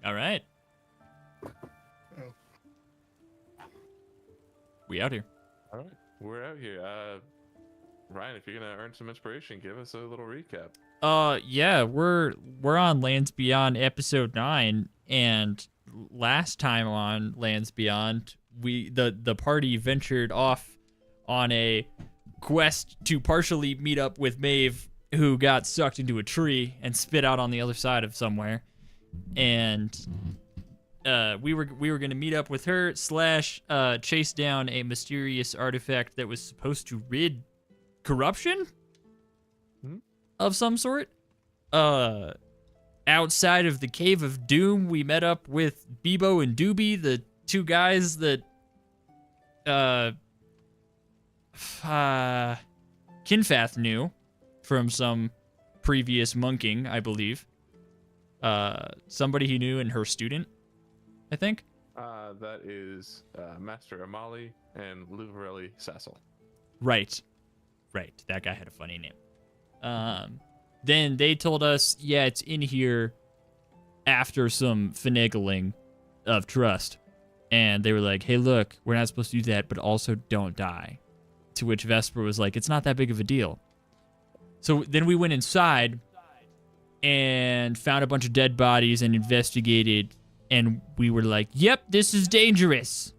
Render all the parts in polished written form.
All right. Oh. We out here. All right, we're out here. Ryan, if you're gonna earn some inspiration, give us a little recap. Yeah, we're on Lands Beyond episode 9, and last time on Lands Beyond, the party ventured off on a quest to partially meet up with Maeve, who got sucked into a tree and spit out on the other side of somewhere. And we were gonna meet up with her / chase down a mysterious artifact that was supposed to rid corruption of some sort. Outside of the Cave of Doom, we met up with Bebo and Doobie, the two guys that Kinfath knew from some previous monking, I believe. Somebody he knew and her student, I think. That is Master Amali and Luvarelli Sassel. Right. That guy had a funny name. Then they told us, yeah, it's in here after some finagling of trust. And they were like, hey, look, we're not supposed to do that, but also don't die. To which Vesper was like, it's not that big of a deal. So then we went inside and found a bunch of dead bodies and investigated. And we were like, yep, this is dangerous.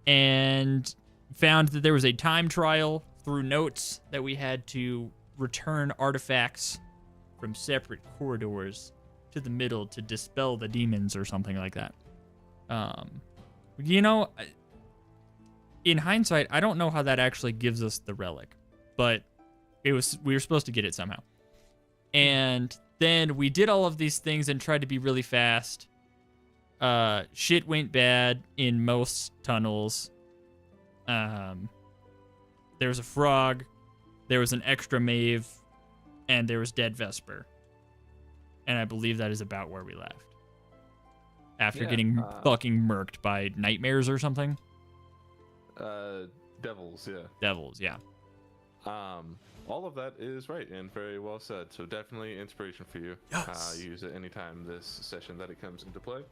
And found that there was a time trial through notes that we had to return artifacts from separate corridors to the middle to dispel the demons or something like that. In hindsight, I don't know how that actually gives us the relic, but we were supposed to get it somehow. And then we did all of these things and tried to be really fast. Shit went bad in most tunnels. There was a frog, there was an extra Maeve, and there was dead Vesper. And I believe that is about where we left. After getting fucking murked by nightmares or something. Devils, yeah. Devils, yeah. All of that is right and very well said. So definitely inspiration for you. Yes. Use it anytime this session that it comes into play.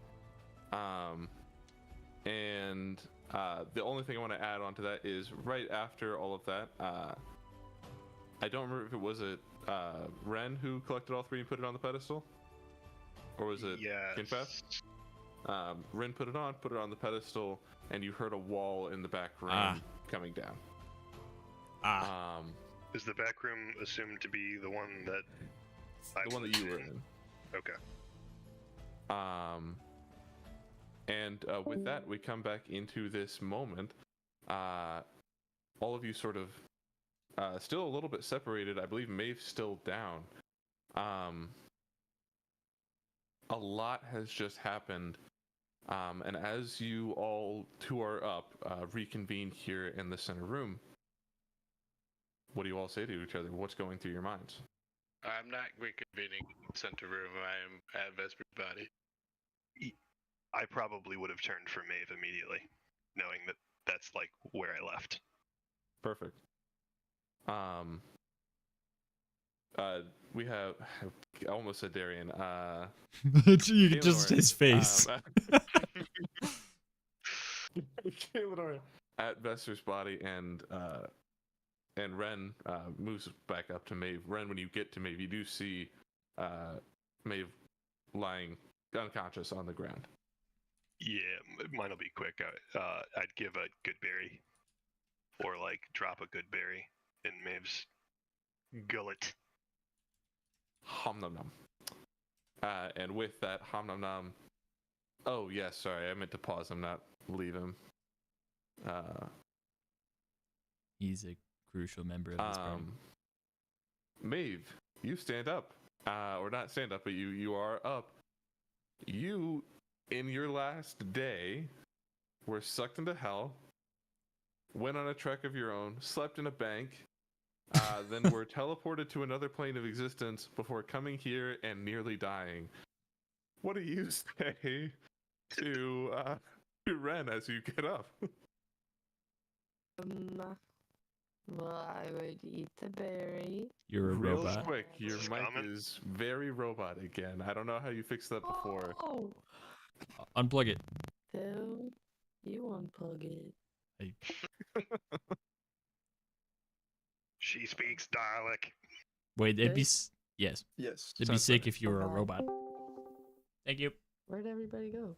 And the only thing I want to add on to that is right after all of that, I don't remember if it was Ren who collected all three and put it on the pedestal, or was it Kinfath? Ren put it on the pedestal, and you heard a wall in the back room coming down. Is the back room assumed to be the one that the one that you were in? Okay. And with that, we come back into this moment. All of you sort of still a little bit separated. I believe Maeve's still down. A lot has just happened. And as you all two are up, reconvene here in the center room, what do you all say to each other? What's going through your minds? I'm not reconvening center room. I am at Vesper's body. I probably would have turned for Maeve immediately, knowing that that's like where I left. Perfect. We have, I almost said Darian. Just his face. Kaelinor at Vesper's body, and Ren moves back up to Maeve. Ren, when you get to Maeve, you do see Maeve lying unconscious on the ground. Yeah, mine'll be quick. I'd give a good berry, or like drop a good berry in Maeve's gullet. Hom nom nom. And with that hom nom nom. Oh yes, sorry, I meant to pause him, not leave him. He's a crucial member of this party. Maeve, you stand up. Or not stand up, but you are up. You, in your last day, were sucked into hell, went on a trek of your own, slept in a bank, then were teleported to another plane of existence before coming here and nearly dying. What do you say to Ren as you get up? Well, I would eat the berry. You're a Real robot. quick, your mic is very robot again. I don't know how you fixed that before. Oh, Unplug it. Phil, you unplug it. She speaks Dalek. Wait, it'd be This? yes. Yes. It'd be sounds sick better. if you were a Okay. robot. Thank you. Where'd everybody go?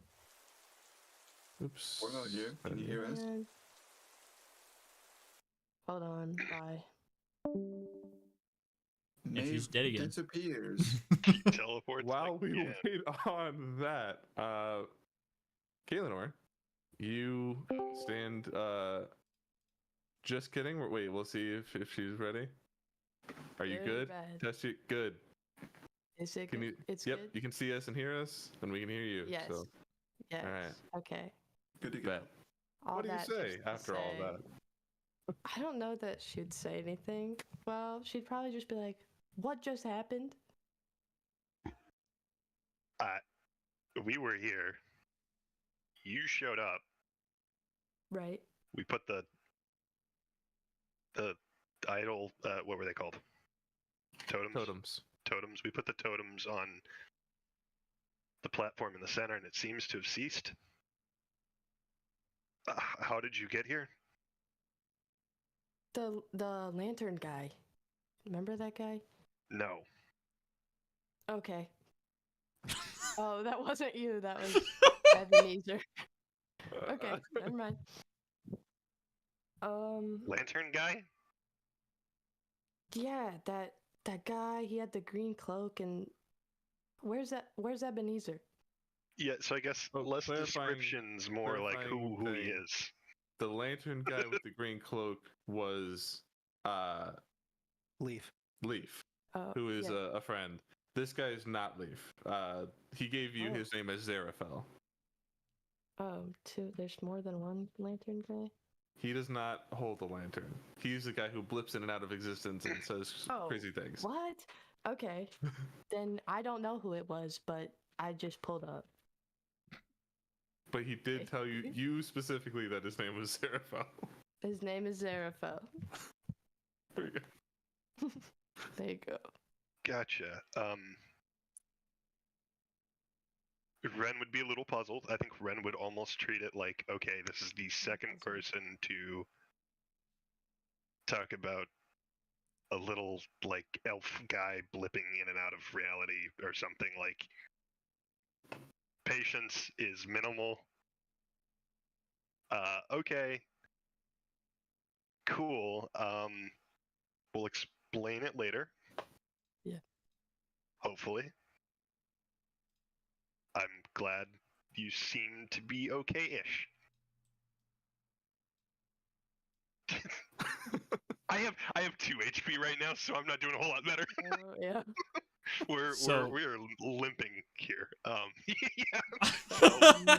Oops. We're not here. Can you hear us? Man. Hold on. Bye. And she's Maeve dead again. disappears. She teleports. While we again. wait on that, Kaelinor, you stand. Just kidding. Wait, we'll see if she's ready. Are you Good or good? bad? Test it. Good. Is it Can good? you? It's Yep. good? You can see us and hear us, and we can hear you. Yes. So, Yes. Alright. Okay. Good to go. bet. All What do you that say just to after all say, that? I don't know that she'd say anything. Well, she'd probably just be like, "What just happened?" We were here. You showed up. Right? We put the idol. What were they called? Totems. Totems. We put the totems on the platform in the center, and it seems to have ceased. How did you get here? The lantern guy. Remember that guy? No. Okay. Oh, that wasn't you. That was Ebenezer. Okay, never mind. Lantern guy? Yeah, that guy. He had the green cloak, and where's Ebenezer? Yeah. So I guess Oh, less clarifying- descriptions, more like who clarifying he thing. is. The lantern guy with the green cloak was Leaf. Leaf, Oh, who is yeah. a friend. This guy is not Leaf. He gave you Oh. his name as Zarafel. There's more than one lantern guy. He does not hold the lantern. He's the guy who blips in and out of existence and says Oh, crazy things. What? Okay. Then I don't know who it was, but I just pulled up. But he did tell you specifically that his name was Zarafel. His name is Zarafel. There you go. There you go. Gotcha. Ren would be a little puzzled. I think Ren would almost treat it like, okay, this is the second person to talk about a little like elf guy blipping in and out of reality or something. Like, patience is minimal. Okay. Cool. We'll explain it later. Yeah. Hopefully. I'm glad you seem to be okay-ish. I have 2 HP right now, so I'm not doing a whole lot better. Oh, yeah. we're limping here. So-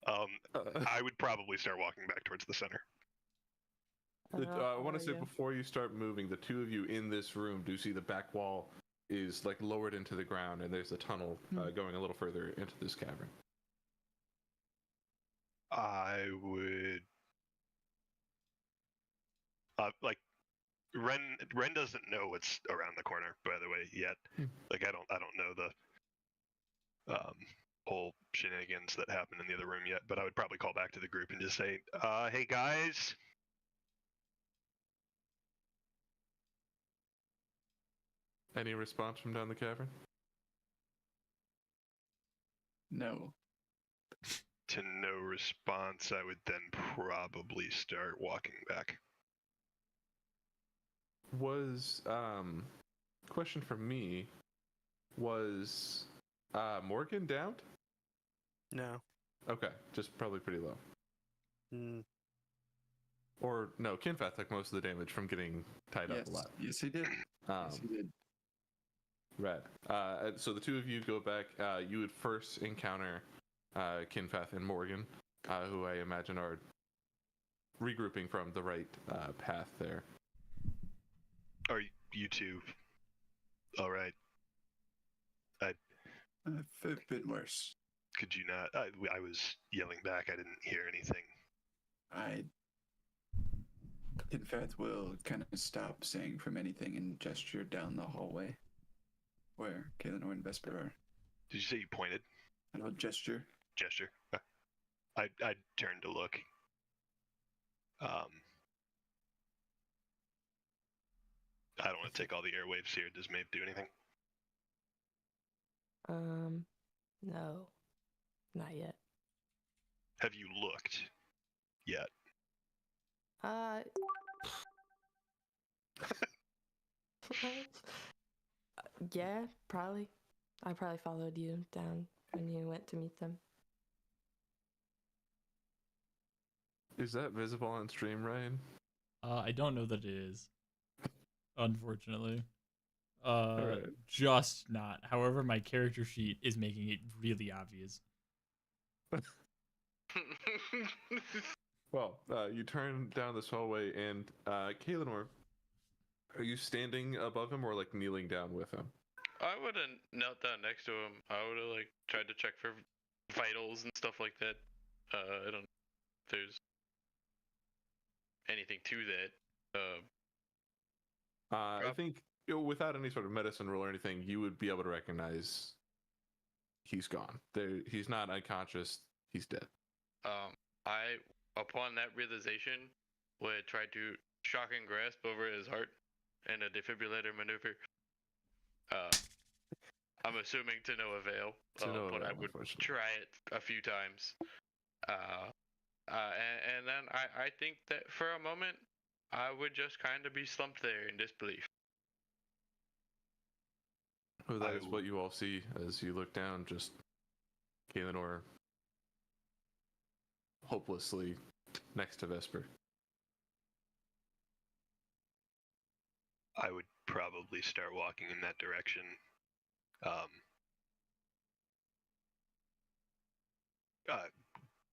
I would probably start walking back towards the center. I want to say yeah. before you start moving, the two of you in this room do see the back wall is like lowered into the ground, and there's a tunnel going a little further into this cavern. I would like Ren doesn't know what's around the corner, by the way, yet. Like I don't know the whole shenanigans that happened in the other room yet, but I would probably call back to the group and just say, hey guys. Any response from down the cavern? No. To no response, I would then probably start walking back. Was question for me, was Morgan downed? No. Okay, just probably pretty low. Mm, Or no, Kinfath took most of the damage from getting tied Yes. up a lot. Yes, he did. Yes, he did. Rad. So the two of you go back. You would first encounter Kinfath and Morgan, who I imagine are regrouping from the right path there. Are you two all right? A bit worse. Could you not? I was yelling back. I didn't hear anything. Kinfath will kind of stop saying from anything and gesture down the hallway where Kaelinor and Vesper are. Did you say you pointed? And I'll gesture. Gesture. I turn to look. I don't want to take all the airwaves here. Does Maeve do anything? No, not yet. Have you looked yet? Yeah, probably. I probably followed you down when you went to meet them. Is that visible on stream, Ryan? I don't know that it is, unfortunately. Alright. Just not. However, my character sheet is making it really obvious. Well, you turn down this hallway, and Kaelinor, are you standing above him or like kneeling down with him? I would have knelt down next to him. I would have like tried to check for vitals and stuff like that. I don't know if there's anything to that. I think without any sort of medicine roll or anything, you would be able to recognize he's gone. He's not unconscious. He's dead. I, upon that realization, would try to shock and grasp over his heart in a defibrillator maneuver. I'm assuming to no avail, but I would try it a few times. And then I think that for a moment, I would just kind of be slumped there in disbelief. Well, that is what you all see as you look down, just Kaelinor hopelessly next to Vesper. I would probably start walking in that direction.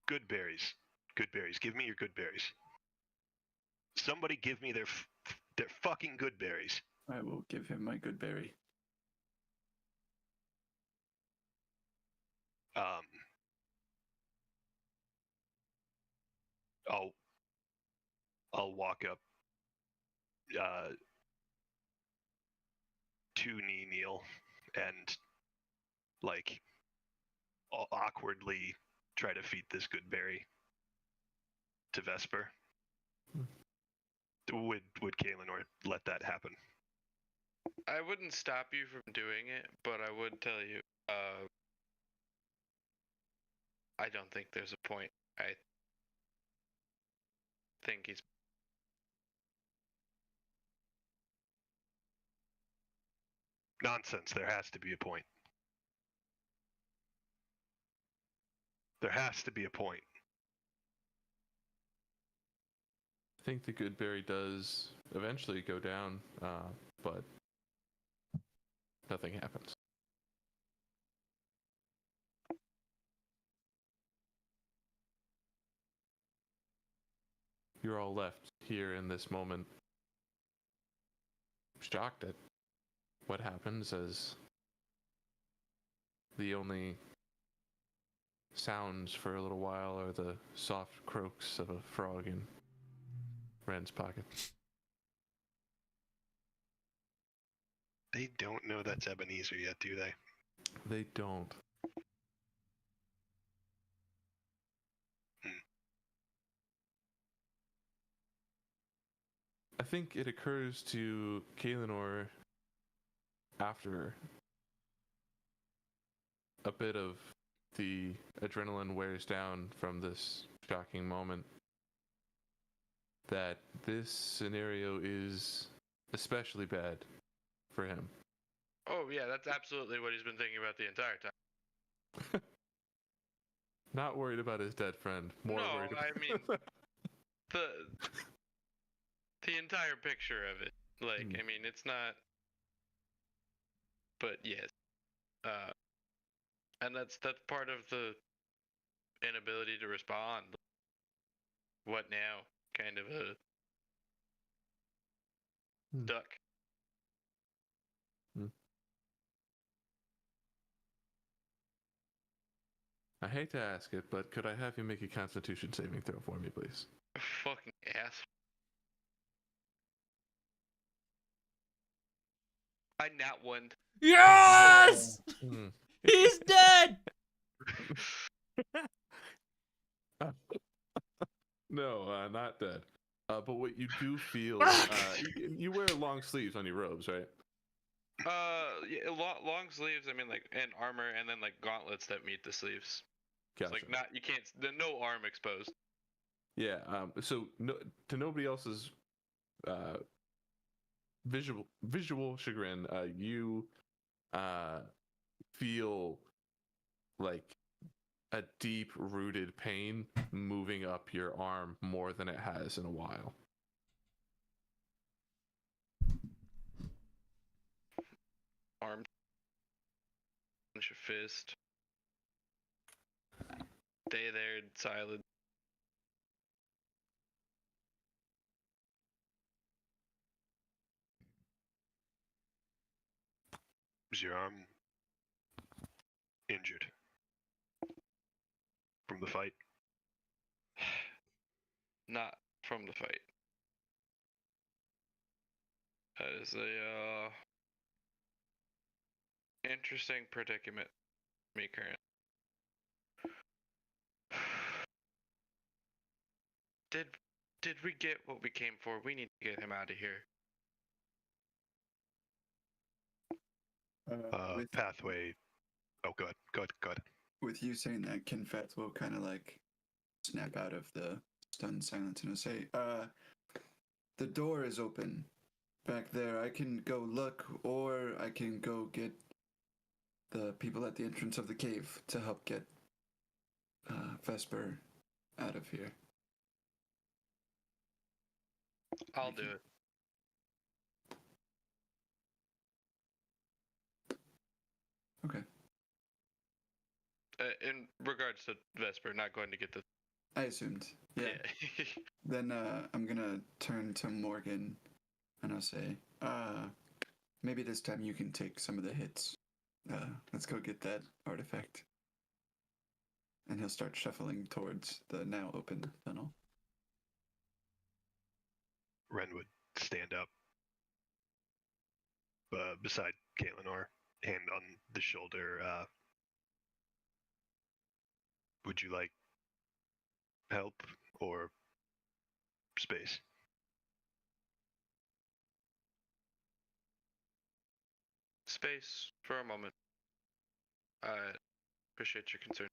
Good berries. Good berries. Give me your good berries. Somebody give me their fucking good berries. I will give him my good berry. I'll walk up to Neil and like awkwardly try to feed this good berry to Vesper. Would Kaelinor let that happen? I wouldn't stop you from doing it, but I would tell you, I don't think there's a point. I think he's... Nonsense. There has to be a point. There has to be a point. I think the good berry does eventually go down, but nothing happens. You're all left here in this moment, shocked at what happens, as the only sounds for a little while are the soft croaks of a frog in Ren's pocket. They don't know that's Ebenezer yet, do they? They don't. I think it occurs to Kaelinor after a bit of the adrenaline wears down from this shocking moment that this scenario is especially bad for him. Oh yeah, that's absolutely what he's been thinking about the entire time. Not worried about his dead friend. More worried about... I mean, the entire picture of it. Like, I mean, it's not... But yes. And that's part of the inability to respond. What now? Kind of a duck. I hate to ask it, but could I have you make a Constitution saving throw for me, please? Fucking ass. I not one. Yes! He's dead! not dead. But what you do feel, you wear long sleeves on your robes, right? Yeah, long sleeves. I mean, like, and armor, and then like gauntlets that meet the sleeves. Gotcha. It's like not, you can't, no arm exposed. Yeah. So to nobody else's visual chagrin, you feel like a deep-rooted pain moving up your arm more than it has in a while. Arm, punch your fist. Stay there, silent. Is your arm injured from the fight? Not from the fight. That is a interesting predicament for me currently. Did we get what we came for? We need to get him out of here. With, Pathway. Oh, good. with you saying that, Kinfet will kind of like snap out of the stunned silence and will say, the door is open back there. I can go look, or I can go get the people at the entrance of the cave to help get Vesper out of here. I'll do it. Okay. In regards to Vesper, not going to get the. I assumed. Yeah. Then I'm gonna turn to Morgan and I'll say, maybe this time you can take some of the hits. Let's go get that artifact. And he'll start shuffling towards the now open tunnel. Ren would stand up beside Caitlin, hand on the shoulder. Would you like help or space? Space for a moment. I appreciate your concern.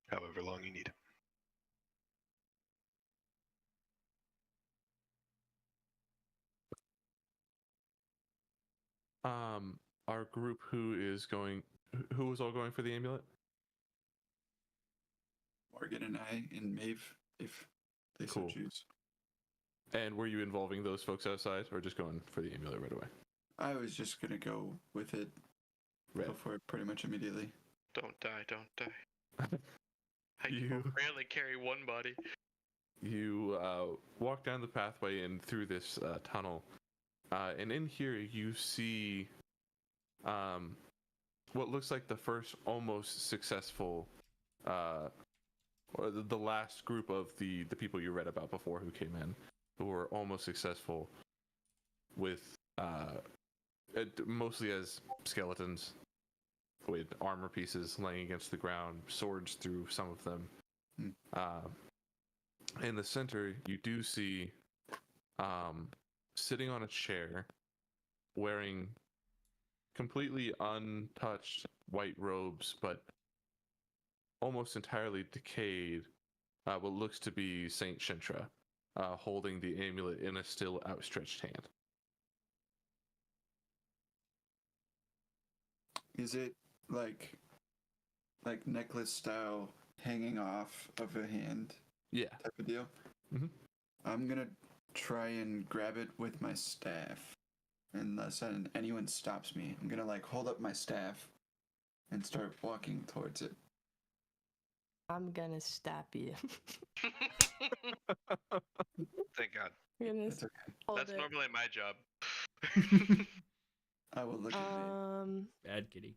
However long you need. Our group who was all going for the amulet? Morgan and I and Maeve, if they Cool. so choose. And were you involving those folks outside, or just going for the amulet right away? I was just gonna go with it. Right. Go for it pretty much immediately. Don't die. I can You- barely carry one body. You walk down the pathway and through this tunnel, and in here you see what looks like the first almost successful, or the last group of the people you read about before who came in, who were almost successful with mostly as skeletons with armor pieces laying against the ground, swords through some of them. In the center, you do see sitting on a chair, wearing completely untouched white robes, but almost entirely decayed, what looks to be Saint Shintra, holding the amulet in a still outstretched hand. Is it like necklace style, hanging off of a hand Yeah. type of deal? Mhm. I'm gonna try and grab it with my staff, unless anyone stops me. I'm gonna like hold up my staff and start walking towards it. I'm gonna stab you. Thank God. I'm gonna That's okay. hold That's it. normally my job. I will look at me. Bad kitty.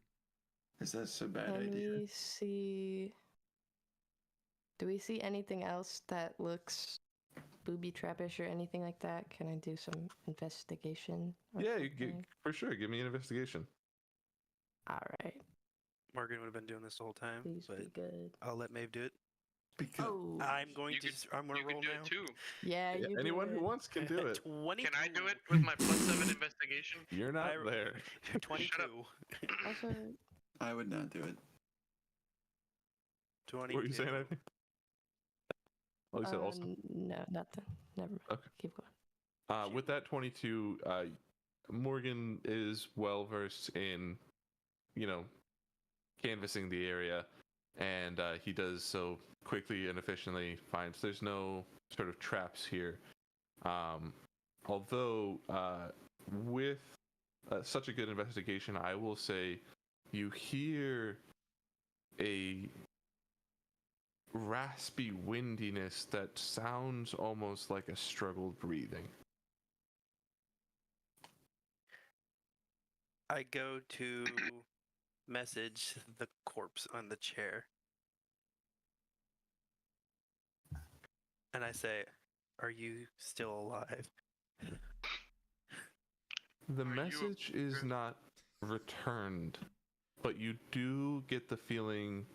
Is this a bad Can idea? we see? Do we see anything else that looks booby trappish or anything like that? Can I do some investigation? or Yeah, something? for sure. Give me an investigation. All right. Morgan would have been doing this the whole time, Please but be good. I'll let Maeve do it. Because Oh. I'm going You to. could- I'm gonna You can roll do now. it too. Yeah, you Anyone do who it. wants can do it. 22. Can I do it with my +7 investigation? You're not I- there. 22. Also, I would not do it. 22. What were you saying, Ivy? Oh, you said also. no, nothing. Never mind. Okay. Keep going. With that 22, Morgan is well versed in, canvassing the area, and he does so quickly and efficiently. Finds there's no sort of traps here. Although, with such a good investigation, I will say you hear a raspy windiness that sounds almost like a struggled breathing. I go to message the corpse on the chair. And I say, "Are you still alive?" The Are you message is really- not returned, but you do get the feeling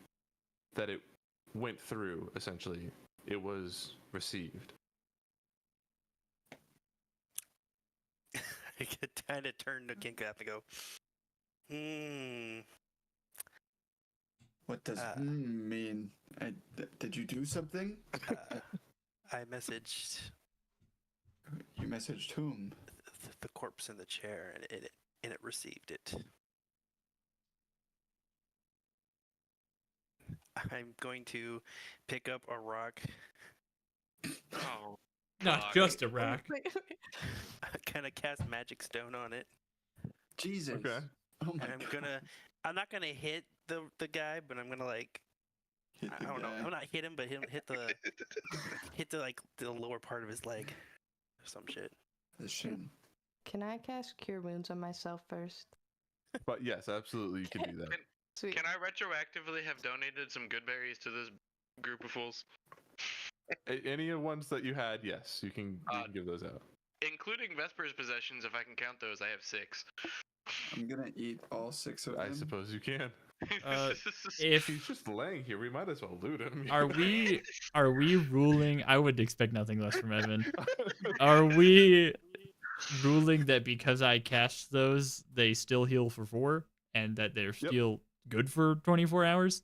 that it went through, essentially. It was received. I kind of turn to Kinka and go, What does Uh, mean? Did you do something? I messaged You messaged whom? the corpse in the chair, and it received it. I'm going to pick up a rock, Oh, Not fuck. just a rock. Wait. kind of cast magic stone on it, Jesus. Okay. Oh my and god. I'm not gonna hit the guy, but I'm gonna like, Hit I the don't know, guy. I'm not hit him, but hit the like the lower part of his leg, or some shit. The shin. Can I cast Cure Wounds on myself first? But yes, absolutely, you can do that. Sweet. Can I retroactively have donated some good berries to this group of fools? Any of ones that you had, yes, you can give those out. Including Vesper's possessions, if I can count those, I have 6. I'm gonna eat all 6 of them. I suppose you can. If He's just laying here, we might as well loot him. are we ruling? I would expect nothing less from Evan. Are we ruling that because I cast those, they still heal for 4, and that they're Yep. still good for 24 hours?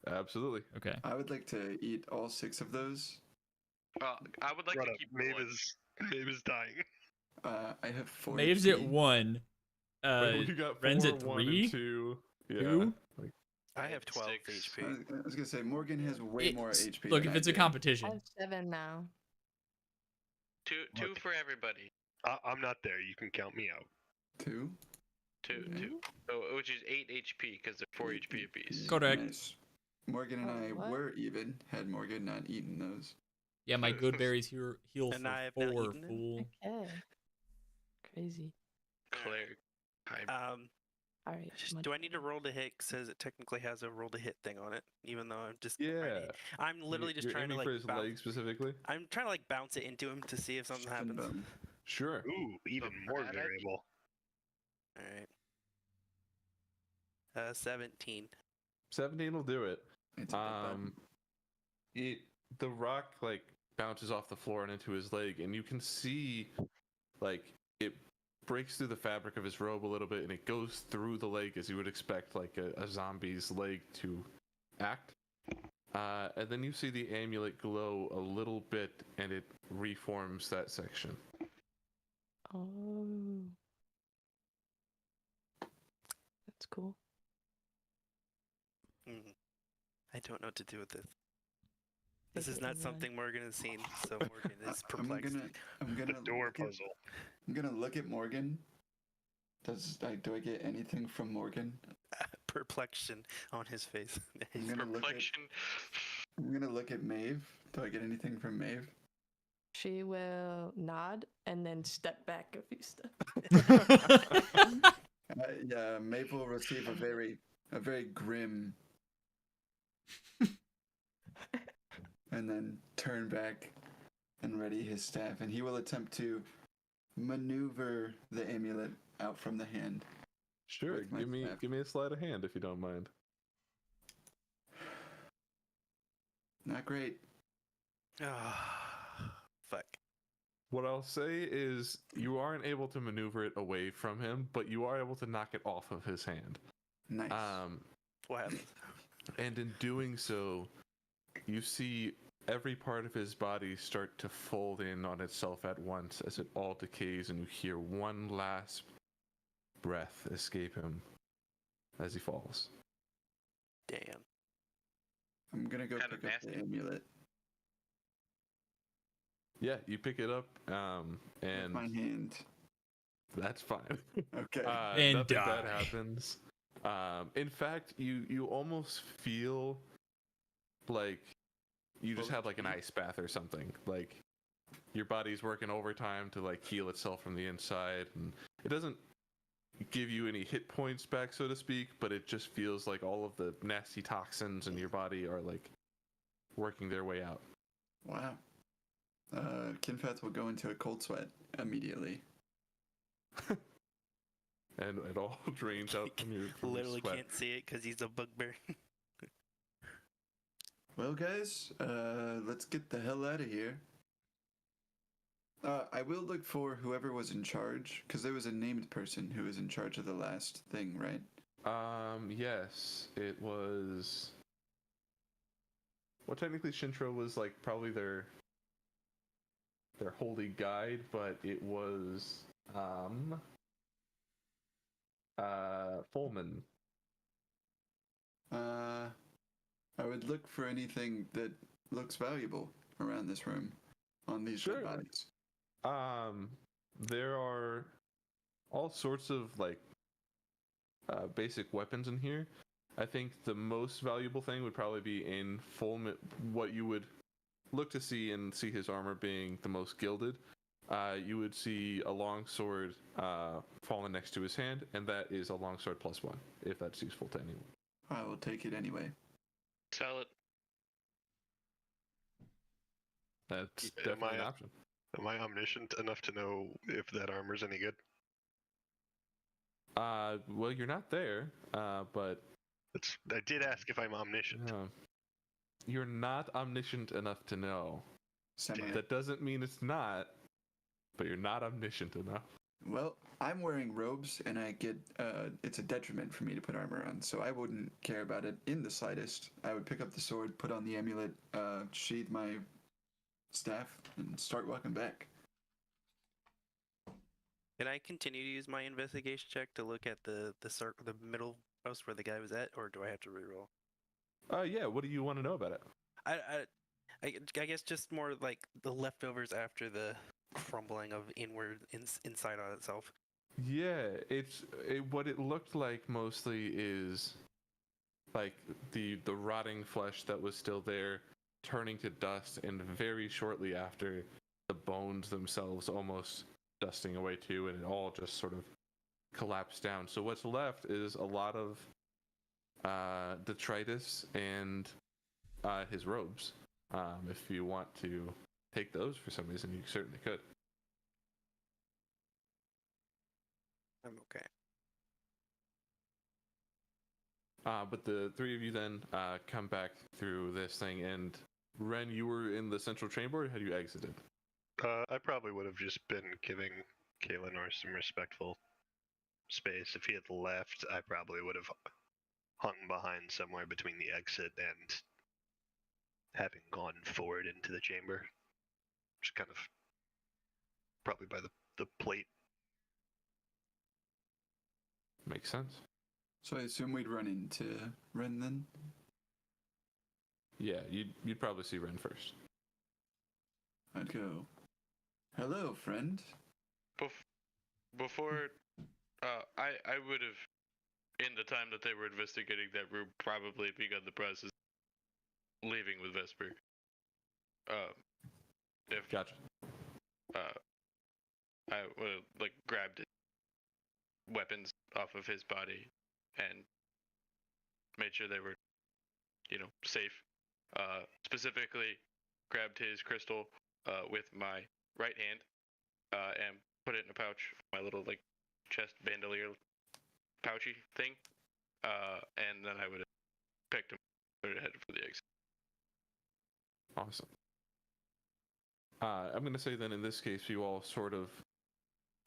Absolutely. Okay. I would like to eat all 6 of those. I would like Run to up. keep Maeve one. is dying. I have 4 Maeve's HP. at 1. Wait, we got Ren's 4, at 1, 3. and 2. Yeah. 2? Like, I have 12 6. I HP. was gonna say, Morgan has way more HP. Look, than if I it's a do. I competition, have 7 now. Two for everybody. I'm not there. You can count me out. 2? 2. Oh, which is 8 HP because they're 4 HP apiece. Correct. Nice. Morgan and I what? were even, had Morgan not eaten those. yeah, my good berries heal And for I have not 4, eaten them? fool. Okay. Crazy. Cleric. I- Alright. Do I need to roll to hit? Says it technically has a roll to hit thing on it, even though I'm just yeah. I'm literally just You're trying to aiming like for his bounce. leg specifically. I'm trying to like bounce it into him to see if something Shin happens. bone. Sure. Ooh, even more bad variable. All right. 17. 17 will do it. It's a good button. The rock like bounces off the floor and into his leg, and you can see like it breaks through the fabric of his robe a little bit, and it goes through the leg as you would expect like a zombie's leg to act. And then you see the amulet glow a little bit, and it reforms that section. Oh. That's cool. I don't know what to do with this. This Take is it not and run. something Morgan has seen, so Morgan is I'm perplexed. gonna The door look at- puzzle. I'm gonna look at Morgan. Do I get anything from Morgan? Perplexion on his face. I'm gonna look at Reflection. I'm gonna look at Maeve. Do I get anything from Maeve? She will nod and then step back a few steps. Yeah, Maeve will receive a very grim, and then turn back and ready his staff, and he will attempt to maneuver the amulet out from the hand. Sure. With my Give staff. me a sleight of hand if you don't mind. Not great. Ah, fuck. What I'll say is you aren't able to maneuver it away from him, but you are able to knock it off of his hand. Nice. What happens? And in doing so, you see every part of his body start to fold in on itself at once as it all decays, and you hear one last breath escape him as he falls. Damn. I'm gonna go Kinda pick up the nasty. amulet Yeah, you pick it up, with and my hand. that's fine. Okay. And nothing bad die. happens. In fact, you almost feel like you just had like an ice bath or something. Like your body's working overtime to like heal itself from the inside, and it doesn't give you any hit points back, so to speak, but it just feels like all of the nasty toxins in your body are like working their way out. Wow. Kinfath will go into a cold sweat immediately. And it all drains out from your Literally sweat. can't see it because he's a bugbear. Well, guys, let's get the hell out of here. I will look for whoever was in charge, because there was a named person who was in charge of the last thing, right? Yes, it was. Well, technically, Shintra was like probably their holy guide, but it was Fulman. I would look for anything that looks valuable around this room on these dead Sure. bodies. There are all sorts of like basic weapons in here. I think the most valuable thing would probably be in Fulman, what you would look to see and see his armor being the most gilded. You would see a longsword fallen next to his hand, and that is a longsword +1, if that's useful to anyone. I will take it anyway. Sell it. That's Am definitely I- an option. Am I omniscient enough to know if that armor's any good? Well, you're not there, but I did ask if I'm omniscient. you're not omniscient enough to know. Samurai. That doesn't mean it's not, but you're not omniscient enough. Well, I'm wearing robes, and I get it's a detriment for me to put armor on, so I wouldn't care about it in the slightest. I would pick up the sword, put on the amulet, sheathe my staff, and start walking back. Can I continue to use my investigation check to look at the circle, the middle post where the guy was at, or do I have to reroll? Yeah. What do you want to know about it? I guess just more like the leftovers after the crumbling of inside on itself. Yeah, what it looked like mostly is like the rotting flesh that was still there turning to dust, and very shortly after, the bones themselves almost dusting away too, and it all just sort of collapsed down. So what's left is a lot of detritus and his robes. If you want to take those for some reason, you certainly could. I'm okay. But the three of you then come back through this thing, and Ren, you were in the central chamber, or had you exited? I probably would have just been giving Kaelinor some respectful space. If he had left, I probably would have hung behind somewhere between the exit and having gone forward into the chamber. Just kind of probably by the plate. Makes sense. So I assume we'd run into Ren then? Yeah, you'd probably see Ren first. I'd go, hello, friend. Before, I would have, in the time that they were investigating that room, probably begun the process of leaving with Vesper. If Gotcha. I would have like grabbed weapons off of his body and made sure they were, safe. Specifically, grabbed his crystal with my right hand and put it in a pouch, my little like chest bandolier pouchy thing, and then I would have picked him and headed for the exit. Awesome. I'm going to say then in this case, you all sort of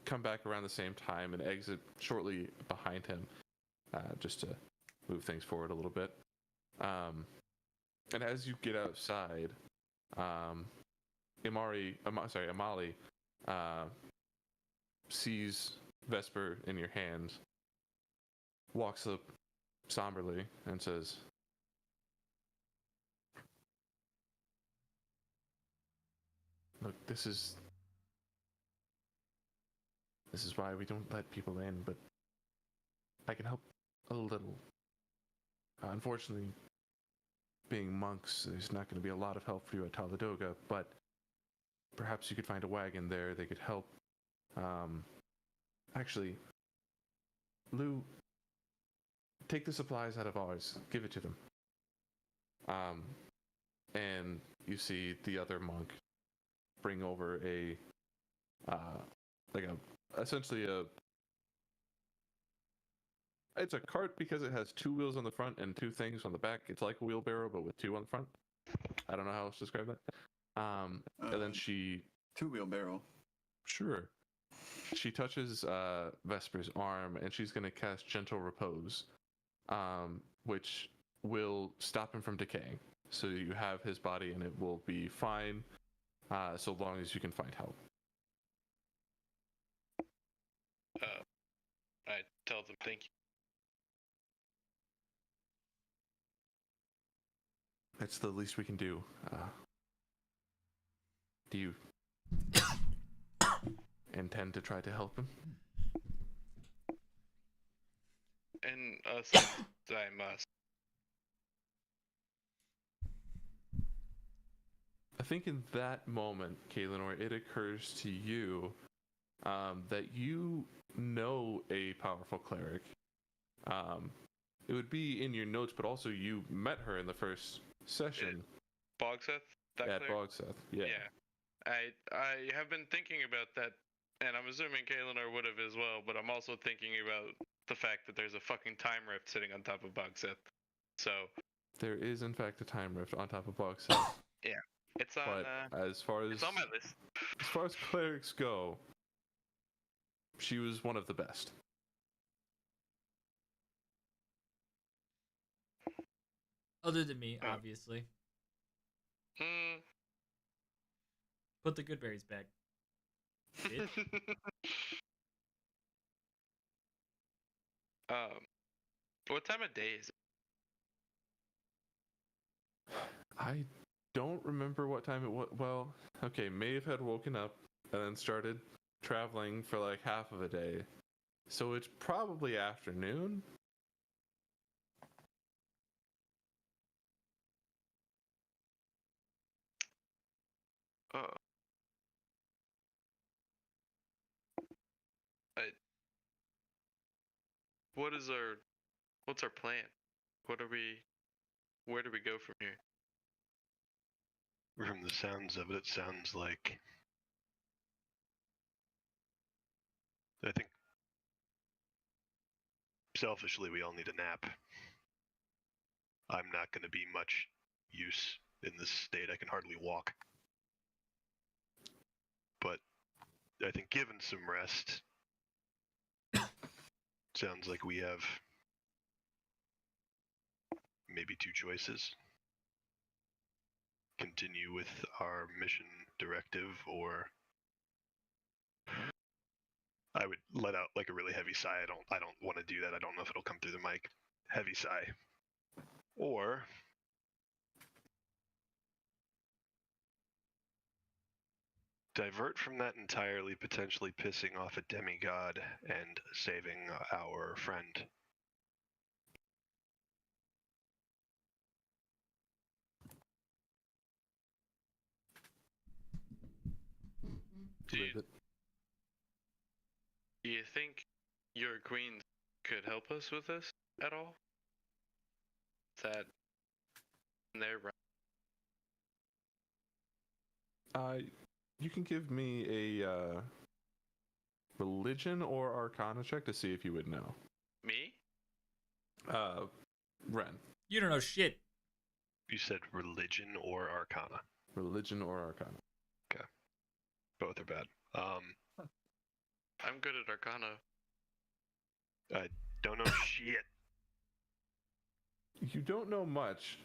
come back around the same time and exit shortly behind him, just to move things forward a little bit. And as you get outside, Amali sees Vesper in your hands, walks up somberly and says, "Look, this is why we don't let people in, but I can help a little. Unfortunately, being monks, there's not going to be a lot of help for you at Taladoga, but perhaps you could find a wagon there. They could help. Actually, Lou, take the supplies out of ours. Give it to them." And you see the other monk bring over it's a cart because it has two wheels on the front and two things on the back. It's like a wheelbarrow, but with two on the front. I don't know how else to describe that. And then she... Two wheelbarrow. Sure. She touches Vesper's arm, and she's going to cast Gentle Repose, which will stop him from decaying. So you have his body, and it will be fine, so long as you can find help. I tell them thank you. That's the least we can do. Do you intend to try to help him? In a sense, I must. I think in that moment, Kaelinor, it occurs to you that you know a powerful cleric. It would be in your notes, but also you met her in the first session. Bogseth? At Bogseth, yeah. I have been thinking about that, and I'm assuming Kaelinor would have as well, but I'm also thinking about the fact that there's a fucking time rift sitting on top of Bogseth. So... There is, in fact, a time rift on top of Bogseth. Yeah. It's on, as far as... It's on my list. As far as clerics go, she was one of the best. Other than me, obviously. Put the good berries back. Bitch. What time of day is it? I don't remember what time it was. Well, okay, Maeve had woken up and then started traveling for like half of a day. So it's probably afternoon. What's our plan? Where do we go from here? From the sounds of it, it sounds like... I think selfishly we all need a nap. I'm not going to be much use in this state. I can hardly walk. But I think given some rest, sounds like we have maybe two choices. Continue with our mission directive, or I would let out like a really heavy sigh. I don't want to do that. I don't know if it'll come through the mic. Heavy sigh. Or divert from that entirely, potentially pissing off a demigod and saving our friend. Do you think your queen could help us with this at all? Is that in their realm? You can give me a religion or arcana check to see if you would know. Me? Ren. You don't know shit. You said religion or arcana? religion or arcana. Both are bad. I'm good at Arcana. I don't know shit. You don't know much.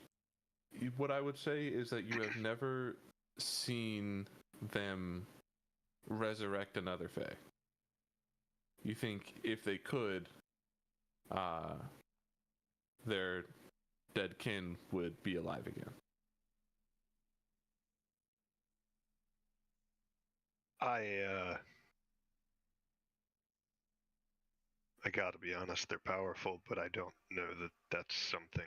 What I would say is that you have never seen them resurrect another Fae. You think if they could, their dead kin would be alive again. I gotta be honest, they're powerful, but I don't know that that's something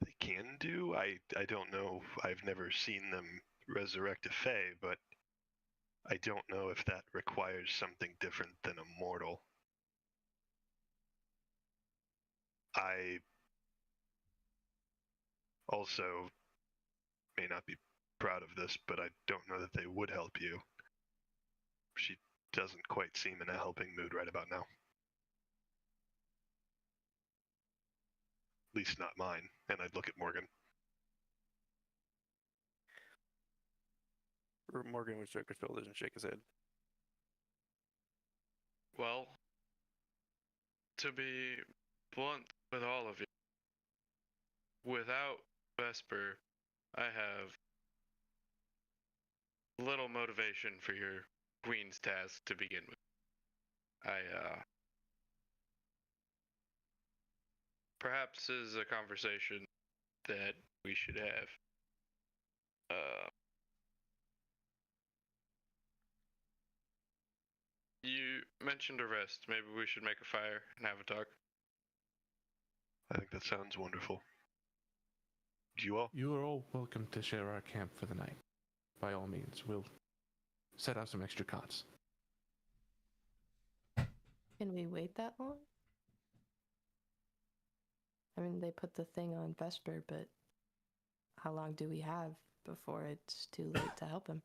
they can do. I don't know. I've never seen them resurrect a Fae, but I don't know if that requires something different than a mortal. I also may not be proud of this, but I don't know that they would help you. She doesn't quite seem in a helping mood right about now. At least not mine. And I'd look at Morgan. Morgan would shake his shoulders and shake his head. Well, to be blunt with all of you, without Vesper, I have little motivation for your queen's task to begin with. Perhaps is a conversation that we should have. You mentioned a rest. Maybe we should make a fire and have a talk. I think that sounds wonderful. Do you all? You are all welcome to share our camp for the night. By all means, we'll set out some extra cots. Can we wait that long? I mean, they put the thing on Vesper, but how long do we have before it's too late to help him?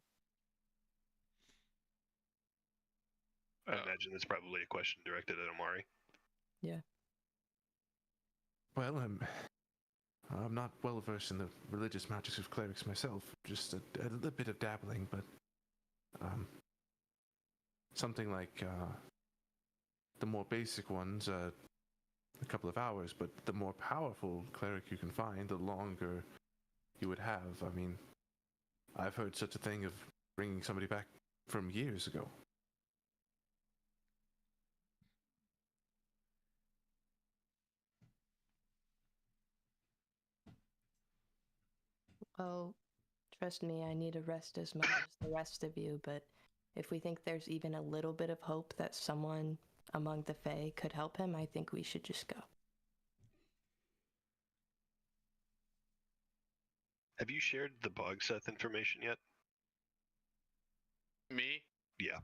I imagine it's probably a question directed at Omari. Yeah. Well, I'm not well versed in the religious magics of clerics myself. Just a little bit of dabbling, but something like the more basic ones, a couple of hours. But the more powerful cleric you can find, the longer you would have. I mean, I've heard such a thing of bringing somebody back from years ago. Oh, trust me, I need a rest as much as the rest of you, but if we think there's even a little bit of hope that someone among the Fae could help him, I think we should just go. Have you shared the Bogseth information yet? Me? Yeah.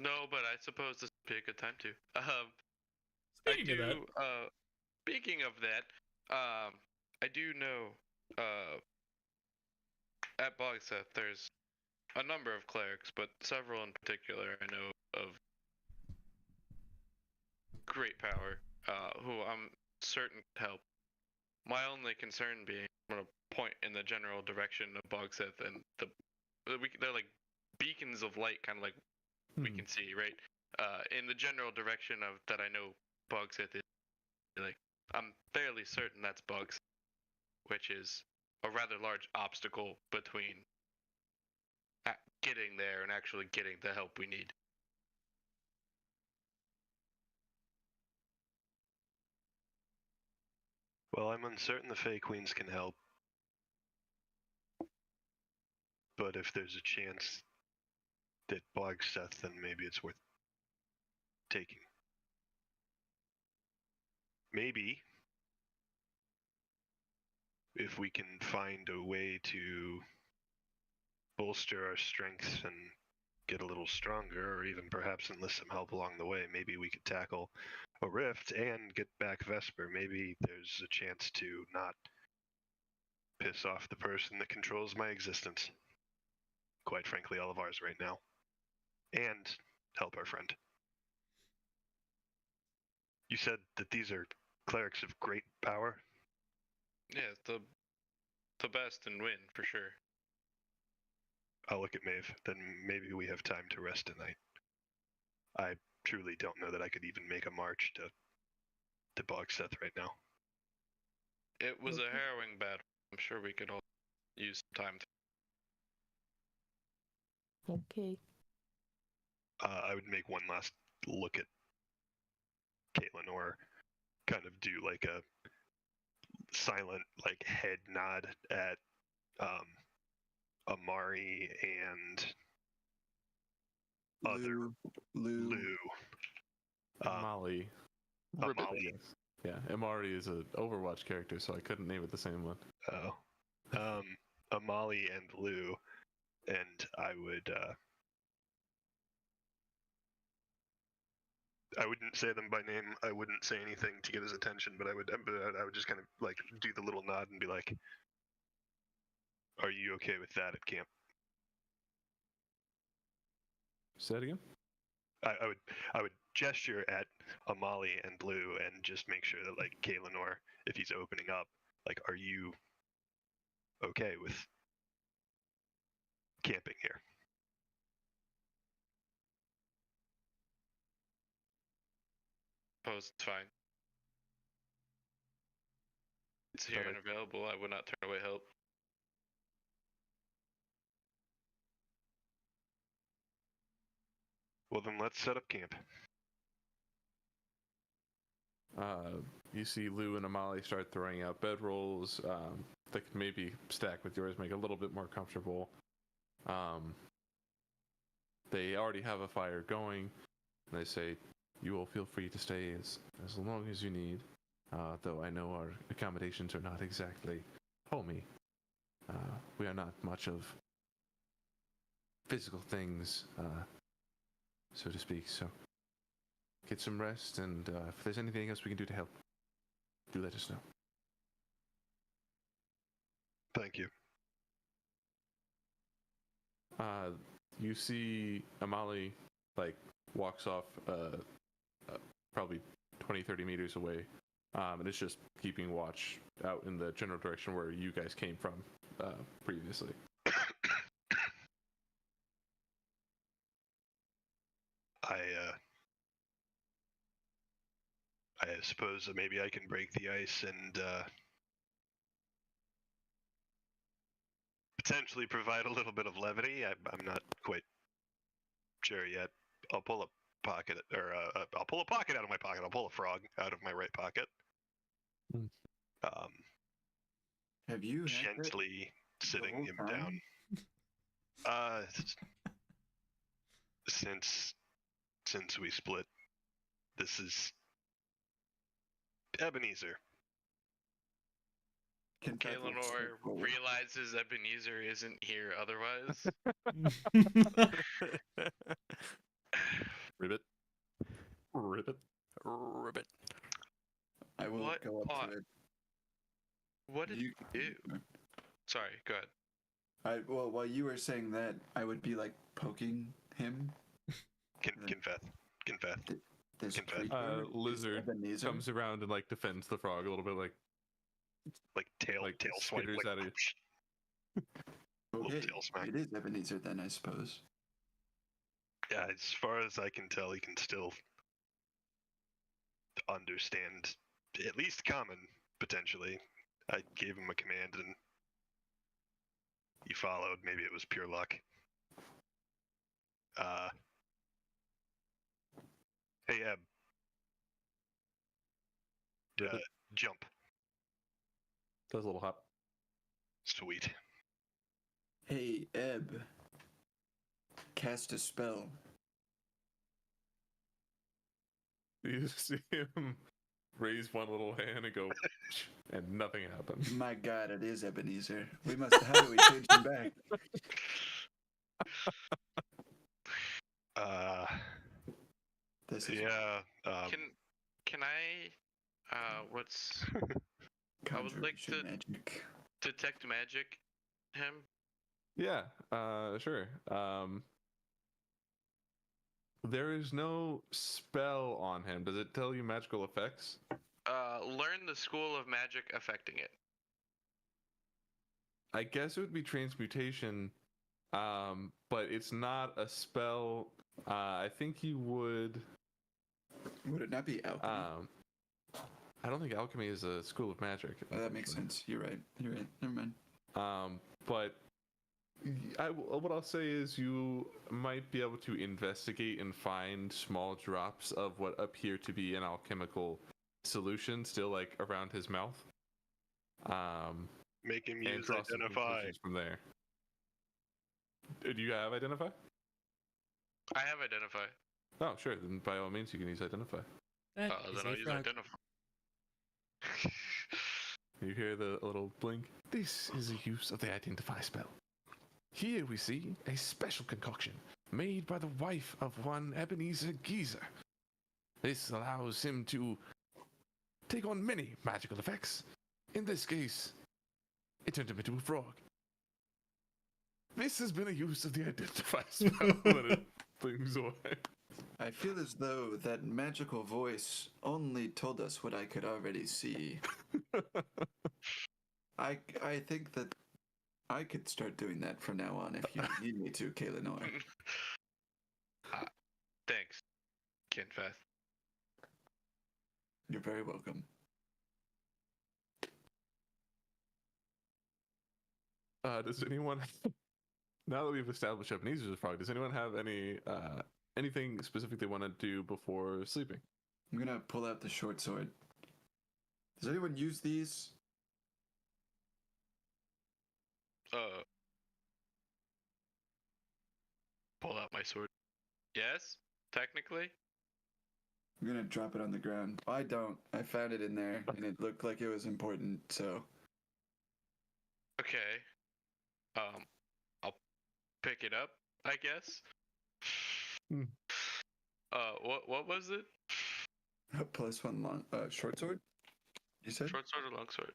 No, but I suppose this would be a good time to. Speaking of that. Speaking of that, I do know at Bogseth there's a number of clerics, but several in particular I know of great power, who I'm certain could help. My only concern being, I'm gonna point in the general direction of Bogseth, and they're like beacons of light, kind of like we can see, right? In the general direction of that, I know Bogseth is. Like, I'm fairly certain that's Bugs, which is a rather large obstacle between getting there and actually getting the help we need. Well, I'm uncertain the Fae Queens can help. But if there's a chance that Bogseth, then maybe it's worth taking. Maybe if we can find a way to bolster our strength and get a little stronger, or even perhaps enlist some help along the way, maybe we could tackle a rift and get back Vesper. Maybe there's a chance to not piss off the person that controls my existence. Quite frankly, all of ours right now. And help our friend. You said that these are clerics of great power? Yeah, the best and win for sure. I'll look at Maeve. Then maybe we have time to rest tonight. I truly don't know that I could even make a march to Bogseth right now. It was a Okay. harrowing battle. I'm sure we could all use some time. Okay. I would make one last look at Caitlin, or kind of do like a silent like head nod at Amari and other Lou. Lou. Molly. Amali. I guess. Yeah, Amari is an Overwatch character, so I couldn't name it the same one. Oh. Amali and Lou, and I wouldn't say them by name. I wouldn't say anything to get his attention, but I would just kind of like do the little nod and be like, "Are you okay with that at camp?" Say it again. I would gesture at Amali and Blue and just make sure that like Kaelinor, if he's opening up, like, are you okay with camping here? Suppose it's fine. It's here and available. I would not turn away help. Well, then let's set up camp. You see Lou and Amali start throwing out bedrolls. They could maybe stack with yours, make it a little bit more comfortable. They already have a fire going. And they say, you will feel free to stay as long as you need. Though I know our accommodations are not exactly homey. We are not much of physical things, so to speak. So get some rest, and if there's anything else we can do to help, do let us know. Thank you. You see Amali like walks off probably 20-30 meters away, and it's just keeping watch out in the general direction where you guys came from previously. I suppose that maybe I can break the ice and potentially provide a little bit of levity. I'm not quite sure yet. I'll pull a pocket, or I'll pull a pocket out of my pocket. I'll pull a frog out of my right pocket. Have you had that Gently sitting whole him time? down. Since we split, this is Ebenezer. Kaelinor realizes Ebenezer isn't here otherwise. Ribbit. Ribbit. Ribbit. I will What go up ought- to it. What did you do? Sorry, go ahead. Well, while you were saying that, I would be like poking him. Confeth. This Confess. creature is Lizard Ebenezer? comes around and like defends the frog a little bit, like Tail like swipe. skitters Like, at it. little Okay, tail smack. it is Ebenezer then, I suppose. Yeah, as far as I can tell, he can still understand at least common, potentially. I gave him a command and he followed. Maybe it was pure luck. Hey, Eb. Jump. Does a little hop. Sweet. Hey, Eb. Cast a spell. You see him raise one little hand and go, and nothing happens. My god, it is Ebenezer. We must. How do we change him back? This is Yeah. Can I? What's? I would like conjuration to magic. detect magic. Him. Yeah, sure. There is no spell on him. Does it tell you magical effects? Learn the school of magic affecting it. I guess it would be transmutation, but it's not a spell. I think you would. Would it not be alchemy? I don't think alchemy is a school of magic. Oh, that makes sense. You're right. You're right. Never mind. But what I'll say is you might be able to investigate and find small drops of what appear to be an alchemical solution still like around his mouth. Make him And use draw some identify. conclusions from there. Do you have identify? I have identify. Oh, sure. Then by all means, you can use identify. That Then is I'll a use frog. identify. You hear the little blink. This is a use of the identify spell. Here we see a special concoction made by the wife of one Ebenezer Geezer. This allows him to take on many magical effects. In this case, it turned him into a frog. This has been a use of the identify spell that it flings away. I feel as though that magical voice only told us what I could already see. I think that I could start doing that from now on if you need me to, Kaelinor. Thanks, Kinfeth. You're very welcome. Does anyone, now that we've established Ebenezer's a frog, does anyone have anything specific they want to do before sleeping? I'm gonna pull out the short sword. Does anyone use these? Pull out my sword. Yes, technically. I'm gonna drop it on the ground. I don't. I found it in there, and it looked like it was important, so... Okay. I'll pick it up, I guess. Hmm. What was it? +1 long... short sword? You said? Short sword or long sword?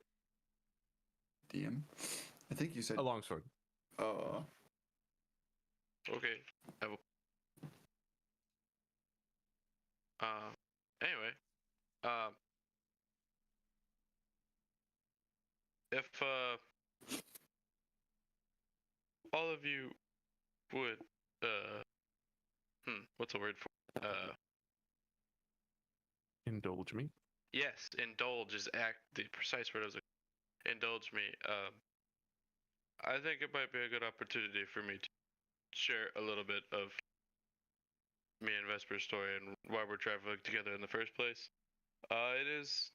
DM? I think you said... A longsword. Oh. Okay. I will. Anyway. If all of you would what's the word for Indulge me. yes, indulge is the precise word I was indulge me. I think it might be a good opportunity for me to share a little bit of me and Vesper's story and why we're traveling together in the first place. It has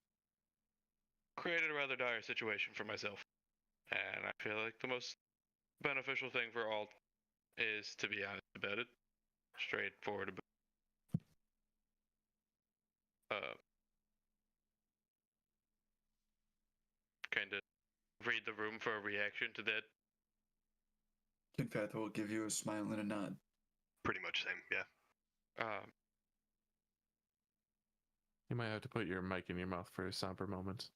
created a rather dire situation for myself, and I feel like the most beneficial thing for all is to be honest about it, straightforward about kind of read the room for a reaction to that. Kinfath will give you a smile and a nod. Pretty much same, yeah. You might have to put your mic in your mouth for somber moments.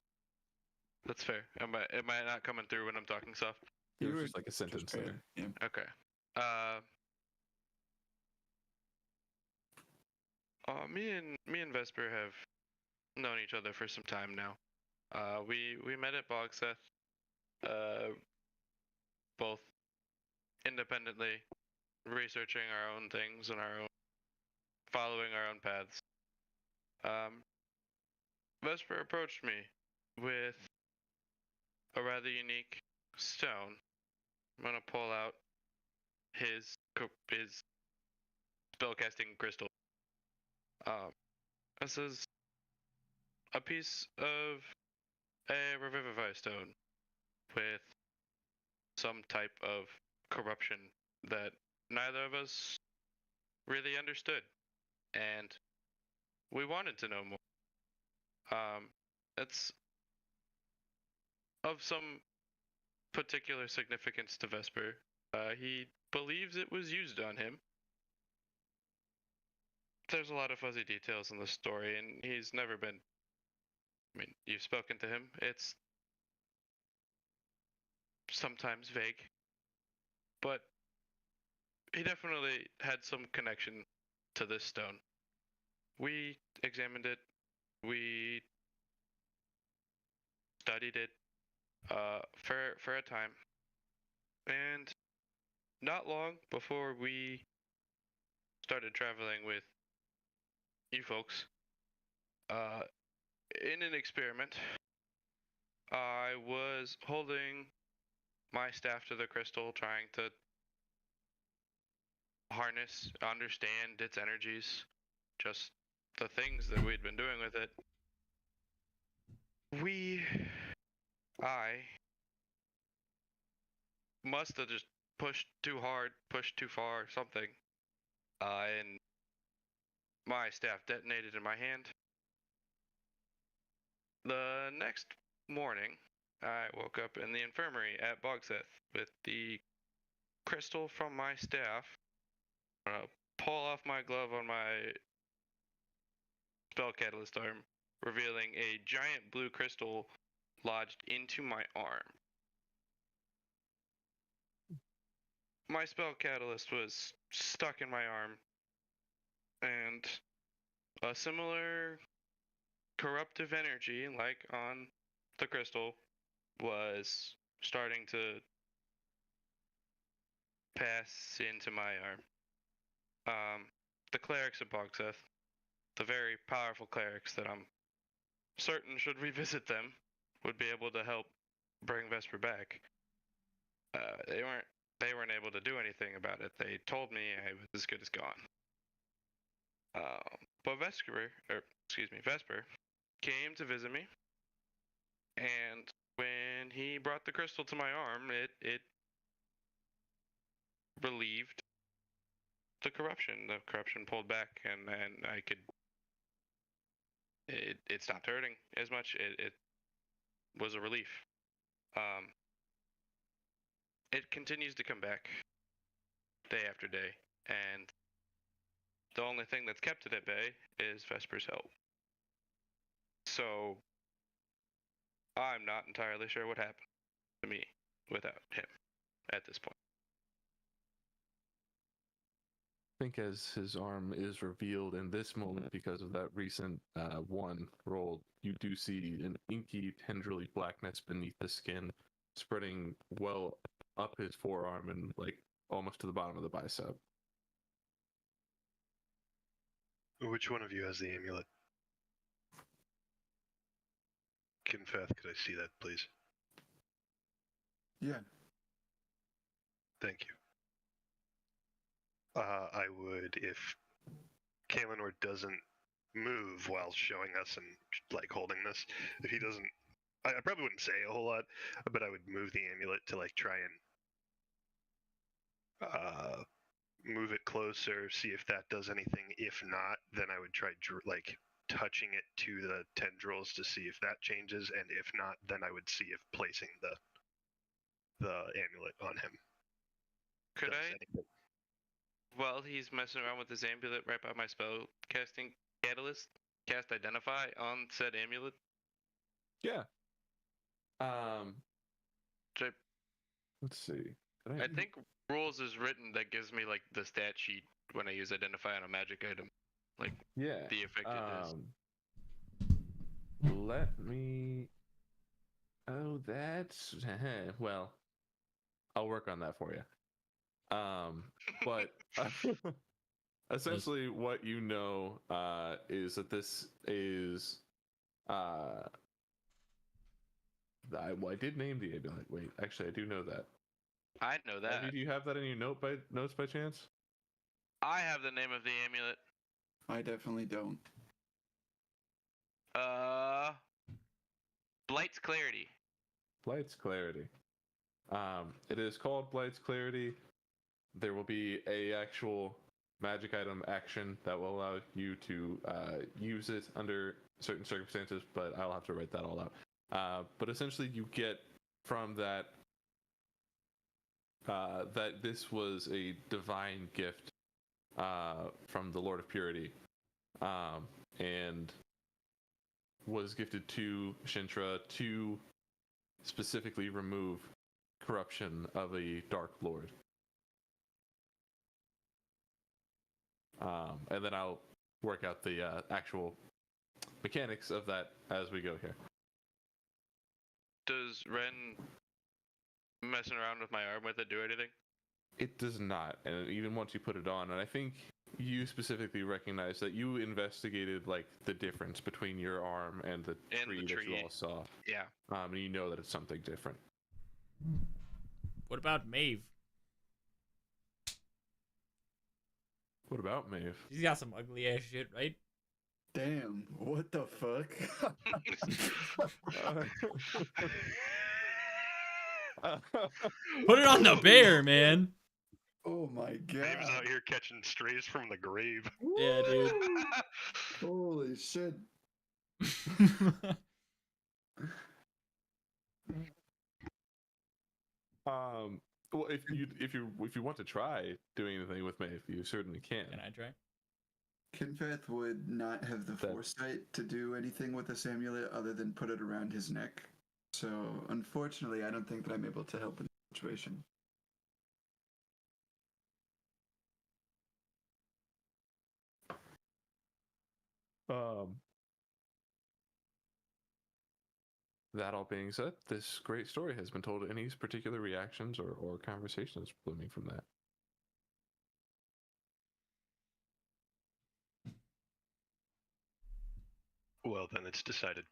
That's fair. Am I not coming through when I'm talking soft? There's You just were like a sentence just there. Yeah. Okay. Me and Vesper have known each other for some time now. We met at Bogseth, both independently, researching our own things and following our own paths. Vesper approached me with a rather unique stone. I'm gonna pull out his spellcasting crystal. This is a piece of a revivify stone with some type of corruption that neither of us really understood, and we wanted to know more. It's of some particular significance to Vesper. He believes it was used on him. There's a lot of fuzzy details in the story, and he's never been. I mean, you've spoken to him. It's sometimes vague, but he definitely had some connection to this stone. We examined it. We studied it for a time. And not long before we started traveling with you folks, in an experiment, I was holding my staff to the crystal, trying to harness, understand its energies, just the things that we'd been doing with it. I must have just pushed too hard, pushed too far, something. And my staff detonated in my hand. The next morning, I woke up in the infirmary at Bogseth with the crystal from my staff. Pull off my glove on my spell catalyst arm, revealing a giant blue crystal lodged into my arm. My spell catalyst was stuck in my arm, and a similar corruptive energy, like on the crystal, was starting to pass into my arm. The clerics of Bogseth, the very powerful clerics that I'm certain should we visit them, would be able to help bring Vesper back. They weren't able to do anything about it. They told me I was as good as gone. But Vesper came to visit me, and when he brought the crystal to my arm, it relieved the corruption. The corruption pulled back, and I could. It stopped hurting as much. It was a relief. It continues to come back day after day, and the only thing that's kept it at bay is Vesper's help. So I'm not entirely sure what happened to me without him at this point. I think as his arm is revealed in this moment because of that recent one roll, you do see an inky, tendrily blackness beneath the skin, spreading well up his forearm and like almost to the bottom of the bicep. Which one of you has the amulet? Kinfeth, could I see that, please? Yeah. Thank you. I would, if Kalinor doesn't move while showing us and like holding this, if he doesn't, I probably wouldn't say a whole lot, but I would move the amulet to like try and move it closer, see if that does anything. If not, then I would try like touching it to the tendrils to see if that changes, and if not, then I would see if placing the amulet on him Could does I, anything. while he's messing around with this amulet right by my spell casting catalyst, cast Identify on said amulet? Yeah. Which Let's see. I think rules is written that gives me like the stat sheet when I use Identify on a magic item, like yeah. the effect it does. Let me. Oh, that's well. I'll work on that for you. But essentially, what you know is that this is. I did name the amulet. Wait, actually, I do know that. I know that. Abby, do you have that in your notes by chance? I have the name of the amulet. I definitely don't. Blight's Clarity. Blight's Clarity. It is called Blight's Clarity. There will be a actual magic item action that will allow you to use it under certain circumstances, but I'll have to write that all out. But essentially, you get from that that this was a divine gift from the Lord of Purity, and was gifted to Shintra to specifically remove corruption of a Dark Lord. And then I'll work out the actual mechanics of that as we go here. Does Ren messing around with my arm with it do anything? It does not, and even once you put it on, and I think you specifically recognize that you investigated like the difference between your arm and the tree that you all saw. Yeah. And you know that it's something different. What about Maeve? What about Maeve? She's got some ugly ass shit, right? Damn, what the fuck? Put it on the bear, man. Oh my Dave's out god. here catching strays from the grave. Yeah, dude. Holy shit. Well, if you want to try doing anything with Maeve, you certainly can. Can I try? Kinfeth would not have the foresight to do anything with this amulet other than put it around his neck. So, unfortunately, I don't think that I'm able to help in the situation. That all being said, this great story has been told. Any particular reactions or conversations blooming from that? Well, then it's decided.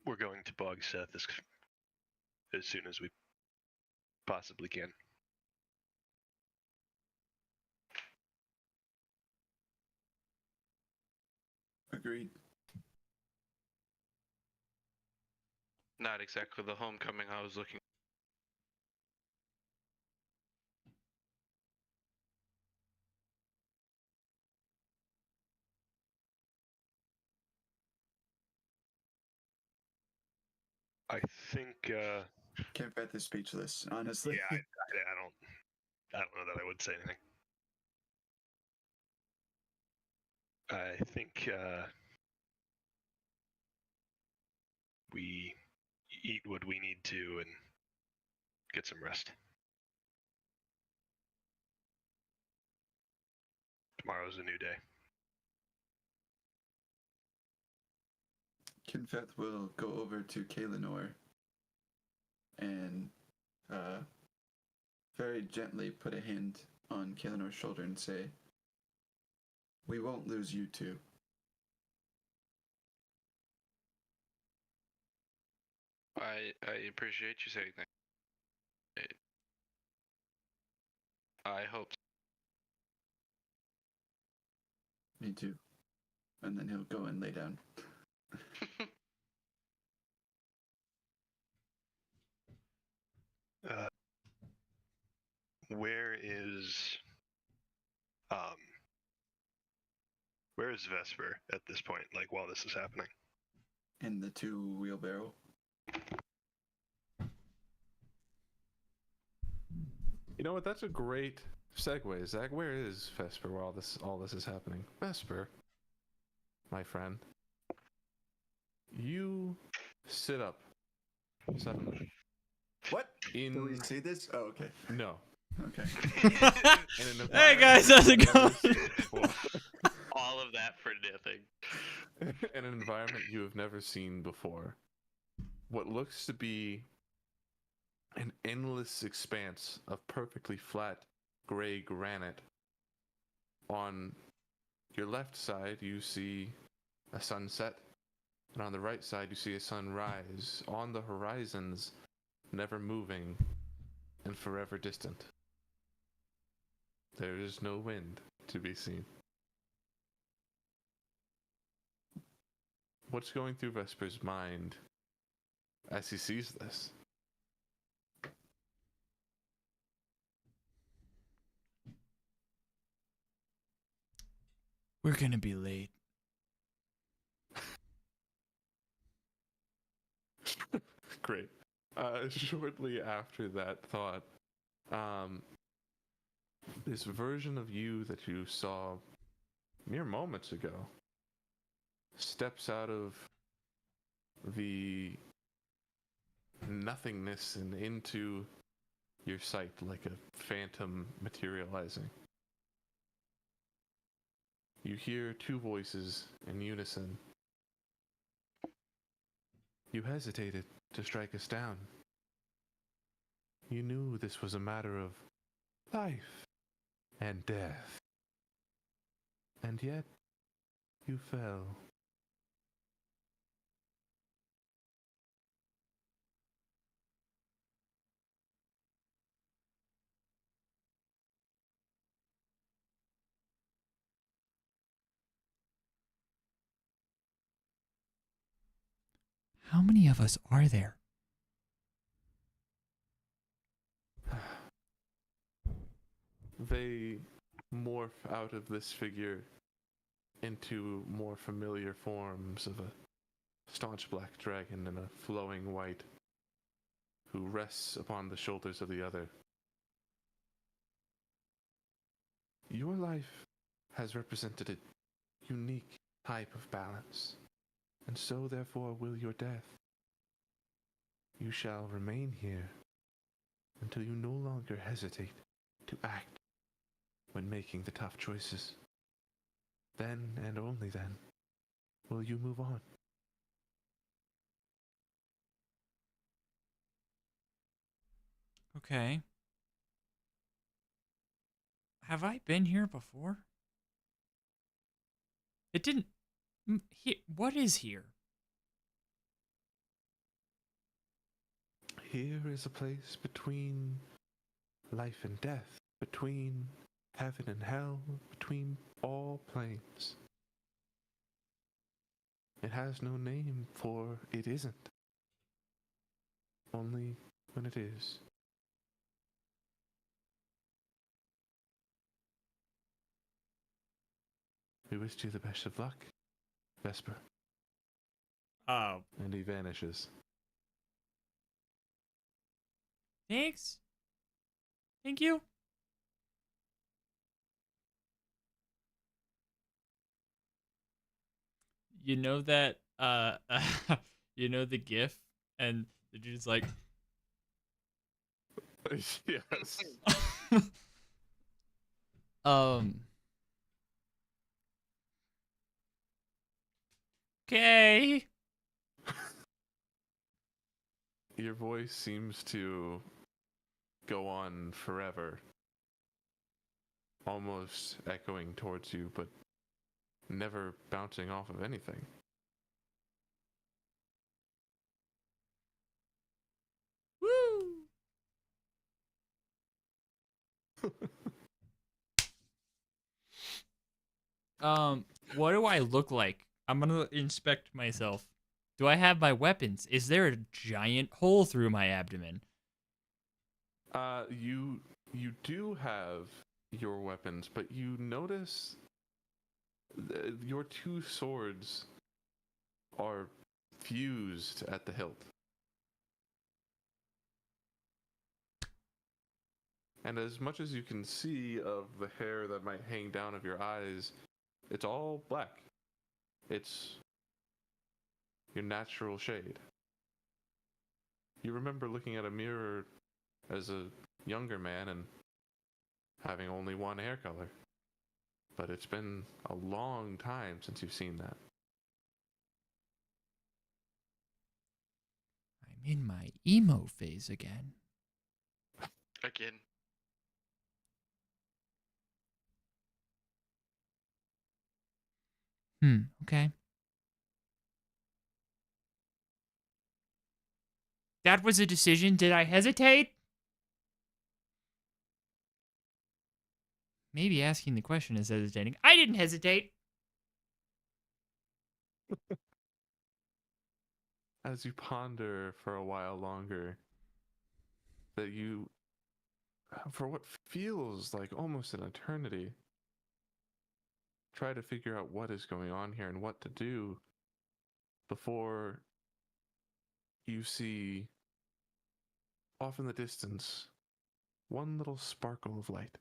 We're going to Bog Seth as soon as we possibly can. Agreed. Not exactly the homecoming I was looking. I think. Kinfeth is speechless, honestly. Yeah, I don't know that I would say anything. I think we eat what we need to and get some rest. Tomorrow's a new day. Kinfeth will go over to Kaelinor and very gently put a hand on Kaelinor's shoulder and say, "We won't lose you two." I appreciate you saying that. I hope. Me too. And then he'll go and lay down. Where is Vesper at this point? Like while this is happening? In the 2-wheelbarrow. You know what? That's a great segue, Zach. Where is Vesper while all this is happening? Vesper, my friend, you sit up suddenly. What? Can we see this? Oh, okay. No. Okay. Hey guys, how's it going? All of that for nothing. In an environment you have never seen before. What looks to be an endless expanse of perfectly flat gray granite. On your left side, you see a sunset, and on the right side, you see a sunrise. On the horizons, never moving and forever distant. There is no wind to be seen. What's going through Vesper's mind as he sees this? We're gonna be late. Great. Shortly after that thought, this version of you that you saw mere moments ago steps out of the nothingness and into your sight like a phantom materializing. You hear two voices in unison. You hesitated to strike us down. You knew this was a matter of life and death. And yet, you fell. How many of us are there? They morph out of this figure into more familiar forms of a staunch black dragon and a flowing white who rests upon the shoulders of the other. Your life has represented a unique type of balance, and so therefore will your death. You shall remain here until you no longer hesitate to act when making the tough choices. Then and only then will you move on. Okay. Have I been here before? It didn't. What is here? Here is a place between life and death, between heaven and hell, between all planes. It has no name, for it isn't. Only when it is. We wish you the best of luck, Vesper. Oh, And he vanishes. thanks. Thank you. You know that you know the gif and the dude's like Yes. Okay. Your voice seems to go on forever, almost echoing towards you, but never bouncing off of anything. Woo. What do I look like? I'm gonna inspect myself. Do I have my weapons? Is there a giant hole through my abdomen? You do have your weapons, but you notice your two swords are fused at the hilt. And as much as you can see of the hair that might hang down of your eyes, it's all black. It's your natural shade. You remember looking at a mirror as a younger man and having only one hair color. But it's been a long time since you've seen that. I'm in my emo phase again. Again. Okay. That was a decision. Did I hesitate? Maybe asking the question is hesitating. I didn't hesitate. As you ponder for a while longer, that you, for what feels like almost an eternity, try to figure out what is going on here and what to do before you see off in the distance one little sparkle of light.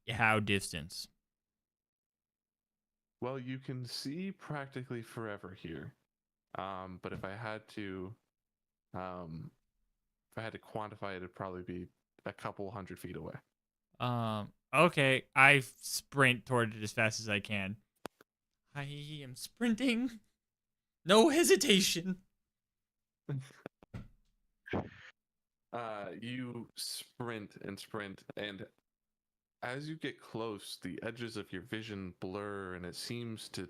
How distance? Well, you can see practically forever here. But if I had to quantify it, it'd probably be a couple 100 feet away. Okay. I sprint toward it as fast as I can. I am sprinting. No hesitation. You sprint and sprint, and as you get close, the edges of your vision blur, and it seems to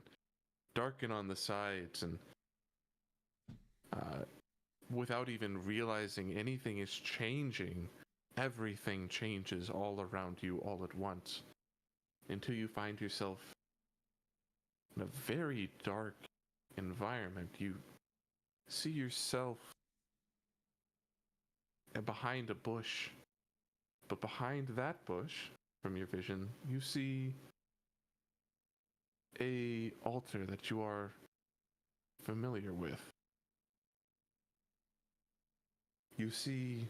darken on the sides, and without even realizing anything is changing, everything changes all around you all at once, until you find yourself in a very dark environment. You see yourself behind a bush, but behind that bush, from your vision, you see a altar that you are familiar with. You see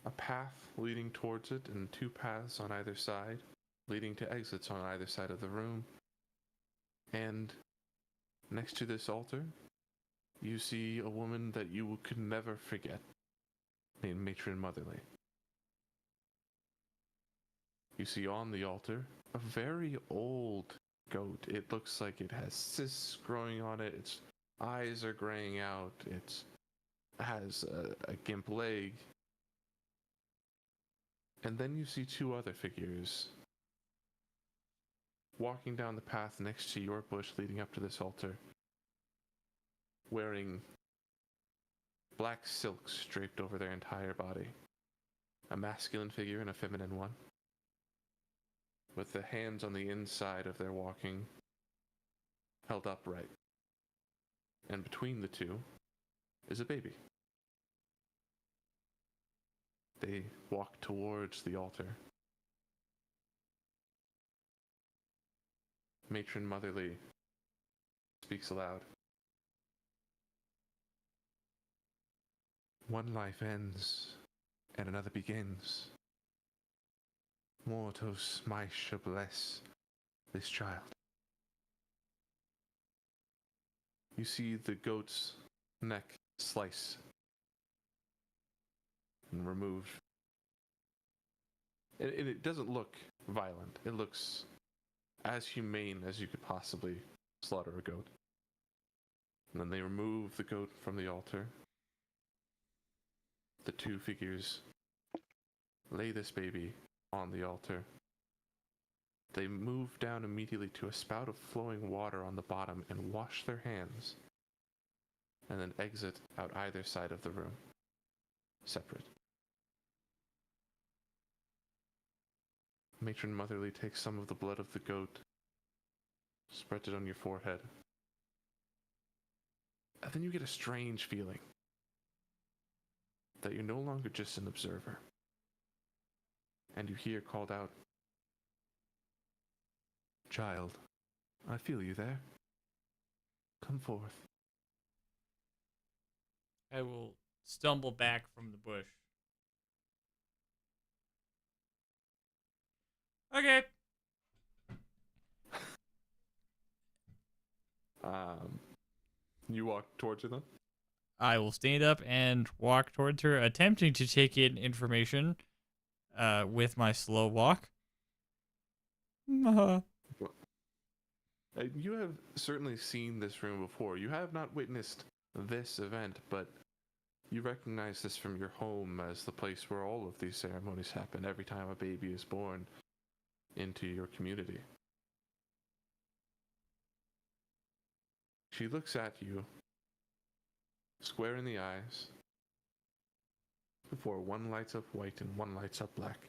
a path leading towards it, and two paths on either side, leading to exits on either side of the room. And next to this altar, you see a woman that you could never forget, named Matron Motherly. You see on the altar a very old goat. It looks like it has cysts growing on it. Its eyes are graying out. It has a gimp leg. And then you see two other figures walking down the path next to your bush leading up to this altar, wearing black silks draped over their entire body. A masculine figure and a feminine one, with the hands on the inside of their walking held upright. And between the two is a baby. They walk towards the altar. Matron Motherly speaks aloud. One life ends, and another begins. Mortos Maisha bless this child. You see the goat's neck sliced and removed. And it doesn't look violent. It looks as humane as you could possibly slaughter a goat. And then they remove the goat from the altar. The two figures lay this baby on the altar. They move down immediately to a spout of flowing water on the bottom and wash their hands, and then exit out either side of the room, separate. Matron Motherly takes some of the blood of the goat, spreads it on your forehead, and then you get a strange feeling that you're no longer just an observer. And you hear called out, "Child, I feel you there. Come forth." I will stumble back from the bush. Okay. You walk towards her then? I will stand up and walk towards her, attempting to take in information with my slow walk. You have certainly seen this room before. You have not witnessed this event, but you recognize this from your home as the place where all of these ceremonies happen every time a baby is born into your community. She looks at you, square in the eyes, before one lights up white and one lights up black.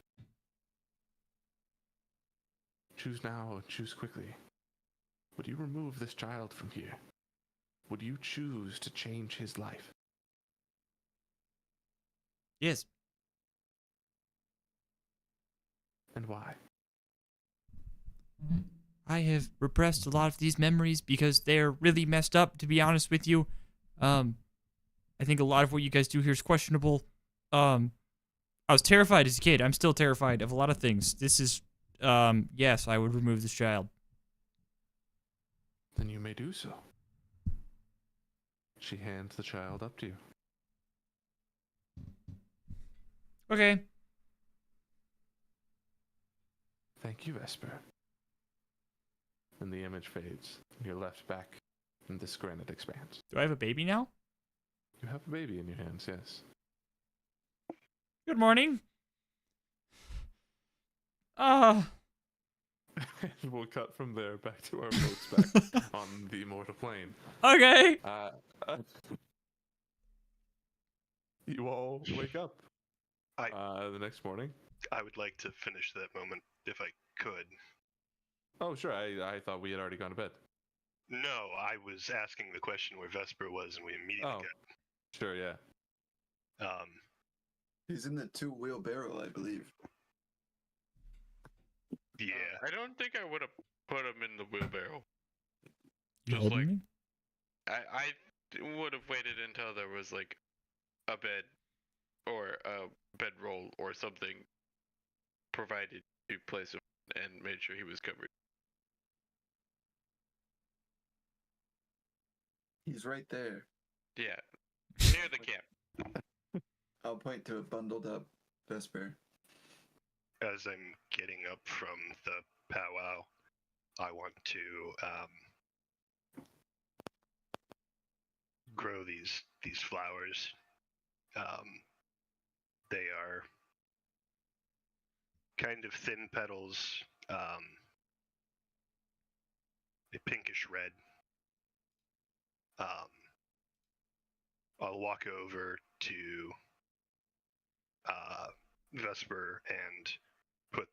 Choose now and choose quickly. Would you remove this child from here? Would you choose to change his life? Yes. And why? I have repressed a lot of these memories because they're really messed up, to be honest with you. I think a lot of what you guys do here is questionable. I was terrified as a kid. I'm still terrified of a lot of things. This is, yes, I would remove this child. Then you may do so. She hands the child up to you. Okay. Thank you, Vesper. And the image fades. You're left back in this granite expanse. Do I have a baby now? You have a baby in your hands, yes. Good morning. Ah, And we'll cut from there back to our boats back on the mortal plane. okay. You all wake up I- the next morning. I would like to finish that moment if I could. Oh, sure. I thought we had already gone to bed. No, I was asking the question where Vesper was, and we immediately Oh, sure, yeah. got. He's in the 2-wheelbarrow, I believe. Yeah. I don't think I would have put him in the wheelbarrow. You Just holding like me? I would have waited until there was like a bed or a bedroll or something provided to place him and made sure he was covered. He's right there. Yeah, near the camp. I'll point to a bundled up Vesper. As I'm getting up from the powwow, I want to grow these flowers. They are kind of thin petals, a pinkish red. I'll walk over to Vesper and put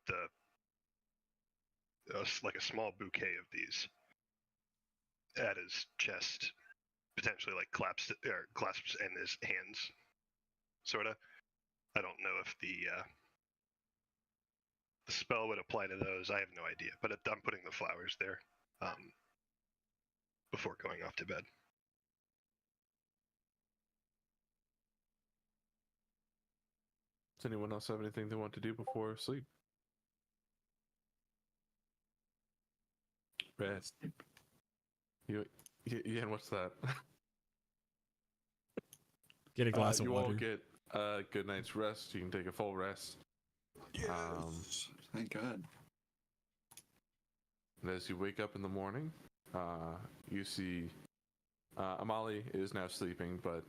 like a small bouquet of these at his chest, potentially like clasps in his hands, sorta. I don't know if the spell would apply to those. I have no idea, but I'm putting the flowers there before going off to bed. Does anyone else have anything they want to do before sleep? Rest. Yeah, and what's that? Get a glass of you water. all get a good night's rest. You can take a full rest. Yes. Thank God. And as you wake up in the morning, you see Amali is now sleeping, but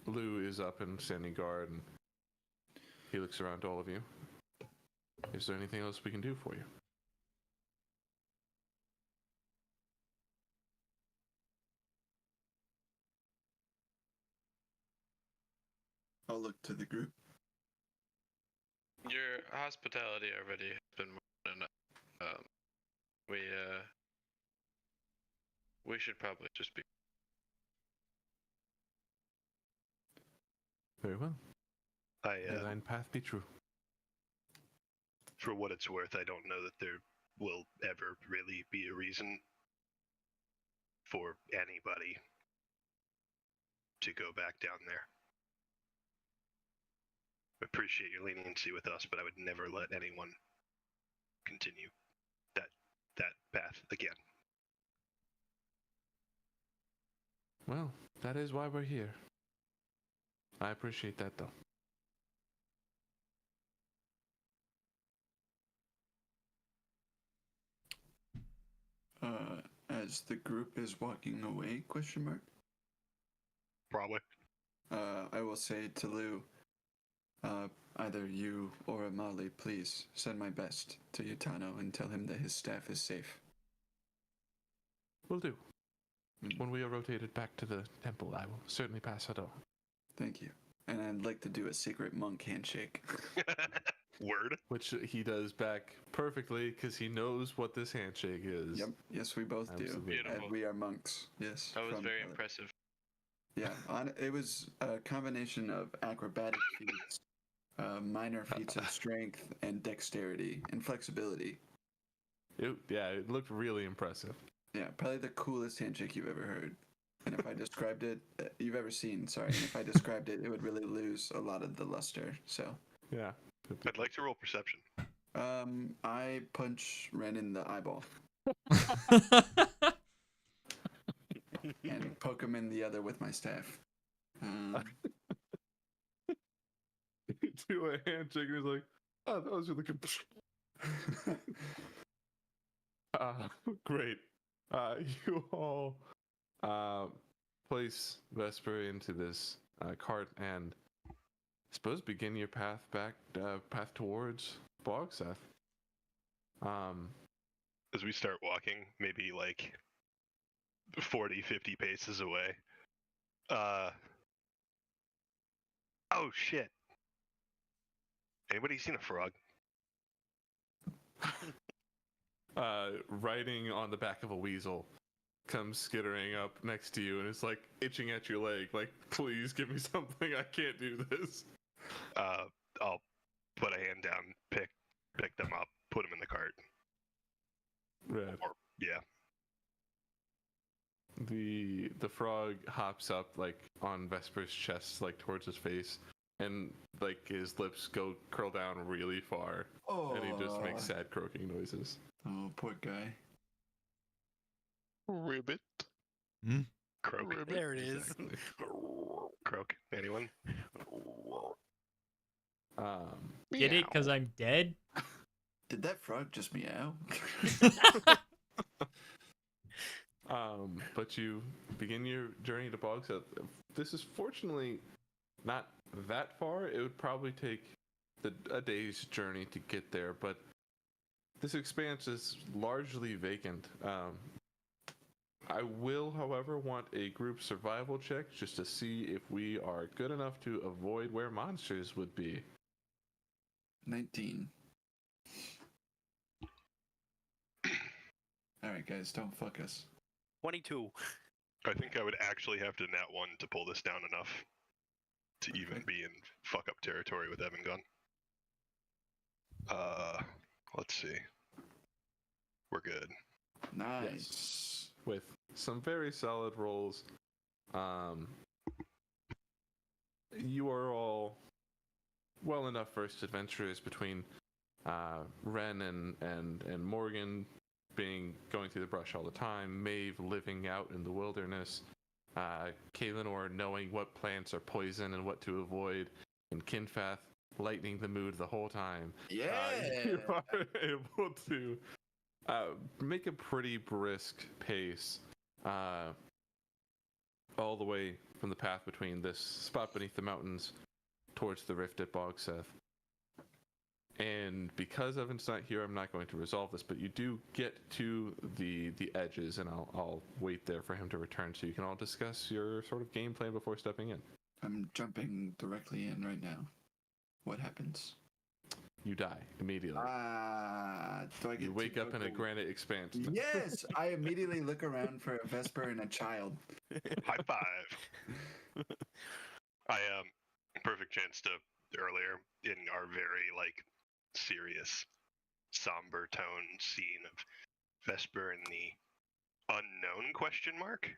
Lou is up and standing guard, and he looks around to all of you. Is there anything else we can do for you? I'll look to the group. Your hospitality already has been more than enough. We should probably just be. Very well. May thine path be true. For what it's worth, I don't know that there will ever really be a reason for anybody to go back down there. I appreciate your leniency with us, but I would never let anyone continue that path again. Well, that is why we're here. I appreciate that, though. As the group is walking away, question mark? Probably. I will say to Lou, either you or Amali, please send my best to Yutano and tell him that his staff is safe. Will do. When we are rotated back to the temple, I will certainly pass it on. Thank you. And I'd like to do a secret monk handshake. Word. Which he does back perfectly because he knows what this handshake is. Yep. Yes, we both Absolutely. do. Beautiful. And we are monks. Yes. That was from very Pellet. impressive. Yeah. It was a combination of acrobatic feats, minor feats of strength and dexterity and flexibility. It looked really impressive. Yeah, probably the coolest handshake you've ever heard. And if I described it, you've ever seen, sorry. And if I described it, it would really lose a lot of the luster. So, Yeah. I'd like to roll perception. I punch Ren in the eyeball and poke him in the other with my staff. Do a handshake and he's like, oh, that was really good. Great. You all place Vesper into this cart and I suppose begin your path towards Bogseth. As we start walking, maybe like 40, 50 paces away. Oh shit. Anybody seen a frog? Riding on the back of a weasel comes skittering up next to you and it's like itching at your leg, like, please give me something, I can't do this. I'll put a hand down, pick them up, put them in the cart. Right. Or, yeah. The frog hops up like on Vesper's chest, like towards his face, and like his lips curl down really far, and he just makes sad croaking noises. Oh, poor guy. Ribbit. Croak. There it is. Exactly. Croak. Anyone? Get it? Because I'm dead? Did that frog just meow? But you begin your journey to Bogseth. This is fortunately not that far. It would probably take a day's journey to get there, but this expanse is largely vacant. I will, however, want a group survival check just to see if we are good enough to avoid where monsters would be. 19. Alright, guys, don't fuck us. 22. I think I would actually have to nat 1 to pull this down enough to even be in fuck up territory with Evan gone. Let's see. We're good. Nice. With some very solid rolls. You are all well enough versed adventurers between Ren and Morgan going through the brush all the time, Maeve living out in the wilderness, Kaelinor knowing what plants are poison and what to avoid, and Kinfath lightening the mood the whole time. Yeah! You are able to make a pretty brisk pace all the way from the path between this spot beneath the mountains towards the rift at Bogseth. And because Evan's not here, I'm not going to resolve this, but you do get to the edges, and I'll wait there for him to return so you can all discuss your sort of game plan before stepping in. I'm jumping directly in right now. What happens? You die immediately. Do I get You wake up in a granite expanse. Yes! I immediately look around for a Vesper and a child. High five. Perfect chance to earlier in our very serious, somber tone scene of Vesper and the unknown question mark.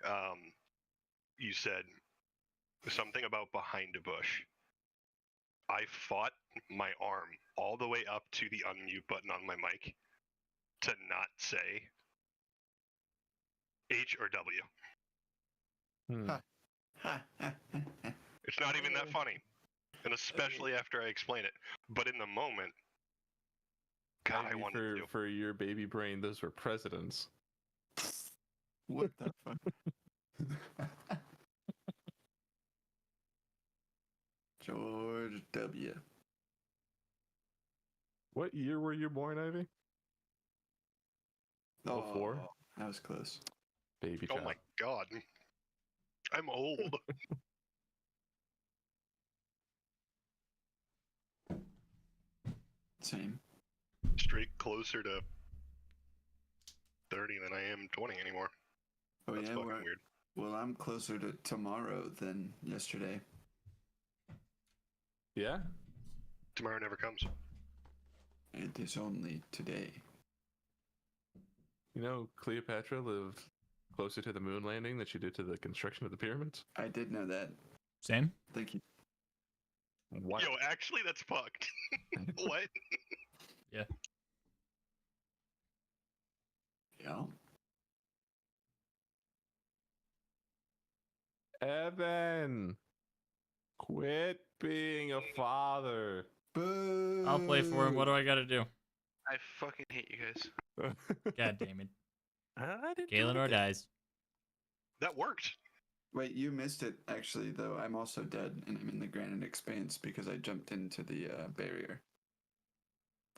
You said something about behind a bush. I fought my arm all the way up to the unmute button on my mic to not say H or W. It's not even that funny. And especially after I explain it. But in the moment, God, I wanted to. For your baby brain, those were presidents. What the fuck? George W. What year were you born, Ivy? Oh, 04? that was close. Baby Oh child. my God. I'm old. Same. Straight closer to 30 than I am 20 anymore. Oh, That's yeah, fucking we're- weird. Well, I'm closer to tomorrow than yesterday. Yeah? Tomorrow never comes. It is only today. You know, Cleopatra lived closer to the moon landing than she did to the construction of the pyramids? I did know that. Same? Thank you. What? Yo, actually, that's fucked. What? Yeah. Evan! Quit being a father. Boo! I'll play for him. What do I gotta do? I fucking hate you guys. God damn it. I didn't do Galen or anything. dies. That worked. Wait, you missed it actually. Though I'm also dead, and I'm in the Granite Expanse because I jumped into the barrier.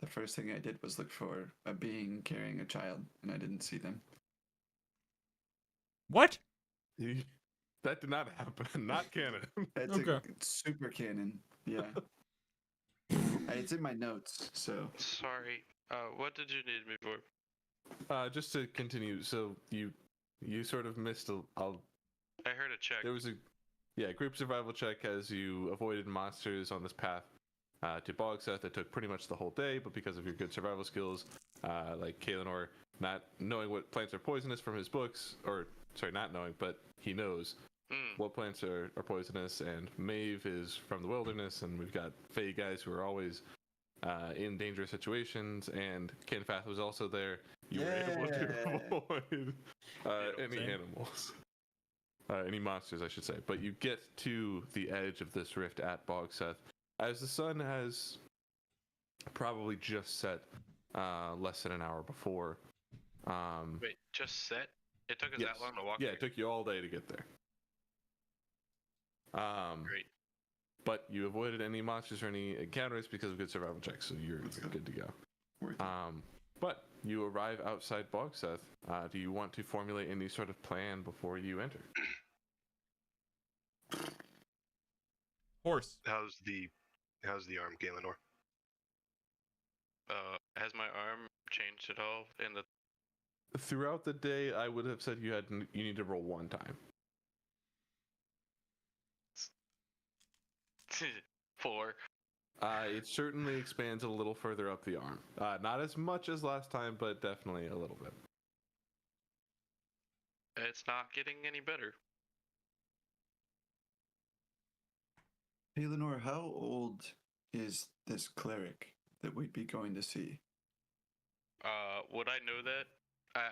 The first thing I did was look for a being carrying a child, and I didn't see them. What? That did not happen. Not canon. It's Okay. it's super canon. Yeah. It's in my notes, so. Sorry. What did you need me for? Just to continue, so you sort of missed a I heard a check. there was a group survival check as you avoided monsters on this path to Bogseth. It took pretty much the whole day, but because of your good survival skills, like Kaelinor not knowing what plants are poisonous from his books, or sorry, not knowing, but he knows what plants are poisonous, and Maeve is from the wilderness, and we've got Fae guys who are always in dangerous situations, and Kinfath was also there. You were able to avoid any animals. Any monsters, I should say. But you get to the edge of this rift at Bogseth as the sun has probably just set less than an hour before. Wait, just set? It took us Yes. that long to walk Yeah, there? it took you all day to get there. Great. But you avoided any monsters or any encounters because of good survival checks, so you're good to go. Worth it. But you arrive outside Bogseth. Do you want to formulate any sort of plan before you enter? Horse. How's the arm, Galenor? Has my arm changed at all in the... Throughout the day, I would have said you need to roll one time. 4. It certainly expands a little further up the arm. Not as much as last time, but definitely a little bit. It's not getting any better. Eleanor, how old is this cleric that we'd be going to see? Would I know that? I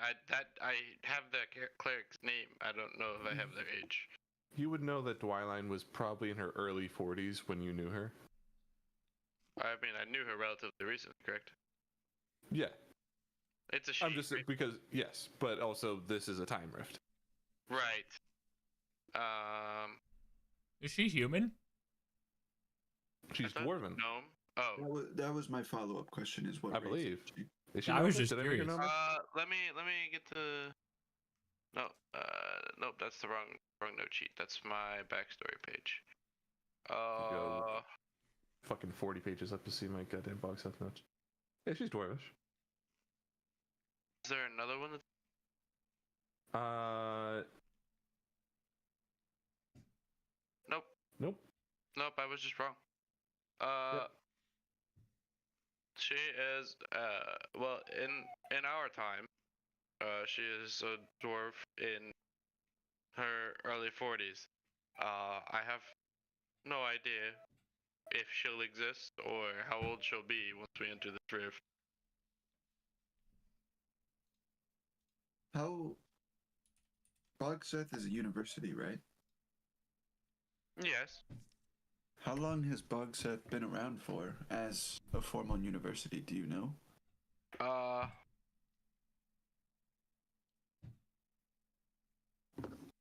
have the cleric's name. I don't know if I have their age. You would know that Dwyline was probably in her early 40s when you knew her. I mean, I knew her relatively recently, correct? Yeah. It's a she. I'm just right? because yes, but also this is a time rift. Right. Is she human? She's dwarven. Gnome. Oh. That was my follow-up question. Is what I race believe. is she? Is she I was Gnomish? just Did I make her curious. Gnomish? Let me get the. No. Nope. That's the wrong note sheet. That's my backstory page. Go. Fucking 40 pages up to see my goddamn Bogseth notes. Yeah, she's dwarvish. Is there another one? Nope. Nope. Nope. I was just wrong. Yep. She is well in our time, she is a dwarf in her early 40s. I have no idea if she'll exist or how old she'll be once we enter this rift. How? Bogseth is a university, right? Yes. How long has Bogseth been around for as a formal university? Do you know?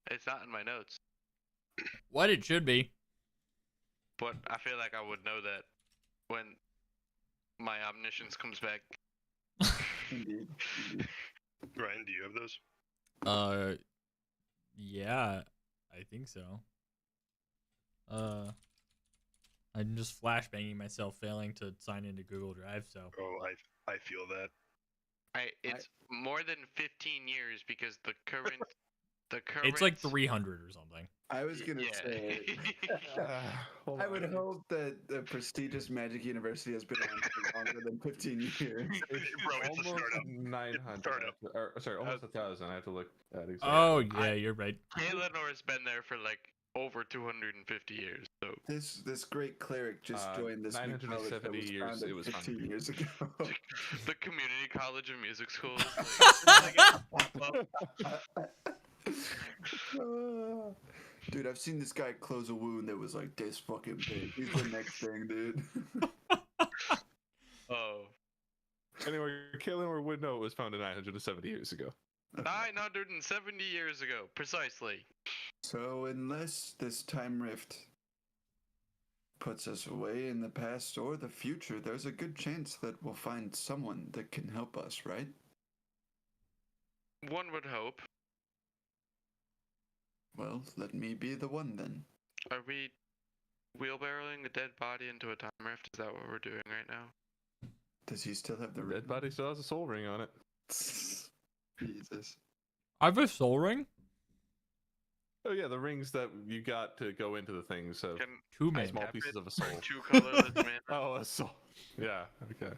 It's not in my notes, What it should be. but I feel like I would know that when my omniscience comes back. Indeed. Ryan, do you have those? Yeah, I think so. I'm just flashbanging myself failing to sign into Google Drive, so. Oh, I feel that. It's more than 15 years because the current It's like 300 or something. I was gonna say. I would hope that the prestigious Magic University has been around for longer than 15 years. Bro, it's a Almost startup. 900. Startup. Or, sorry, almost 1,000. I have to look at exactly. Oh, yeah, you're right. Eleanor's been there for like over 250 years. So This great cleric just joined this new college that 970 was years, founded it was 15 100. years ago. the community college of music schools. Dude, I've seen this guy close a wound that was like this fucking big. He's the next thing, dude. Oh. Anyway, Kaelinor would know it was founded 970 years ago. 970 years ago, precisely. So unless this time rift puts us away in the past or the future, there's a good chance that we'll find someone that can help us, right? One would hope. Well, let me be the one then. Are we wheelbarrowing a dead body into a time rift? Is that what we're doing right now? Does he still have the The dead body still has a soul ring on it. Jesus. I have a soul ring. Oh yeah, the rings that you got to go into the things. So Can Two I men. small tap pieces it of a for soul. 2 colorless mana? Oh, a soul. Yeah. Okay.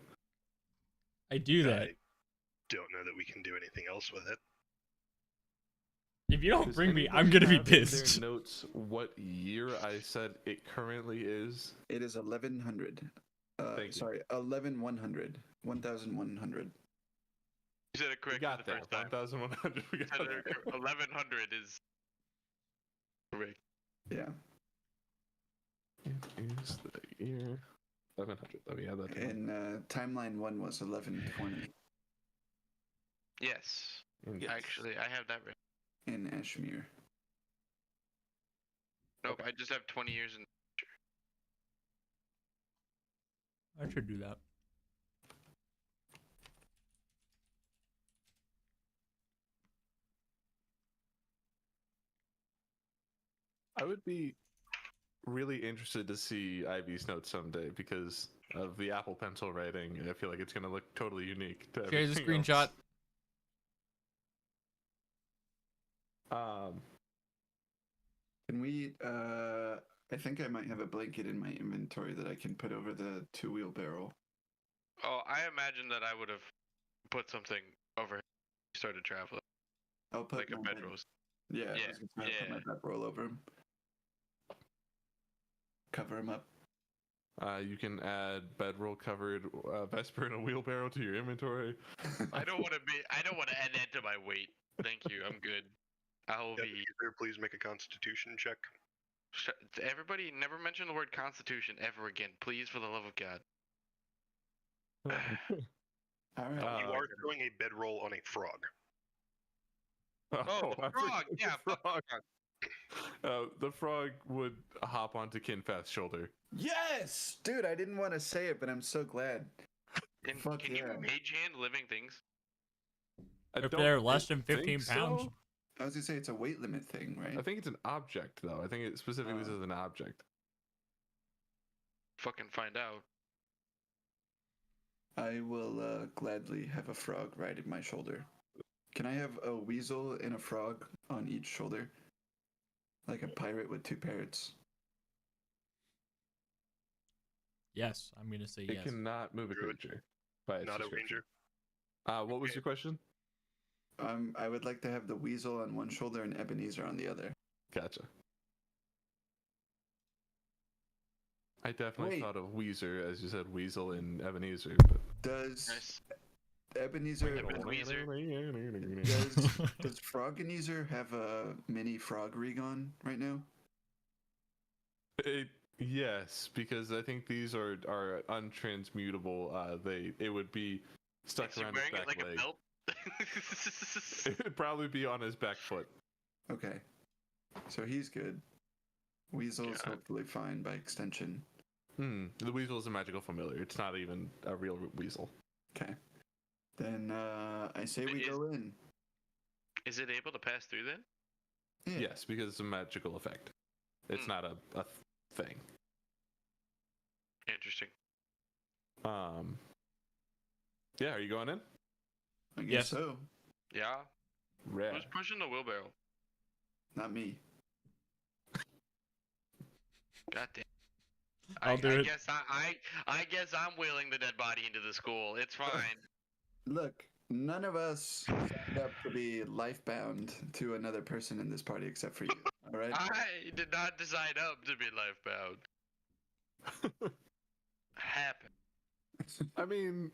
I do that. I don't know that we can do anything else with it. If you don't Does bring me, anybody I'm gonna be have in their pissed. notes what year I said it currently is? It is 1100. Thank you. Sorry, 11100. 1100. You said it We correctly got the there. first time. 1,100. We You got said there. it 1100 is correct. Yeah. It is the year 1100. Let me add that down. And timeline 1 was 1120 Yes. Yes. Actually, I have that right. in Ashmere. Nope, I just have 20 years in. I should do that. I would be really interested to see Ivy's notes someday because of the Apple Pencil writing. I feel like it's going to look totally unique to Here's a everything screenshot. else. Can we I think I might have a blanket in my inventory that I can put over the 2-wheel barrel. Oh, I imagine that I would have put something over him when he started traveling, I'll put like a my bedroll. Yeah, I Yeah, was gonna say I'll put my bedroll over him. Cover him up. You can add bedroll covered Vesper in a wheelbarrow to your inventory. I don't want to add that to my weight. Thank you. I'm good. I'll Yeah, be. user, please make a Constitution check. Everybody, never mention the word Constitution ever again, please, for the love of God. All right. You are throwing a bedroll on a frog. Oh, the I forgot frog! the Yeah, fuck the frog. The frog would hop onto Kinfast's shoulder. Yes, dude. I didn't want to say it, but I'm so glad. And Fuck can you yeah. mage hand living things? I If don't they're less than think 15 pounds. so. I was gonna say it's a weight limit thing, right? I think it's an object, though. I think it specifically says an object. Fucking find out. I will gladly have a frog riding my shoulder. Can I have a weasel and a frog on each shoulder? Like a pirate with 2 parrots. Yes, I'm gonna say It yes. cannot move a Druid. creature. By its Not a description. ranger. What was your question? I would like to have the weasel on one shoulder and Ebenezer on the other. Gotcha. I definitely Wait. thought of Weezer as you said Weasel and Ebenezer. Does Nice. Ebenezer But... does Frogenezer have a mini frog rig on right now? Yes, because I think these are untransmutable. It would be stuck Is he around his wearing back it like leg. a belt? It would probably be on his back foot. Okay. So he's good. Weasel's Yeah. hopefully fine by extension. The weasel is a magical familiar. It's not even a real weasel. Okay. Then I say we Is- go in. Is it able to pass through then? Yeah. Yes, because it's a magical effect. It's not a thing. Interesting. Yeah, are you going in? I guess Yes. so. Yeah. Rad. Who's pushing the wheelbarrow? Not me. God damn. I'll do it. I guess I'm wheeling the dead body into the school. It's fine. Look, none of us signed up to be life bound to another person in this party except for you. All right. I did not decide up to be life bound. Happen. I mean,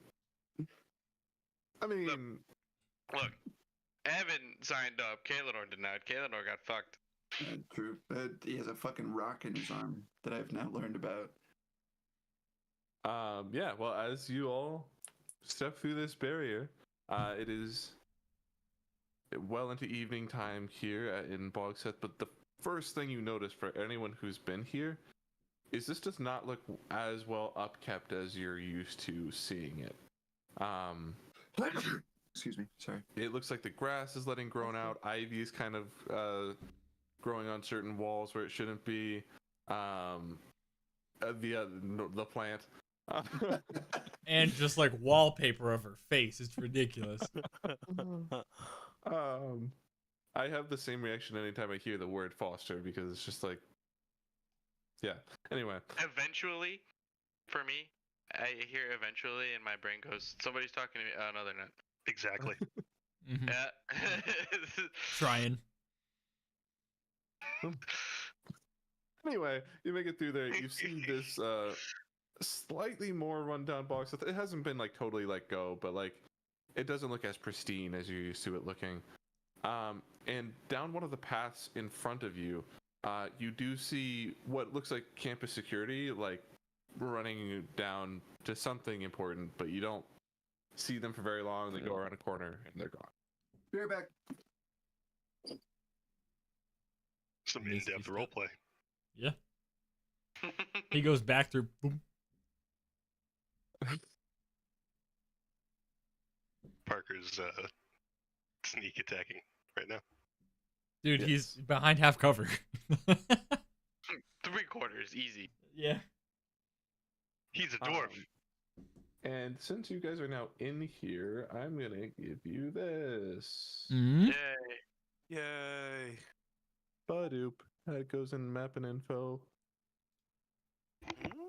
Look, Evan signed up. Kaelinor did not. Kaelinor got fucked. True. He has a fucking rock in his arm that I've now learned about. yeah. Well, as you all step through this barrier, it is well into evening time here in Bogset, but the first thing you notice for anyone who's been here is this does not look as well upkept as you're used to seeing it. Excuse me. Sorry. It looks like the grass is letting grown out. Ivy is kind of growing on certain walls where it shouldn't be. The plant. And just like wallpaper of her face. It's ridiculous. I have the same reaction anytime I hear the word foster because it's just like, yeah. Anyway. Eventually, for me, I hear eventually, and my brain goes, "Somebody's talking to me." Oh, no, they're not. Exactly. Mhm. Yeah. Trying. Anyway, you make it through there. You see this slightly more rundown box. It hasn't been like totally let go, but like it doesn't look as pristine as you're used to it looking. And down one of the paths in front of you, you do see what looks like campus security, like running down to something important, but you don't see them for very long. They go around a corner and they're gone. Be right back. Some Needs to be in-depth stuff. roleplay. Yeah. He goes back through. Boom. Parker's sneak attacking right now. Dude, Yes. he's behind half cover. 3/4, easy. Yeah. He's a dwarf. And since you guys are now in here, I'm gonna give you this. Mm-hmm. Yay. Yay. Badoop. That goes in map and info.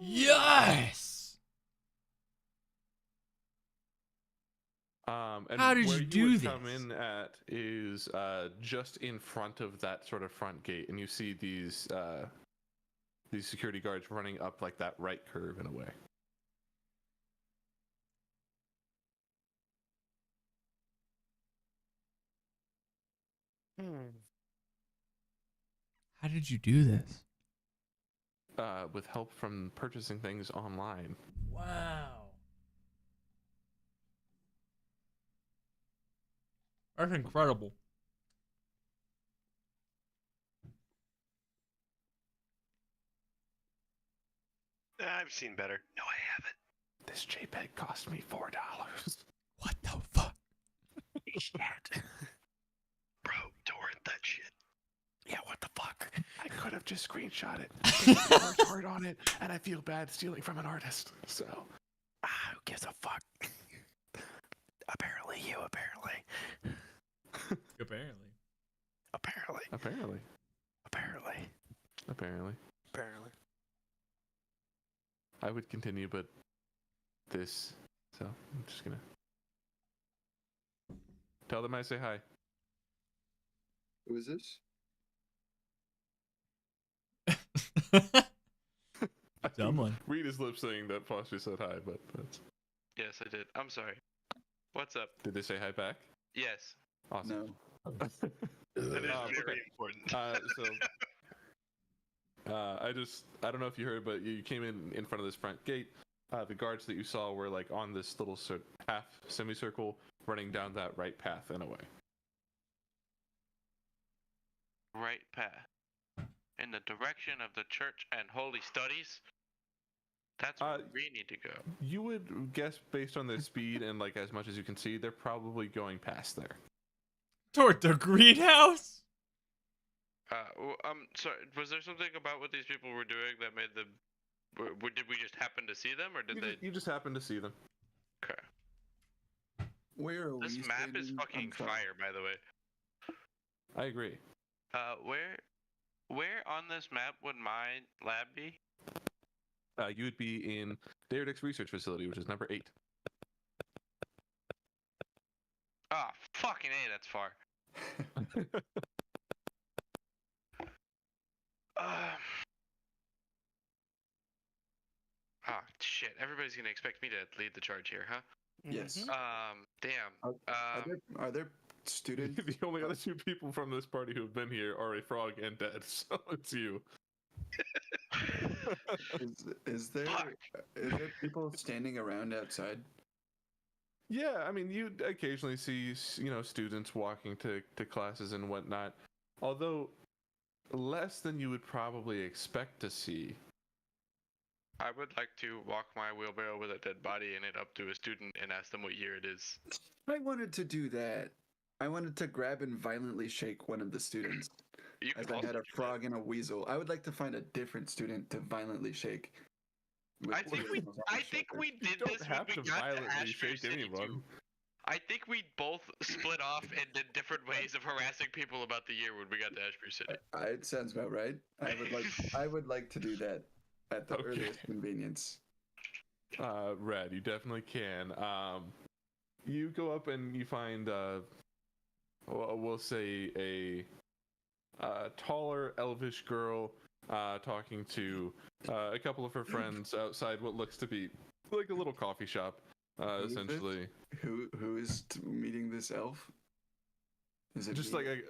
Yes. And How did where you you do would come this? in at is just in front of that sort of front gate, and you see these security guards running up like that right curve in a way. How did you do this? With help from purchasing things online. Wow. That's incredible. I've seen better. No, I haven't. This JPEG cost me $4. What the fuck? Shit. Bro, torrent that shit. Yeah, what the fuck? I could have just screenshot it. I worked hard on it, and I feel bad stealing from an artist. So, Who gives a fuck? Apparently. Apparently. apparently, I would continue, but this. So I'm just gonna tell them I say hi. Who is this? Someone. Read his lips saying that Foster said hi, but that's... Yes, I did. I'm sorry. What's up? Did they say hi back? Yes. Awesome. No. That is very okay. important. I don't know if you heard, but you came in front of this front gate. The guards that you saw were like on this little half semicircle running down that right path in a way. Right path. In the direction of the church and holy studies? That's where we need to go. You would guess based on their speed and like as much as you can see, they're probably going past there. Toward the greenhouse? Sorry, was there something about what these people were doing that made them... Did we just happen to see them, or did they... You just happened to see them. Okay. Where are This we map is standing? fucking I'm sorry. fire, by the way. I agree. Where on this map would my lab be? You would be in Dairdix Research Facility, which is number 8. Ah, fucking A, that's far. Shit. Everybody's gonna expect me to lead the charge here, huh? Yes. Damn. Are there students? The only other 2 people from this party who have been here are a frog and dead, so it's you. Is there people standing around outside? Yeah, I mean, you occasionally see, students walking to classes and whatnot. Although, less than you would probably expect to see. I would like to walk my wheelbarrow with a dead body in it up to a student and ask them what year it is. I wanted to do that. I wanted to grab and violently shake one of the students. You As can I also had a do that. frog and a weasel. I would like to find a different student to violently shake. I think we did don't this when have we to got violently to Ashbury shake City anyone. too. I think we both split off and did different ways of harassing people about the year when we got to Ashbury City. It sounds about right. I would like to do that at the Okay. earliest convenience. Red, you definitely can. You go up and you find, we'll say a taller elvish girl talking to a couple of her friends outside what looks to be like a little coffee shop, is it? essentially. Who is meeting this elf? Is it Just me? like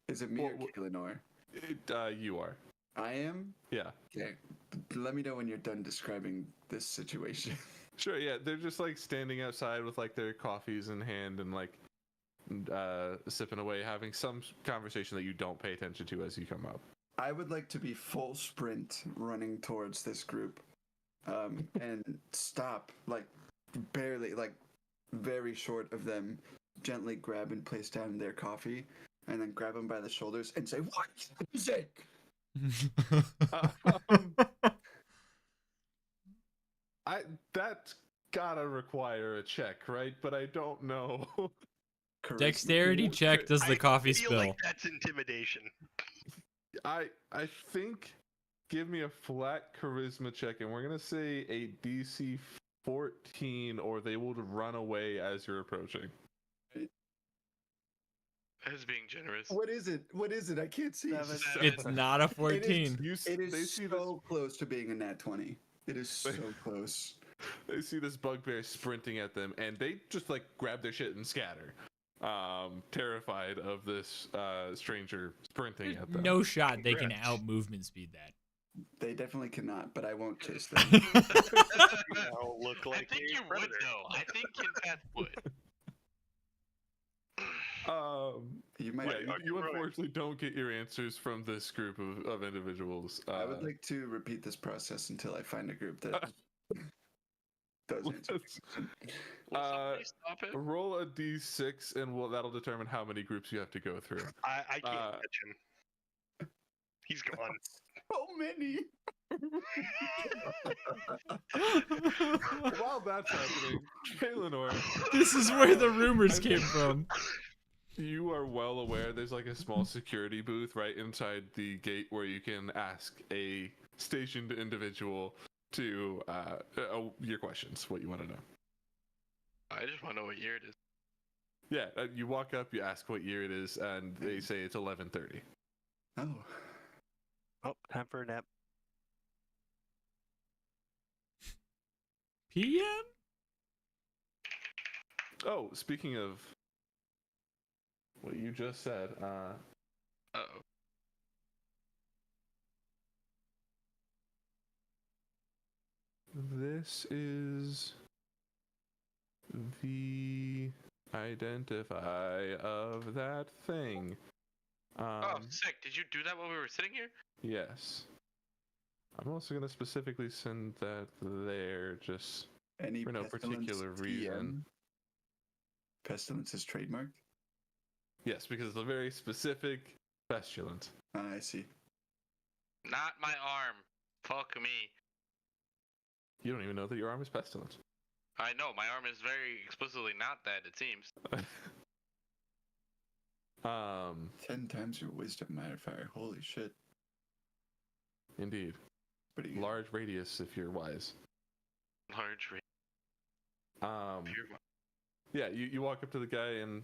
Is it me or what- Kaelinor? you are. I am? Yeah. Okay. Let me know when you're done describing this situation. Sure, yeah. They're just like standing outside with like their coffees in hand and like sipping away, having some conversation that you don't pay attention to as you come up. I would like to be full sprint running towards this group, and stop, like, barely, like, very short of them, gently grab and place down their coffee, and then grab them by the shoulders and say, "What is it?" That's gotta require a check, right? But I don't know. Charisma. Dexterity check does the coffee I feel spill. like that's intimidation. I think give me a flat charisma check, and we're gonna say a DC 14, or they will run away as you're approaching. As being generous. What is it? What is it? I can't see. It's not a 14. It They is see so close to being a nat 20. It is so close. They see this bugbear sprinting at them, and they just like grab their shit and scatter, terrified of this stranger sprinting at them. No shot they can Congrats. out movement speed that. They definitely cannot, but I won't chase them. Now look I like think a you would predator. though. I think Kinpath would. You might. Wait, you right. unfortunately don't get your answers from this group of individuals. I would like to repeat this process until I find a group that does answer. Will somebody stop it? Roll a d6, and that'll determine how many groups you have to go through. I can't catch him. He's gone. So many. While that's happening, Kaelinor, This is where the rumors came from. you are well aware there's like a small security booth right inside the gate where you can ask a stationed individual to your questions, what you want to know. I just want to know what year it is. Yeah, you walk up, you ask what year it is, and they say it's 11:30. Oh. Oh, time for a nap. PM? Oh, speaking of what you just said, Uh-oh. this is the identify of that thing. Oh, sick. Did you do that while we were sitting here? Yes. I'm also going to specifically send that there just Any for no pestilence particular TM? reason. Pestilence is trademarked. Yes, because it's a very specific pestilence. I see. Not my arm. Fuck me. You don't even know that your arm is pestilence. I know, my arm is very explicitly not that, it seems. 10 times your wisdom modifier. Holy shit. Indeed. Pretty good. Large radius if you're wise. Large rate. Pure Yeah, you walk up to the guy and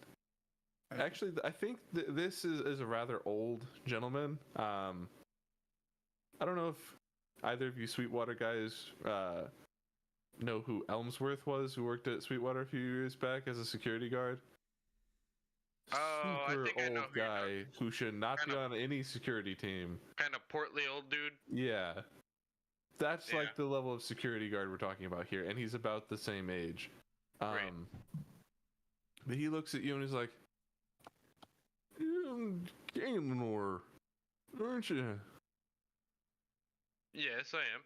actually I think this is a rather old gentleman. I don't know if either of you Sweetwater guys know who Elmsworth was, who worked at Sweetwater a few years back as a security guard. Oh, I Super think I know old who you're guy who should not be Kinda- on any security team. Kind of portly old dude. Yeah. That's Yeah. like the level of security guard we're talking about here, and he's about the same age. Right. But he looks at you and he's like, Galenor, aren't you? Yes, I am.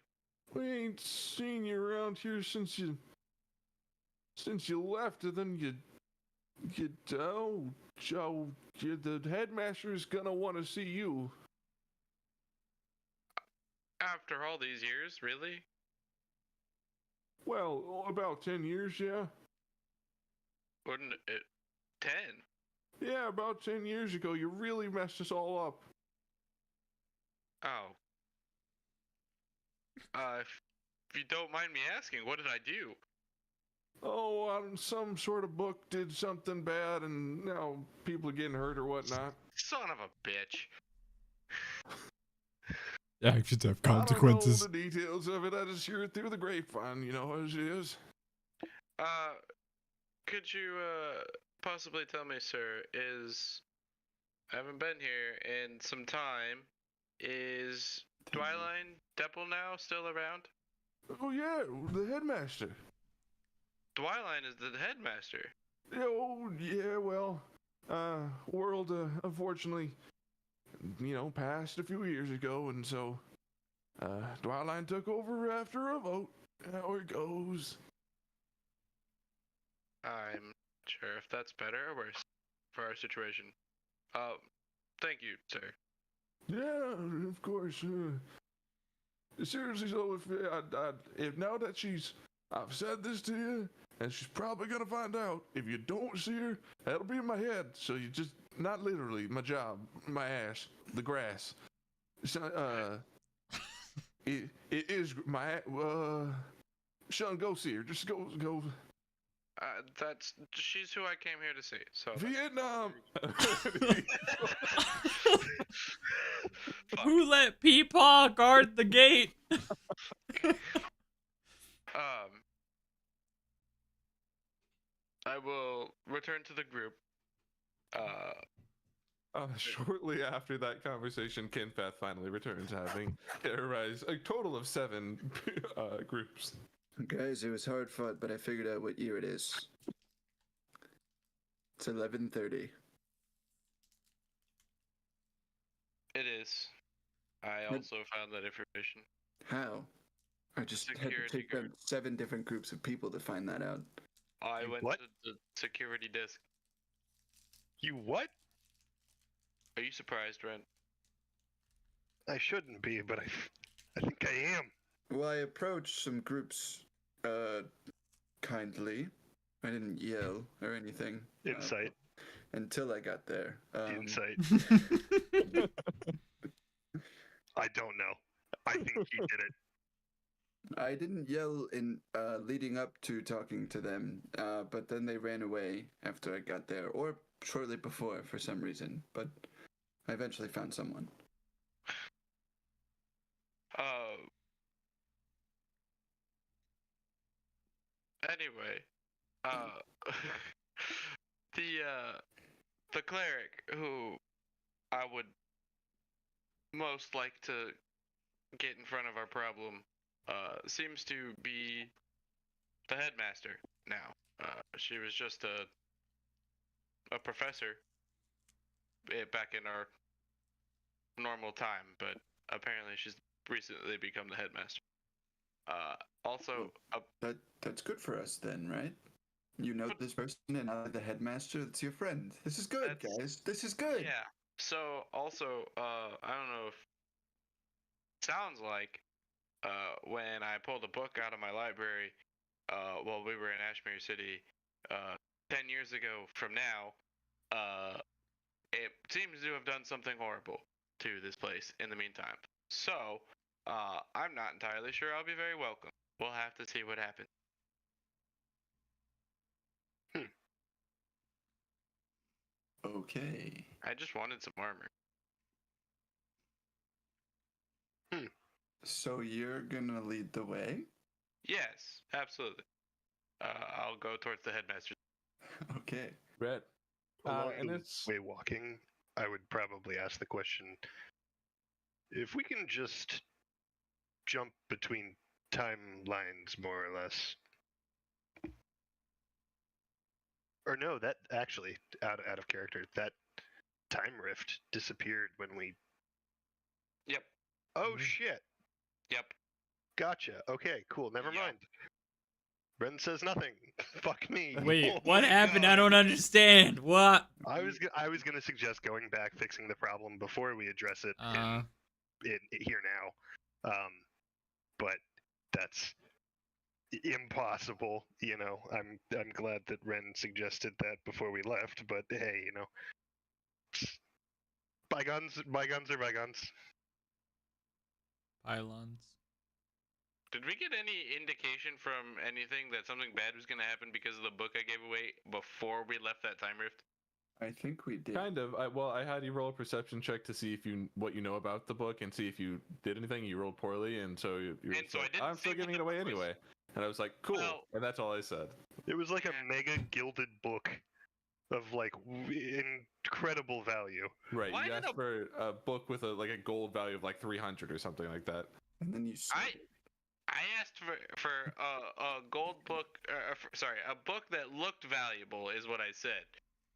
We ain't seen you around here since you left, and then the headmaster's gonna want to see you. After all these years, really? Well, about 10 years, yeah. Wouldn't it? 10? Yeah, about 10 years ago, you really messed us all up. Oh. If you don't mind me asking, what did I do? Oh, some sort of book did something bad, and now people are getting hurt or whatnot. Son of a bitch. Actions have I don't consequences. know the details of it. I just hear it through the grapevine, you know as it is. Could you, possibly tell me, sir, I haven't been here in some time. Is Dwyline Deppel now still around? Oh, yeah, the headmaster. Dwyline is the headmaster. Oh, yeah, well, world, unfortunately, passed a few years ago, and so, Dwyline took over after a vote. How it goes. I'm not sure if that's better or worse for our situation. Thank you, sir. Yeah, of course. Seriously, so if now that I've said this to you, and she's probably gonna find out. If you don't see her, that'll be in my head. So you just, not literally, my job, my ass, the grass. So, it is my, Sean, go see her. Just go. She's who I came here to see. So Vietnam. Who let Peepaw guard the gate? I will return to the group. Shortly after that conversation, Kinpath finally returns, having terrorized a total of 7 groups. Guys, it was hard fought, but I figured out what year it is. It's 11:30. It is. I also found that information. How? I just had to Security take down 7 different groups of people to find that out. I went what? to the security desk. You what? Are you surprised, Ren? I shouldn't be, but I think I am. Well, I approached some groups, kindly. I didn't yell or anything. Insight. Until I got there. Insight. I don't know. I think you did it. I didn't yell in leading up to talking to them, but then they ran away after I got there, or shortly before for some reason. But I eventually found someone. Anyway, the cleric who I would most like to get in front of our problem seems to be the headmaster now. She was just a professor back in our normal time, but apparently she's recently become the headmaster. That's good for us then, right? You know this person and now the headmaster. That's your friend. This is good, guys. This is good. Yeah. So also, I don't know if sounds like when I pulled a book out of my library while we were in Ashmere City 10 years ago from now, it seems to have done something horrible to this place in the meantime. So, I'm not entirely sure I'll be very welcome. We'll have to see what happens. Okay. I just wanted some armor. So you're gonna lead the way? Yes, absolutely. I'll go towards the headmaster. Okay. Red. Along And the it's way walking, I would probably ask the question, if we can just jump between timelines, more or less. Or no, that actually, out of character, that time rift disappeared when we Yep. Oh Mhm. shit. Yep. Gotcha. Okay, cool. Never Yep. mind. Ren says nothing. Fuck me. Wait, Oh what my happened? I God. don't understand. What? I was gonna suggest going back, fixing the problem before we address it in here now, but that's impossible. You know, I'm glad that Ren suggested that before we left, but hey, you know, bygones are bygones. Pylons. Did we get any indication from anything that something bad was going to happen because of the book I gave away before we left that time rift? I think we did. Kind of. I had you roll a perception check to see if what you know about the book and see if you did anything. You rolled poorly, and so you were And so I like, didn't I'm see still what giving the it away book was. anyway. And I was like, cool. Well- and that's all I said. It was like a mega gilded book of like incredible value. Right. Why you did asked for a book with a gold value of like 300 or something like that. And then you sold I it. I asked for a gold book, a book that looked valuable is what I said.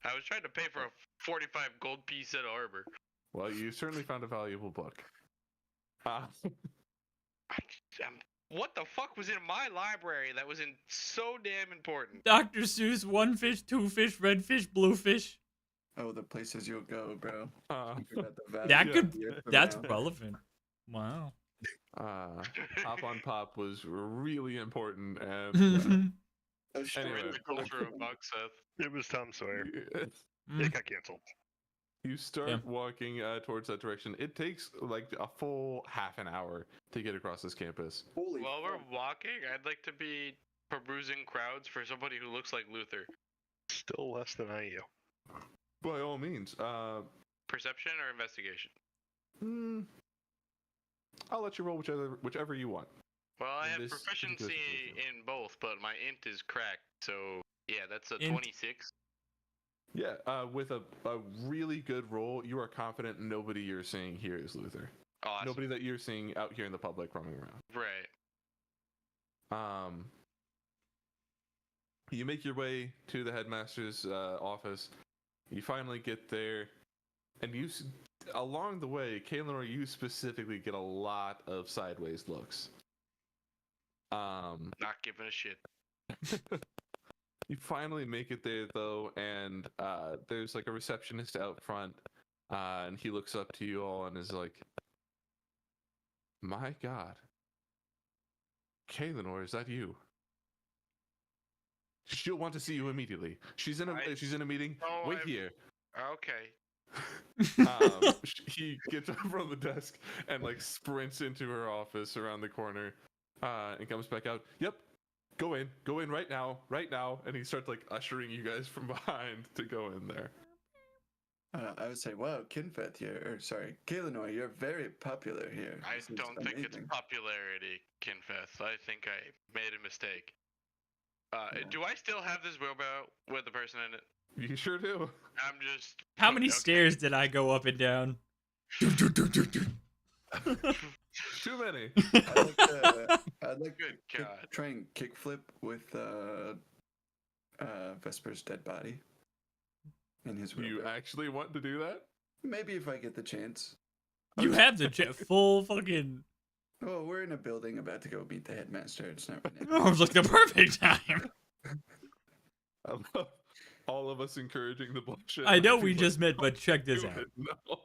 I was trying to pay for a 45 gold piece set of armor. Well, you certainly found a valuable book. What the fuck was in my library that was so damn important? Dr. Seuss, 1 fish, 2 fish, red fish, blue fish. Oh, the places you'll go, bro. You forgot the value That of could, the year from that's now. relevant. Wow. Pop on Pop was really important, and Oh, shit. Anyway. The culture of Buck Seth. It was Tom Sawyer. Mm. It got canceled. you start walking towards that direction. It takes like a full half an hour to get across this campus. Holy While we're fuck. walking, I'd like to be perusing crowds for somebody who looks like Luther. Still less than IU. By all means. Perception or investigation? I'll let you roll whichever you want. Well, I In have this proficiency particular situation. in both, but my int is cracked, so yeah, that's a Int. 26. Yeah, with a really good roll, you are confident nobody you're seeing here is Luther. Awesome. Nobody that you're seeing out here in the public roaming around. Right. You make your way to the headmaster's office. You finally get there, and along the way, Kaelinor, you specifically get a lot of sideways looks. Not giving a shit. You finally make it there though, and there's like a receptionist out front, and he looks up to you all and is like, "My God, Kaelinor, is that you? She'll want to see you immediately. She's in a meeting. Oh, Wait here." Okay. He gets up from the desk and like sprints into her office around the corner, and comes back out. Yep, go in right now, and he starts like ushering you guys from behind to go in there. I would say, wow, Kinfeth here, Kaelinor, you're very popular here. I This is don't think it's amazing. popularity, Kinfeth. I think I made a mistake. Yeah. Do I still have this wheelbarrow with the person in it? You sure do. I'm just. How many okay. stairs did I go up and down? Too many. I'd like Good to God. try and kickflip with Vesper's dead body in his You wheelbarrow. actually want to do that? Maybe if I get the chance. You have the full fucking. Oh, we're in a building about to go meet the headmaster. It's not really Oh, it was like the perfect time. I love all of us encouraging the bullshit. I know Like, we people just like, met, but check this "Do out. it, no."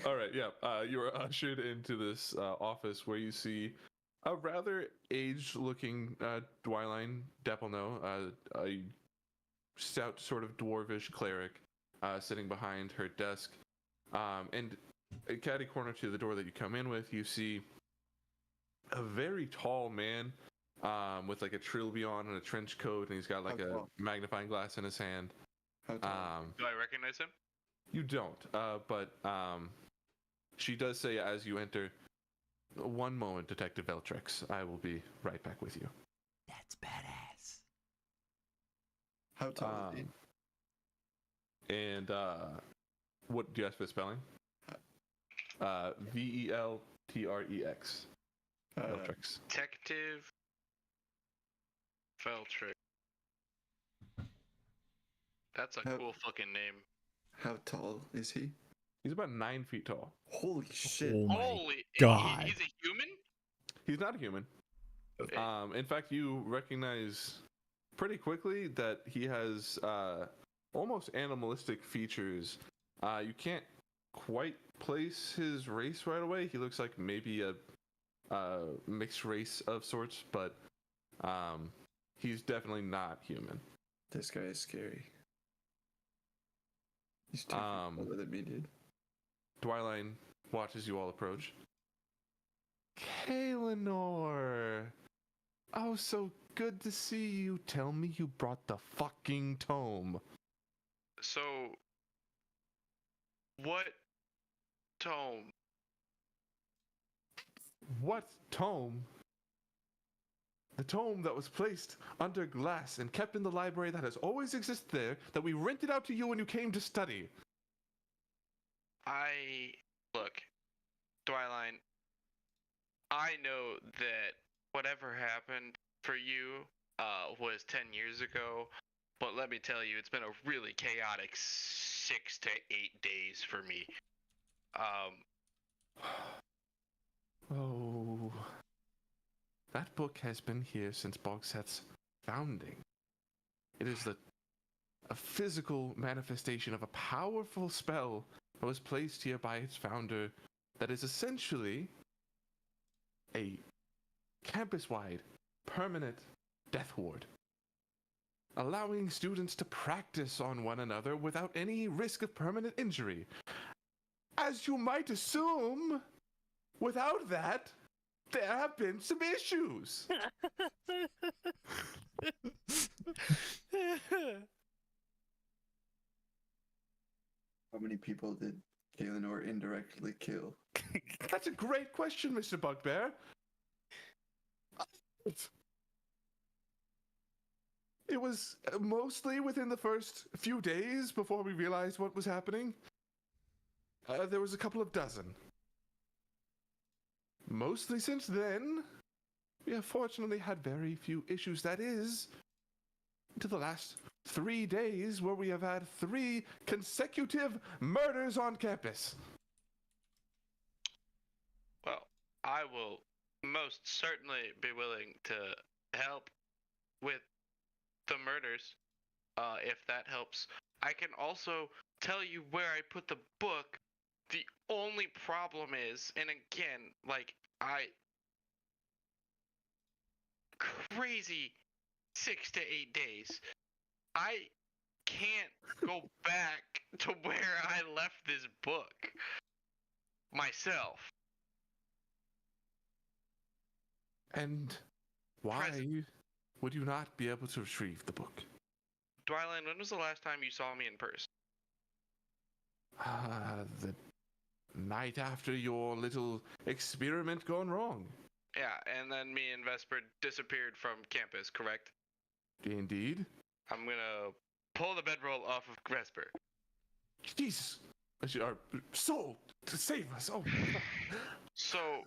All right, yeah. You are ushered into this office where you see a rather aged-looking Dwyline Depelno, a stout sort of dwarvish cleric, sitting behind her desk. And catty corner to the door that you come in with, you see a very tall man with like a trilby on and a trench coat, and he's got like How a tall? magnifying glass in his hand. How tall? Do I recognize him? You don't, but she does say as you enter, "One moment, Detective Veltrix. I will be right back with you." That's badass. How tall is he? And what do you ask for the spelling? Veltrex. Veltrix. Detective Feltrick. That's a How- cool fucking name. How tall is he? He's about 9 feet tall. Holy shit! Oh my Holy God. He's a human? He's not a human. Okay. In fact, you recognize pretty quickly that he has almost animalistic features. You can't quite place his race right away. He looks like maybe a mixed race of sorts, but he's definitely not human. This guy is scary. He's too older than me, dude. Dwyline watches you all approach. Kaelinor! Oh, so good to see you. Tell me you brought the fucking tome. So, what tome? What tome? The tome that was placed under glass and kept in the library that has always existed there, that we rented out to you when you came to study. Look, Dwyline, I know that whatever happened for you was 10 years ago, but let me tell you, it's been a really chaotic 6 to 8 days for me. Oh, that book has been here since Bogset's founding. It is a physical manifestation of a powerful spell that was placed here by its founder that is essentially a campus-wide permanent death ward, allowing students to practice on one another without any risk of permanent injury. As you might assume, without that, there have been some issues. How many people did Kaelinor indirectly kill? That's a great question, Mr. Bugbear. It was mostly within the first few days before we realized what was happening. There was a couple of dozen. Mostly since then, we have fortunately had very few issues. That is, to the last 3 days where we have had 3 consecutive murders on campus. Well, I will most certainly be willing to help with the murders, if that helps. I can also tell you where I put the book. The only problem is, and again, like, crazy 6 to 8 days. I can't go back to where I left this book myself. And why would you not be able to retrieve the book? Dwyland, when was the last time you saw me in person? The night after your little experiment gone wrong. Yeah, and then me and Vesper disappeared from campus, correct? Indeed. I'm gonna pull the bedroll off of Vesper. Jesus! Our soul to save us. Oh. So,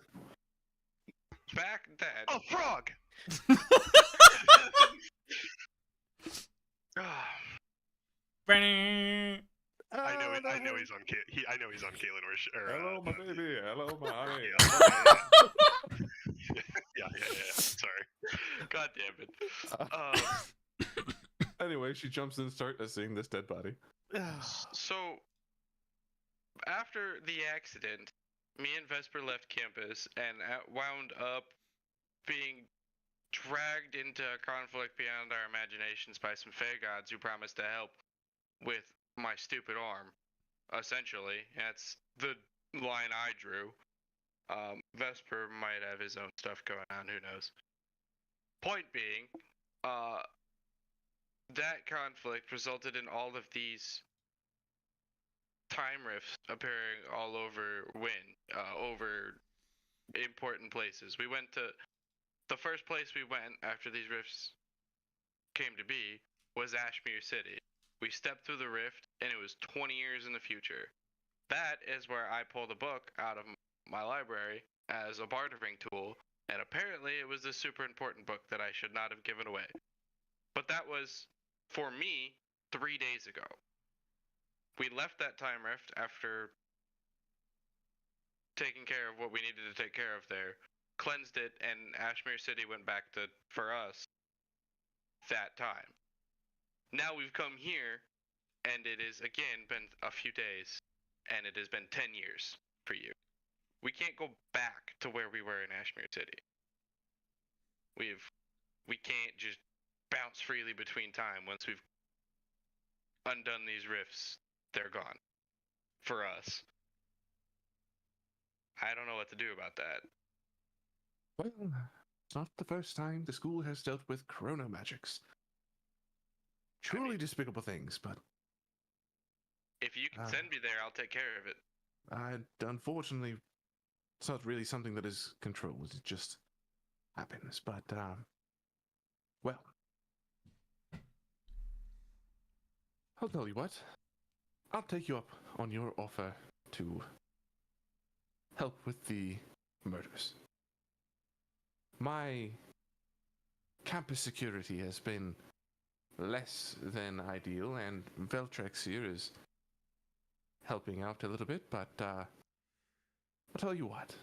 back then... Oh, frog! I know he's on I know he's on Kaelin or Hello, my baby. Hello, my honey. Yeah. Sorry. God damn it. Anyway, she jumps in and starts seeing this dead body. So, after the accident, me and Vesper left campus and wound up being dragged into a conflict beyond our imaginations by some fae gods who promised to help with my stupid arm. Essentially, that's the line I drew. Vesper might have his own stuff going on, who knows. Point being, that conflict resulted in all of these time rifts appearing all over over important places. We went to the first place we went after these rifts came to be was Ashmere City. We stepped through the rift and it was 20 years in the future. That is where I pulled a book out of my library as a bartering tool, and apparently it was this super important book that I should not have given away. But that was, for me, 3 days ago. We left that time rift after taken care of what we needed to take care of there, cleansed it, and Ashmere City went back to, for us, that time. Now we've come here, and it has again been a few days, and it has been 10 years for you. We can't go back to where we were in Ashmere City. We can't just bounce freely between time. Once we've undone these rifts, they're gone. For us. I don't know what to do about that. Well, it's not the first time the school has dealt with chrono magics. Truly despicable things, but If you can send me there, I'll take care of it. unfortunately, it's not really something that is controlled. It just happens. But, well, I'll tell you what. I'll take you up on your offer to help with the murders. My campus security has been less than ideal, and Veltrex here is helping out a little bit, but I'll tell you what.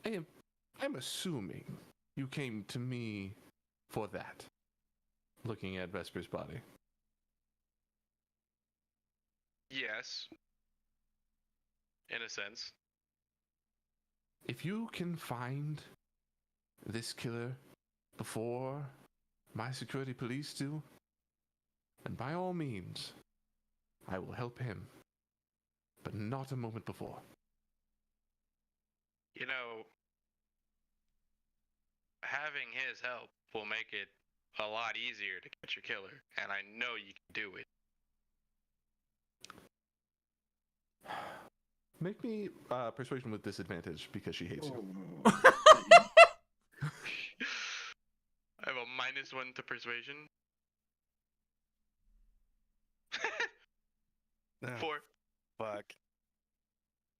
I'm assuming you came to me for that. Looking at Vesper's body. Yes. In a sense. If you can find this killer before my security police do, then by all means, I will help him. But not a moment before. You know, having his help will make it a lot easier to catch your killer, and I know you can do it. Make me persuasion with disadvantage because she hates you. I have a -1 to persuasion. 4. Fuck.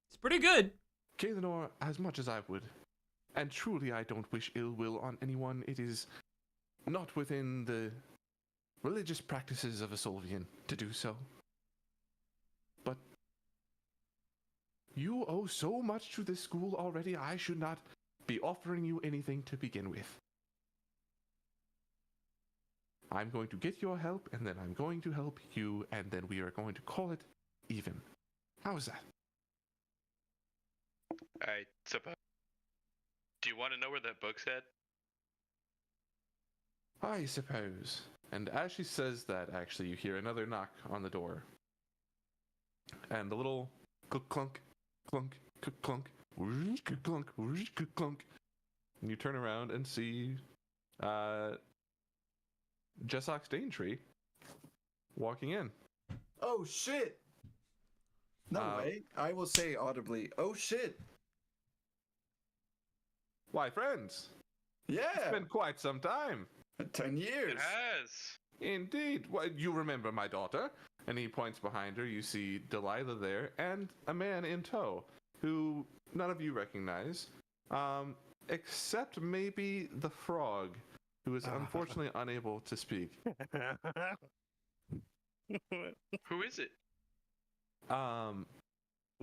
It's pretty good. Kaelinor, as much as I would, and truly I don't wish ill will on anyone, it is not within the religious practices of a Solvian to do so. But you owe so much to this school already, I should not be offering you anything to begin with. I'm going to get your help, and then I'm going to help you, and then we are going to call it even. How is that? I suppose. Do you want to know where that book's at? I suppose. And as she says that, actually, you hear another knock on the door. And the little clunk, clunk, clunk, clunk, clunk, clunk, clunk. And you turn around and see Jessox Daintree walking in. Oh shit! No way. I will say audibly, oh shit. Why, friends? Yeah. It's been quite some time. 10 years. It has. Indeed. Well, you remember my daughter. And he points behind her. You see Delilah there and a man in tow who none of you recognize, except maybe the frog, who is unfortunately unable to speak. Who is it? We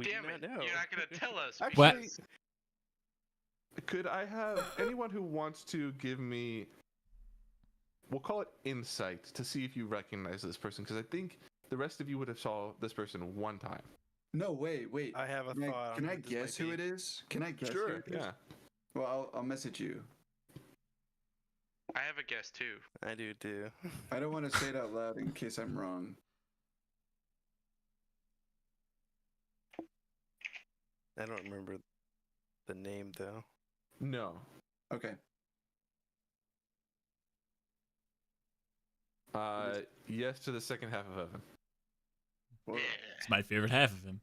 Damn do it! not know. You're not gonna tell us. Actually, because- could I have anyone who wants to give me, we'll call it insight, to see if you recognize this person? Because I think the rest of you would have saw this person one time. No, wait. I have a thought. Can on I who this guess might who be. it is? Can I guess? Sure, who it is? yeah. Well, I'll message you. I have a guess too. I do too. I don't want to say it out loud in case I'm wrong. I don't remember the name though. No. Okay. Yes to the second half of Evan. Yeah. It's my favorite half of him.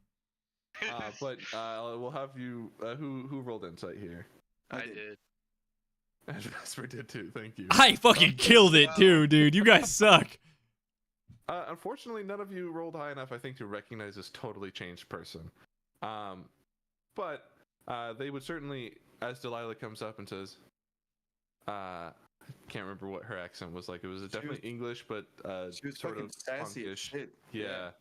But we'll have you. Who rolled insight here? I did. And Vesper did too. Thank you. I fucking killed it too, dude. You guys suck. Unfortunately, none of you rolled high enough, I think, to recognize this totally changed person. But they would certainly, as Delilah comes up and says, I can't remember what her accent was like. It was definitely English, but She was sort fucking of sassy as punkish. shit. Yeah.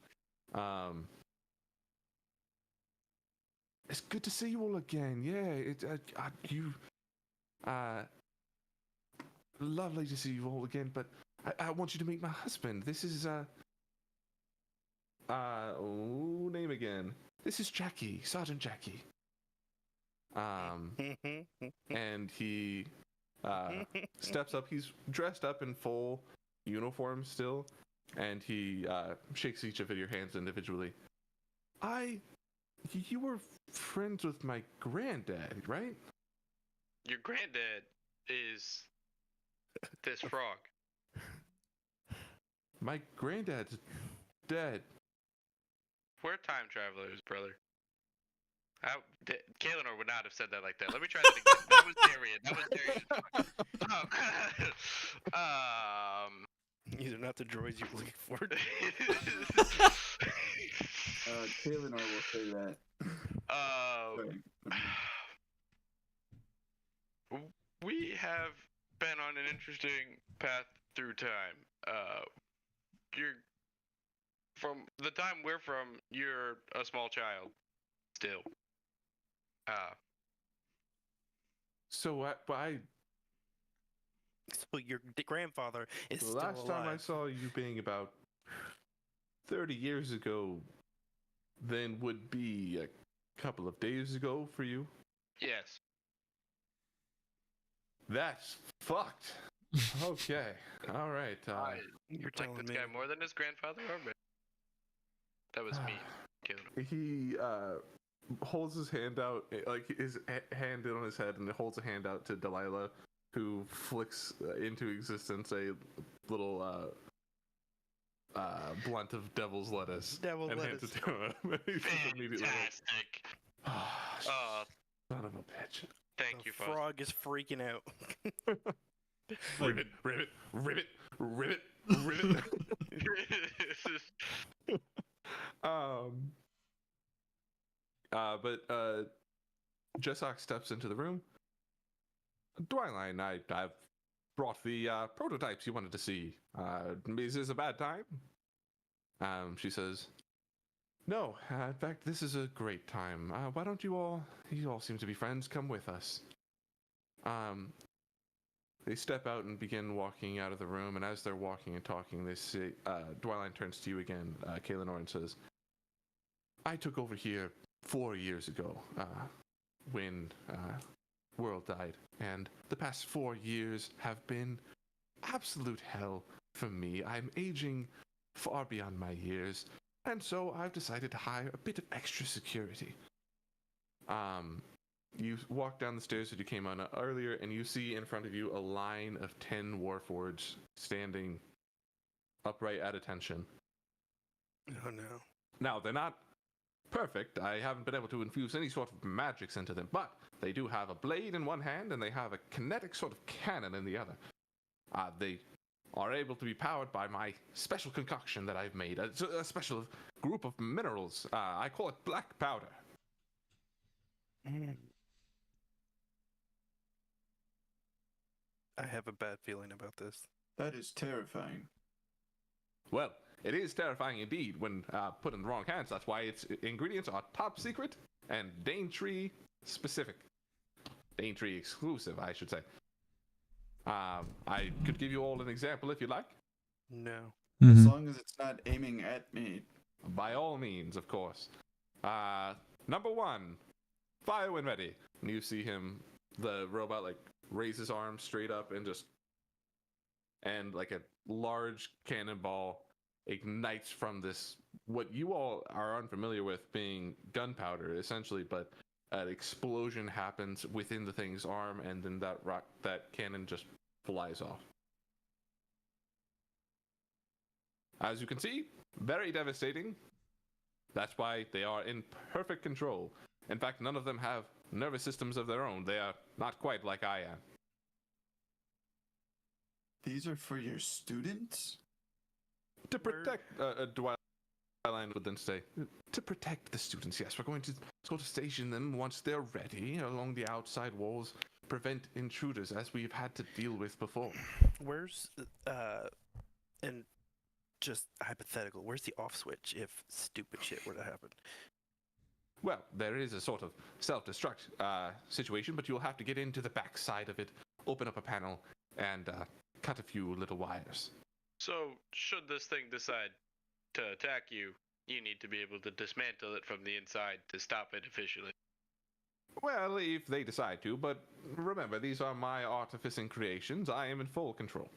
It's good to see you all again. Yeah, lovely to see you all again. But I want you to meet my husband. This is name again. This is Jackie, Sergeant Jackie. And he steps up. He's dressed up in full uniform still, and he shakes each of your hands individually. You were friends with my granddad, right? Your granddad is this frog. My granddad's dead. We're time travelers, brother. Kaelinor would not have said that like that. Let me try that again. That was Darian. These are not the droids you're looking for. Kaelinor will say that. We have been on an interesting path through time. You're from the time we're from. You're a small child, still. So So your grandfather is the still last alive. time I saw you being about 30 years ago, then would be a couple of days ago for you. Yes. That's fucked. Okay. All right. You're Like telling this me. guy more than his grandfather, or me? That was me. Kaelinor. He holds his hand out, like his hand on his head, and holds a hand out to Delilah, who flicks into existence a little blunt of devil's lettuce. Devil's and lettuce. hands it to him. He's just immediately like, Fantastic. son of a bitch. Thank The you, Foz. frog is freaking out. Ribbit, ribbit, ribbit, ribbit, ribbit. But Jessock steps into the room. Dwyline, I've brought the prototypes you wanted to see. Is this a bad time? She says, no, in fact, this is a great time. Why don't you all seem to be friends, come with us. They step out and begin walking out of the room, and as they're walking and talking, they say, Dwyline turns to you again, Kaelinor, and says, I took over here 4 years ago, when World died, and the past 4 years have been absolute hell for me. I'm aging far beyond my years, and so I've decided to hire a bit of extra security. You walk down the stairs that you came on earlier, and you see in front of you a line of 10 warforged standing upright at attention. Oh no. Now, they're not perfect. I haven't been able to infuse any sort of magics into them, but they do have a blade in one hand, and they have a kinetic sort of cannon in the other. They are able to be powered by my special concoction that I've made, a special group of minerals. I call it black powder. I have a bad feeling about this. That is terrifying. Well, it is terrifying indeed when put in the wrong hands. That's why its ingredients are top secret and Danetree specific. Danetree exclusive, I should say. I could give you all an example if you like. No. As long as it's not aiming at me. By all means, of course. Number 1, fire when ready. And you see him, the robot, like, raise his arm straight up and like a large cannonball ignites from this, what you all are unfamiliar with being gunpowder, essentially, but an explosion happens within the thing's arm, and then that cannon just flies off. As you can see, very devastating. That's why they are in perfect control. In fact, none of them have nervous systems of their own. They are not quite like I am. These are for your students? To protect, Dwyline would then say, to protect the students, yes. We're going to sort of station them once they're ready along the outside walls, prevent intruders as we've had to deal with before. Where's and just hypothetical, where's the off switch if stupid shit were to happen? Well, there is a sort of self-destruct situation, but you'll have to get into the back side of it, open up a panel, and cut a few little wires. So, should this thing decide to attack you, you need to be able to dismantle it from the inside to stop it officially. Well, if they decide to, but remember, these are my artificing creations. I am in full control.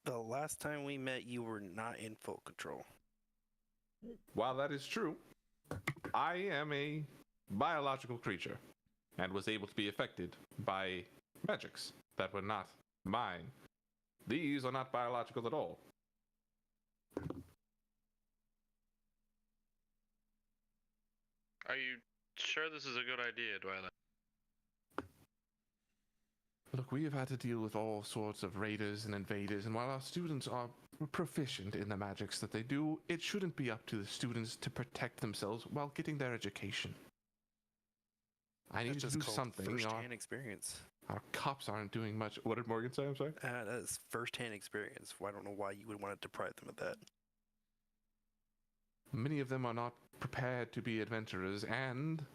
The last time we met, you were not in full control. While that is true, I am a biological creature and was able to be affected by magics that were not mine. These are not biological at all. Are you sure this is a good idea, Dwyla? Look, we have had to deal with all sorts of raiders and invaders, and while our students are proficient in the magics that they do, it shouldn't be up to the students to protect themselves while getting their education. I need to do something. First-hand experience. Our cops aren't doing much. What did Morgan say? I'm sorry? That's first-hand experience. Well, I don't know why you would want to deprive them of that. Many of them are not prepared to be adventurers, and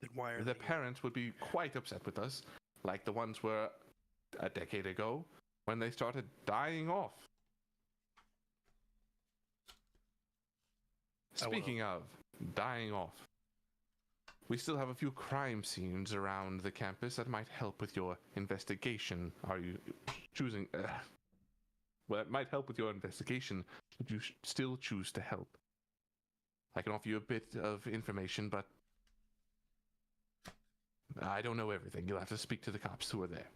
Then why are the they parents would be quite upset with us, like the ones were a decade ago when they started dying off. Speaking of dying off, we still have a few crime scenes around the campus that might help with your investigation. Are you choosing... well, it might help with your investigation, but you still choose to help. I can offer you a bit of information, but I don't know everything. You'll have to speak to the cops who are there.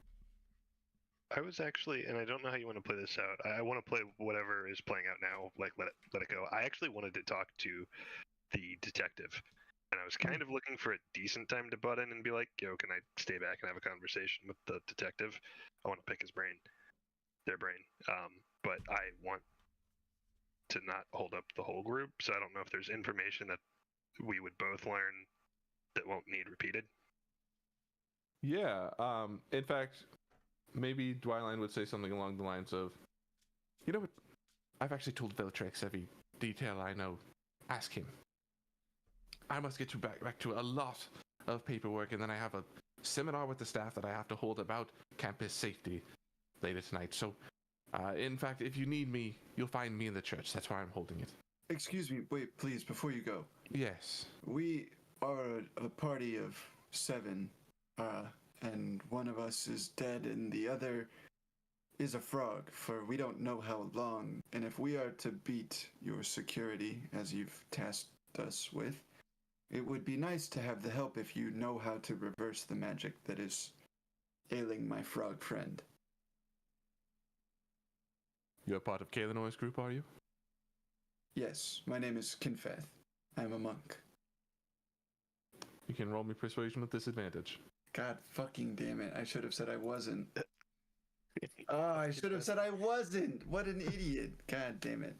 I was actually, and I don't know how you want to play this out. I want to play whatever is playing out now, like let it go. I actually wanted to talk to the detective, and I was kind of looking for a decent time to butt in and be like, "Yo, can I stay back and have a conversation with the detective? I want to pick their brain. But I want to not hold up the whole group, so I don't know if there's information that we would both learn that won't need repeated." Yeah. In fact, maybe Dwyline would say something along the lines of, "You know what? I've actually told Veltrex every detail I know. Ask him. I must get you back to a lot of paperwork, and then I have a seminar with the staff that I have to hold about campus safety later tonight. So, in fact, if you need me, you'll find me in the church. That's where I'm holding it." Excuse me, wait, please, before you go. Yes. We are a party of 7, and one of us is dead and the other is a frog for we don't know how long. And if we are to beat your security, as you've tasked us with, it would be nice to have the help if you know how to reverse the magic that is ailing my frog friend. You're part of Kalenoy's group, are you? Yes, my name is Kinfath. I'm a monk. You can roll me persuasion with disadvantage. God fucking damn it. I should have said I wasn't. I should have said I wasn't. What an idiot. God damn it.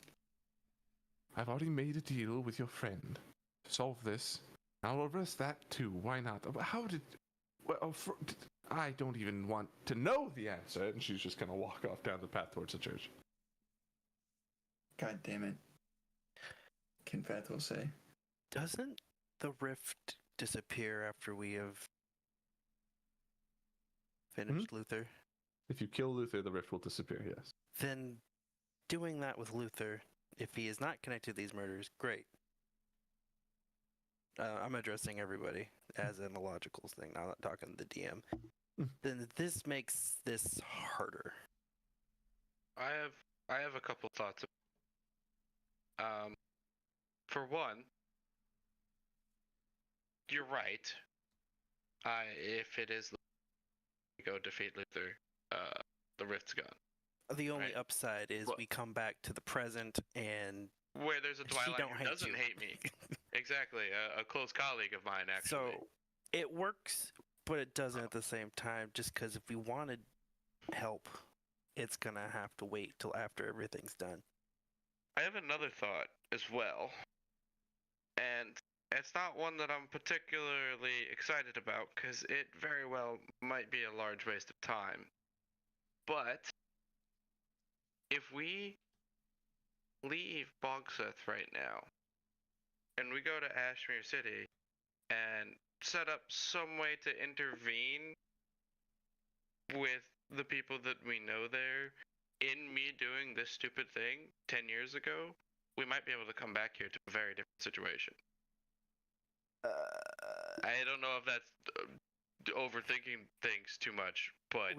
I've already made a deal with your friend. Solve this. I'll reverse that too. Why not? How did... Well, I don't even want to know the answer. And she's just going to walk off down the path towards the church. God damn it. Kinfath will say. Doesn't the rift disappear after we have finished Luther? If you kill Luther, the rift will disappear, yes. Then doing that with Luther, if he is not connected to these murders, great. I'm addressing everybody as in a logical thing, not talking to the DM. Then this makes this harder. I have a couple thoughts. For one, you're right. If it is go defeat Luther, the rift's gone. The only Right. upside is we come back to the present and Where there's a She Twilight don't who hate doesn't you. hate me. Exactly, a close colleague of mine, actually. so it works, but it doesn't at the same time. Just because if we wanted help, it's gonna have to wait till after everything's done. I have another thought as well, and it's not one that I'm particularly excited about because it very well might be a large waste of time. But if we leave Bogseth right now and we go to Ashmere City and set up some way to intervene with the people that we know there in me doing this stupid thing 10 years ago, we might be able to come back here to a very different situation. I don't know if that's overthinking things too much, but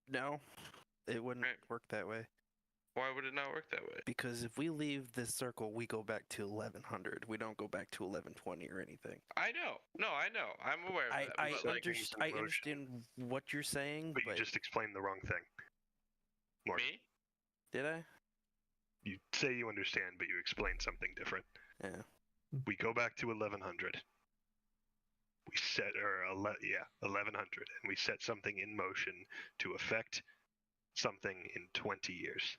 no, it wouldn't Right. work that way. why would it not work that way? Because if we leave this circle, we go back to 1100. We don't go back to 1120 or anything. I know. No, I know. I'm aware of that. I but like, things in motion. understand what you're saying, But you but just explained the wrong thing. Morgan, me? did I? you say you understand, but you explained something different. Yeah. We go back to 1100. We set, 1100, and we set something in motion to affect something in 20 years.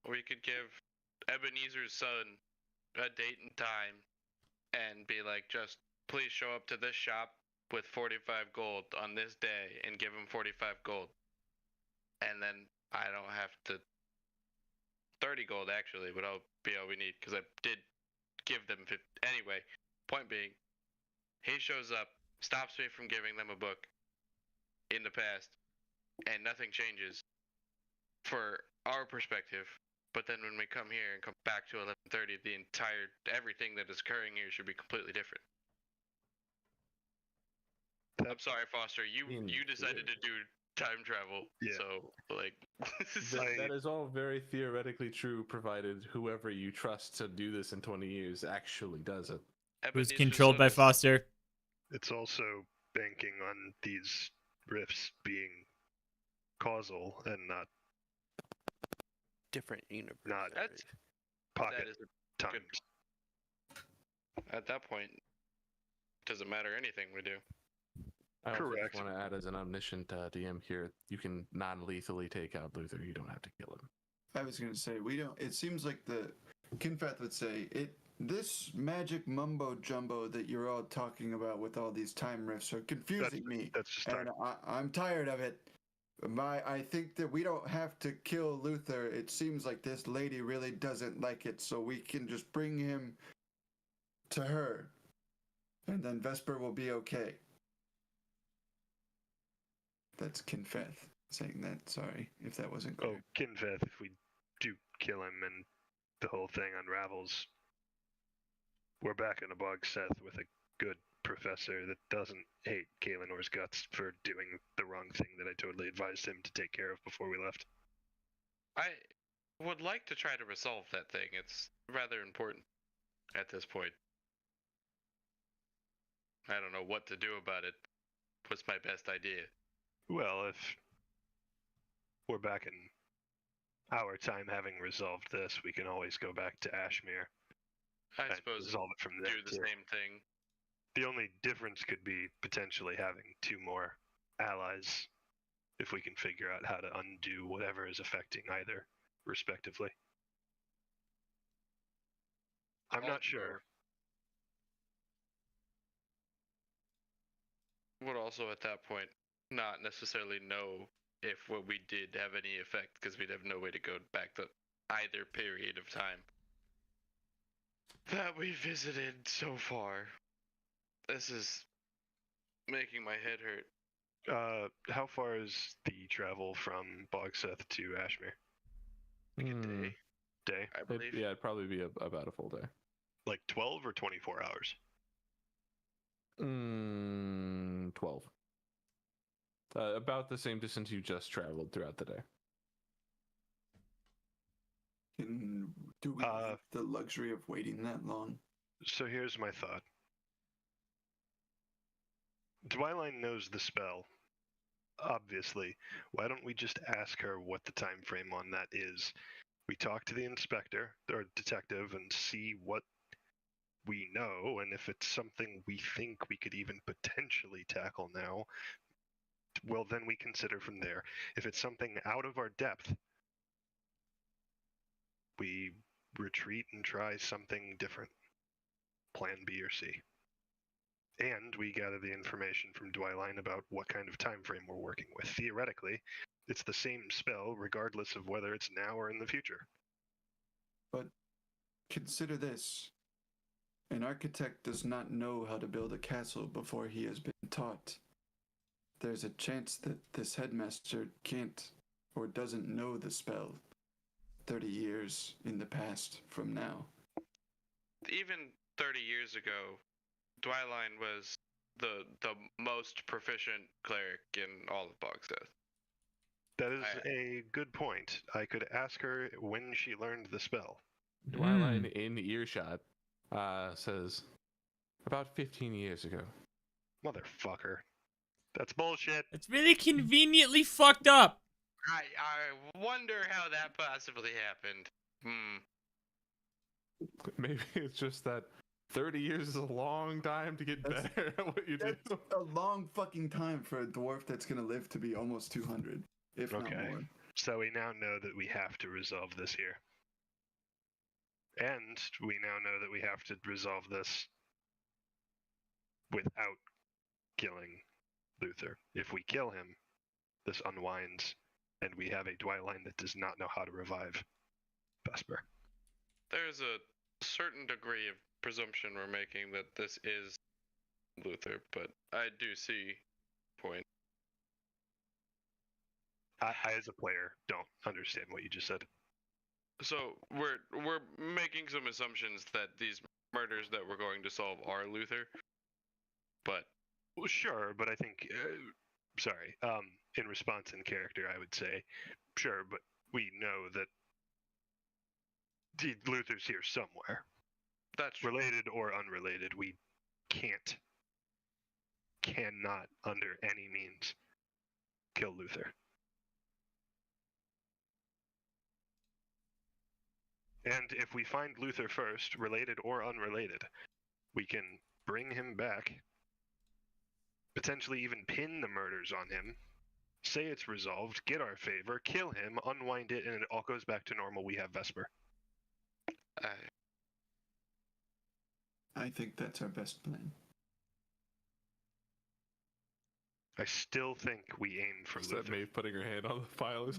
We could give Ebenezer's son a date and time and be like, just please show up to this shop with 45 gold on this day and give him 45 gold. And then I don't have to 30 gold actually, but I'll be all we need because I did give them 50. Anyway, point being, he shows up, stops me from giving them a book in the past, and nothing changes for our perspective. But then when we come here and come back to 11:30, everything that is occurring here should be completely different. I'm sorry, Foster. You decided to do time travel. Yeah. So like That is all very theoretically true, provided whoever you trust to do this in 20 years actually does it. Who's Ebenezer's controlled son by is- Foster? It's also banking on these rifts being causal and not Different universe. Not- That's- pocket That is times. at that point, doesn't matter anything we do. I also Correct. just want to add, as an omniscient DM here, you can non-lethally take out Luther. You don't have to kill him. I was gonna say we don't. It seems like the Kinfath would say it. This magic mumbo jumbo that you're all talking about with all these time rifts are confusing me, That's just and I'm tired of it. I think that we don't have to kill Luther. It seems like this lady really doesn't like it, so we can just bring him to her, and then Vesper will be okay. That's Kinfeth saying that. Sorry if that wasn't clear. Oh, Kinfeth, if we do kill him and the whole thing unravels, we're back in a bog Seth with a good professor that doesn't hate Kalinor's guts for doing the wrong thing that I totally advised him to take care of before we left. I would like to try to resolve that thing. It's rather important at this point. I don't know what to do about it. What's my best idea? Well, if we're back in our time having resolved this, we can always go back to Ashmere I and suppose resolve it from there. do the too. same thing. The only difference could be potentially having 2 more allies if we can figure out how to undo whatever is affecting either, respectively. I'm not sure. Would also at that point not necessarily know if what we did have any effect because we'd have no way to go back to either period of time that we visited so far. This is making my head hurt. How far is the travel from Bogseth to Ashmere? Like a day, Day? I believe. It'd probably be about a full day. Like 12 or 24 hours? 12. About the same distance you just traveled throughout the day. Do we have the luxury of waiting that long? So here's my thought. Dwyline knows the spell. Obviously. Why don't we just ask her what the time frame on that is? We talk to the inspector or detective and see what we know, and if it's something we think we could even potentially tackle now, well, then we consider from there. If it's something out of our depth, we retreat and try something different. Plan B or C. And we gather the information from Dwyline about what kind of time frame we're working with. Theoretically, it's the same spell regardless of whether it's now or in the future. But consider this. An architect does not know how to build a castle before he has been taught. There's a chance that this headmaster can't or doesn't know the spell 30 years in the past from now. Even 30 years ago, Dwyline was the most proficient cleric in all of Bogseth. That is a good point. I could ask her when she learned the spell. Dwyline in earshot says, about 15 years ago. Motherfucker. That's bullshit. It's really conveniently fucked up. I wonder how that possibly happened. Maybe it's just that 30 years is a long time to get That's- better at what you do. That's a long fucking time for a dwarf that's gonna live to be almost 200, if not Okay. more. So we now know that we have to resolve this here. And we now know that we have to resolve this without killing Luther. If we kill him, this unwinds, and we have a Dwyline that does not know how to revive Vesper. There's a certain degree of presumption we're making that this is Luther, but I do see point. I, as a player, don't understand what you just said. So we're making some assumptions that these murders that we're going to solve are Luther, but Well, sure, but I think, in response in character, I would say, sure, but we know that Luther's here somewhere. that's true. Related or unrelated, we cannot, under any means, kill Luther. And if we find Luther first, related or unrelated, we can bring him back, potentially even pin the murders on him, say it's resolved, get our favor, kill him, unwind it, and it all goes back to normal. We have Vesper. I think that's our best plan. I still think we aim for Is that Luther. Maeve putting her hand on the file?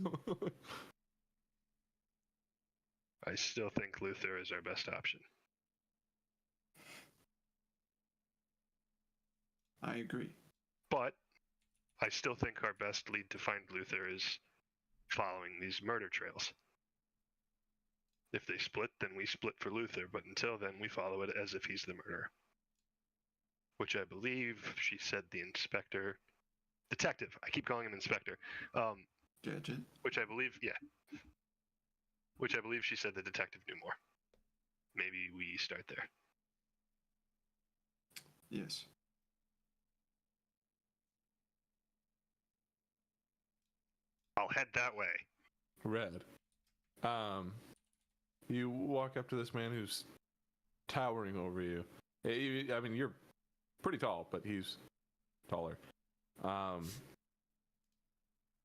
I still think Luther is our best option. I agree. But I still think our best lead to find Luther is following these murder trails. If they split, then we split for Luther, but until then, we follow it as if he's the murderer. Which I believe she said the detective, I keep calling him inspector. Gadget? Which I believe she said the detective knew more. Maybe we start there. Yes. I'll head that way. Red. You walk up to this man who's towering over you. I mean, you're pretty tall, but he's taller.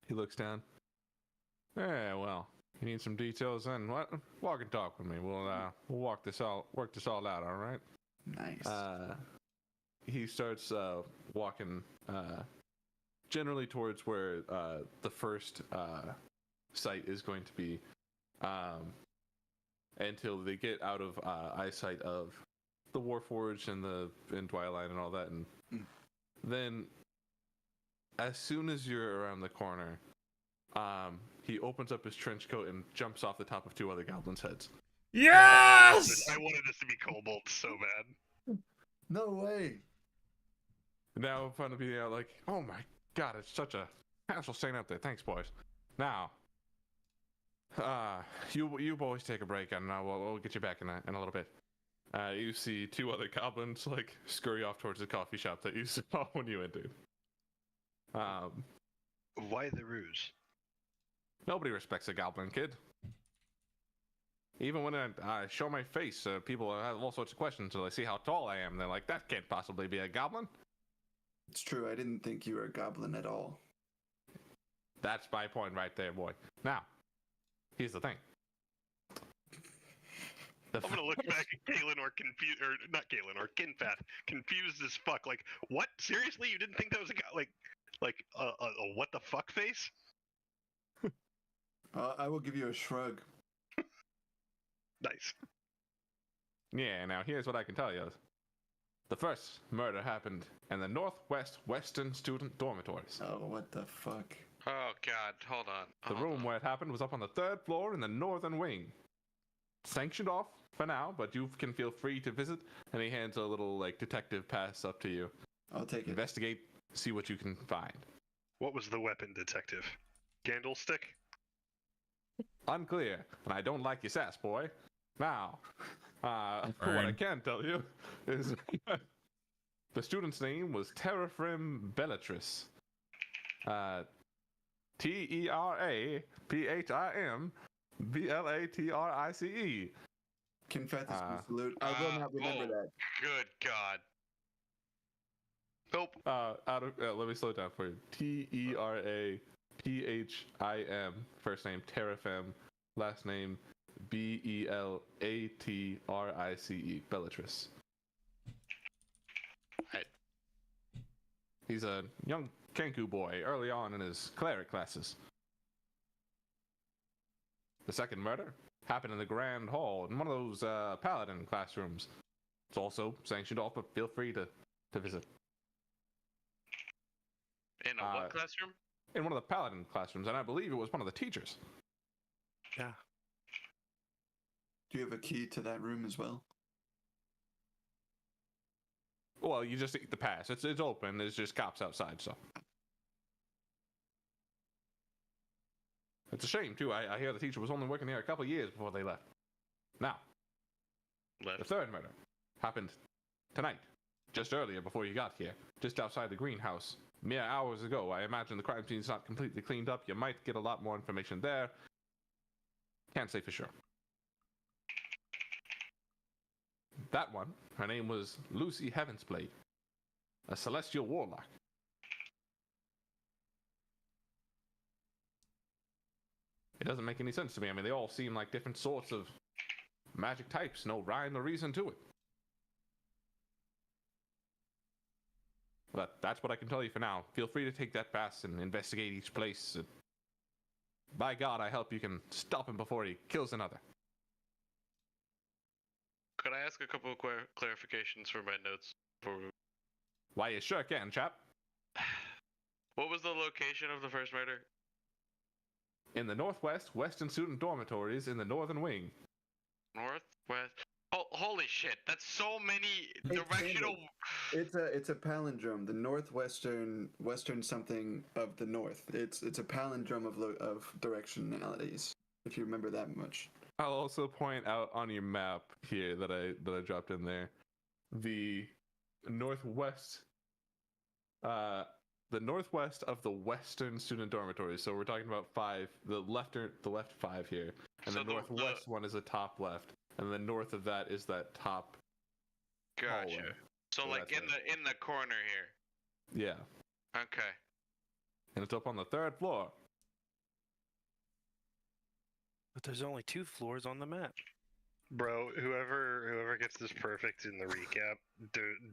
He looks down. Yeah, well, you need some details then. What? Walk and talk with me. We'll work this all out, all right? Nice. He starts walking generally towards where the first site is going to be, until they get out of eyesight of the Warforged and Dwyline and all that, and then as soon as you're around the corner, he opens up his trench coat and jumps off the top of two other goblins' heads. Yes! I wanted this to be Kobold so bad. No way. Now in front of you, they're like, oh my god, it's such a hassle staying up there. Thanks, boys. Now, you boys take a break, and we'll get you back in a little bit. You see two other goblins like scurry off towards the coffee shop that you saw when you entered. Why the ruse? Nobody respects a goblin, kid. Even when I show my face, people have all sorts of questions. So they see how tall I am. They're like, that can't possibly be a goblin. It's true, I didn't think you were a goblin at all. That's my point right there, boy. Now, here's the thing. I'm gonna look back at Galen or not Galen or Kinpath, confused as fuck. Like, what? Seriously, you didn't think that was a guy? Like a what the fuck face? I will give you a shrug. Nice. Yeah, now here's what I can tell you. The first murder happened in the Northwest Western student dormitories. Oh, what the fuck? Oh God, hold on. The room where it happened was up on the 3rd floor in the northern wing. Sanctioned off for now, but you can feel free to visit. And he hands a little like detective pass up to you. I'll take it. Investigate, see what you can find. What was the weapon, detective? Candlestick? Unclear, and I don't like your sass, boy. Now, what I can tell you is the student's name was Terrafrim Bellatrix. TerraPhimBlatrice. Confetti salute. I will not remember that. Good God. Nope. Let me slow it down for you. TerraPhim. First name Terrafim. Last name Bellatrice. Bellatrix. Right. He's a young Kenku boy early on in his cleric classes. The second murder happened in the Grand Hall in one of those paladin classrooms. It's also sanctioned off, but feel free to visit. In a what classroom? In one of the paladin classrooms, and I believe it was one of the teachers. Yeah. Do you have a key to that room as well? Well, you just eat the pass. It's open. There's just cops outside, so. It's a shame, too. I hear the teacher was only working here a couple years before they left. Now, the third murder happened tonight, just earlier before you got here, just outside the greenhouse. Mere hours ago. I imagine the crime scene's not completely cleaned up. You might get a lot more information there. Can't say for sure. That one, her name was Lucy Heavensblade, a celestial warlock. It doesn't make any sense to me. I mean, they all seem like different sorts of magic types. No rhyme or reason to it. But that's what I can tell you for now. Feel free to take that pass and investigate each place. By God, I hope you can stop him before he kills another. Could I ask a couple of clarifications for my notes? Why, you sure can, chap. What was the location of the first murder? In the Northwest Western student dormitories in the northern wing. Northwest. Oh, holy shit! That's so many directional. It's a palindrome. The northwestern western something of the north. It's a palindrome of directionalities. If you remember that much. I'll also point out on your map here that I dropped in there, the northwest of the western student dormitories. So we're talking about 5, the left 5 here, and So the northwest one is the top left, and the north of that is that top. Gotcha. hallway. So like in the corner here. Yeah, Okay. and it's up on the 3rd floor. But there's only 2 floors on the map. Bro, whoever gets this perfect in the recap